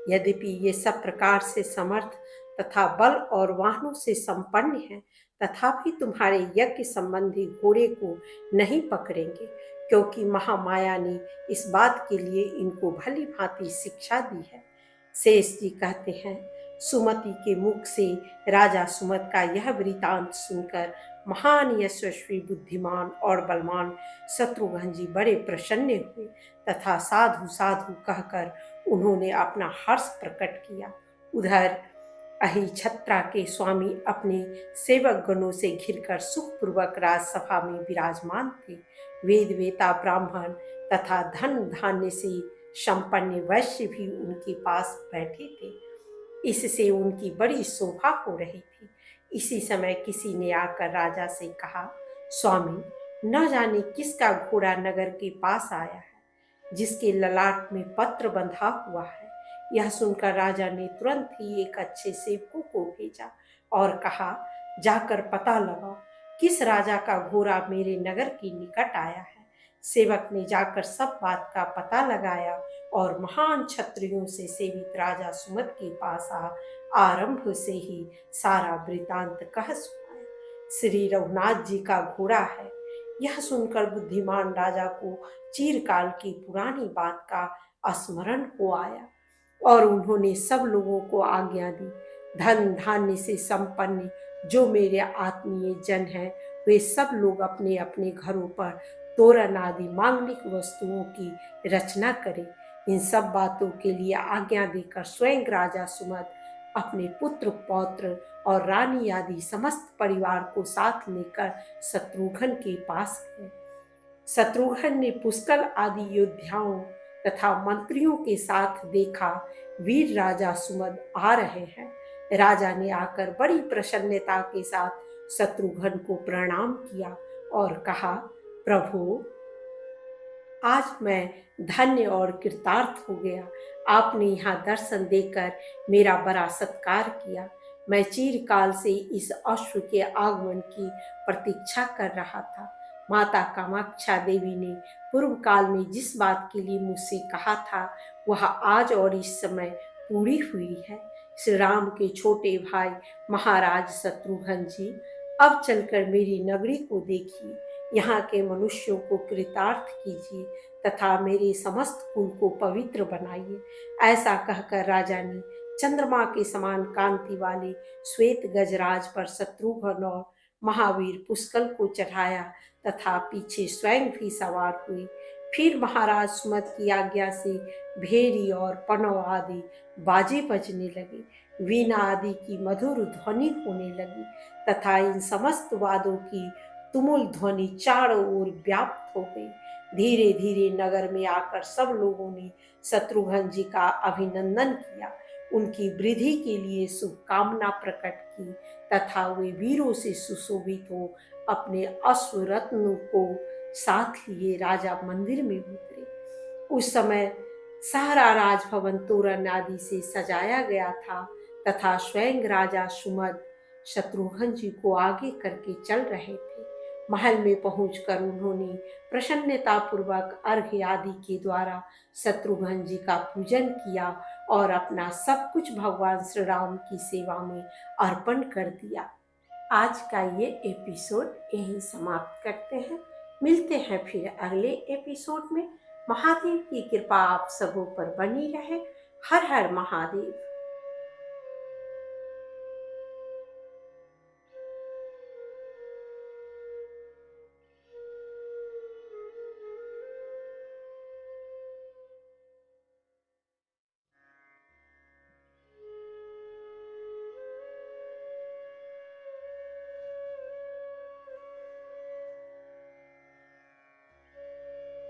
यद्यपि ये सब प्रकार से समर्थ तथा बल और वाहनों से संपन्न हैं, तथापि तुम्हारे यज्ञ संबंधी घोड़े को नहीं पकड़ेंगे, क्योंकि महामाया ने इस बात के लिए इनको भली भांति शिक्षा दी है। शेष जी कहते हैं, सुमति के मुख से राजा सुमत का यह वृतांत सुनकर महान यशस्वी, बुद्धिमान और बलवान शत्रुघ्न जी बड़े प्रसन्न हुए तथा साधु साधु कहकर उन्होंने अपना हर्ष प्रकट किया। उधर अहिछत्रा के स्वामी अपने सेवक गणों से घिरकर सुखपूर्वक राजसभा में विराजमान थे। वेद वेता ब्राह्मण तथा धन धान्य से संपन्न वैश्य भी उनके पास बैठे थे। इससे उनकी बड़ी शोभा हो रही थी। इसी समय किसी ने आकर राजा से कहा, स्वामी, न जाने किसका घोड़ा नगर के पास आया है, जिसके ललाट में पत्र बंधा हुआ है। यह सुनकर राजा ने तुरंत ही एक अच्छे सेवकों को भेजा और कहा, जाकर पता लगाओ किस राजा का घोड़ा मेरे नगर के निकट आया है। सेवक ने जाकर सब बात का पता लगाया और महान क्षत्रियों से सेवित राजा सुमत के पास आरंभ से ही सारा वृतांत कह सुनाया। श्री रघुनाथ जी का घोड़ा है। यह सुनकर बुद्धिमान राजा को चिरकाल की पुरानी बात का स्मरण हो आया और उन्होंने सब लोगों को आज्ञा दी, धन धान्य से संपन्न जो मेरे आत्मीय जन हैं, वे सब लोग अपने अपने घरों पर तोरण आदि मांगलिक वस्तुओं की रचना करें। इन सब बातों के लिए आज्ञा देकर स्वयं राजा सुमत अपने पुत्र, पौत्र और रानी आदि समस्त परिवार को साथ लेकर शत्रुघ्न के पास गए। शत्रुघ्न ने पुष्कल आदि योद्धाओं तथा मंत्रियों के साथ देखा, वीर राजा सुमत आ रहे हैं। राजा ने आकर बड़ी प्रसन्नता के साथ शत्रुघ्न को प्रणाम किया और कहा, प्रभु, आज मैं धन्य और कृतार्थ हो गया। आपने यहाँ दर्शन देकर मेरा बड़ा सत्कार किया। मैं चिरकाल से इस अश्व के आगमन की प्रतीक्षा कर रहा था। माता कामाक्षा देवी ने पूर्व काल में जिस बात के लिए मुझसे कहा था, वह आज और इस समय पूरी हुई है। श्री राम के छोटे भाई महाराज शत्रुघ्न जी, अब चलकर मेरी नगरी को देखिए, यहाँ के मनुष्यों को कृतार्थ कीजिए तथा मेरे समस्त कुल को पवित्र बनाइए। ऐसा कहकर राजा ने चंद्रमा के समान कांति वाले श्वेत गजराज पर शत्रुघ्न और महावीर पुष्कल को चढ़ाया तथा पीछे स्वयं भी सवार हुए। फिर महाराज सुमत की आज्ञा से भेरी और पनव आदि बाजे बजने लगे, वीणा आदि की मधुर ध्वनि होने लगी तथा इन समस्त वादों की तुमुल ध्वनि चारों ओर व्याप्त हो गई। धीरे धीरे नगर में आकर सब लोगों ने शत्रुघ्न जी का अभिनंदन किया, उनकी वृद्धि के लिए शुभकामना प्रकट की तथा वे वीरों से सुशोभित हो अपने अश्वरत्न को साथ लिए राजा मंदिर में उतरे। उस समय सारा राजभवन तोरण आदि से सजाया गया था तथा स्वयं राजा सुमद शत्रुघ्न जी को आगे करके चल रहे थे। महल में पहुंचकर उन्होंने प्रसन्नता पूर्वक अर्घ्य आदि के द्वारा शत्रुघ्न जी का पूजन किया और अपना सब कुछ भगवान श्री राम की सेवा में अर्पण कर दिया। आज का ये एपिसोड यहीं समाप्त करते हैं। मिलते हैं फिर अगले एपिसोड में। महादेव की कृपा आप सबों पर बनी रहे। हर हर महादेव।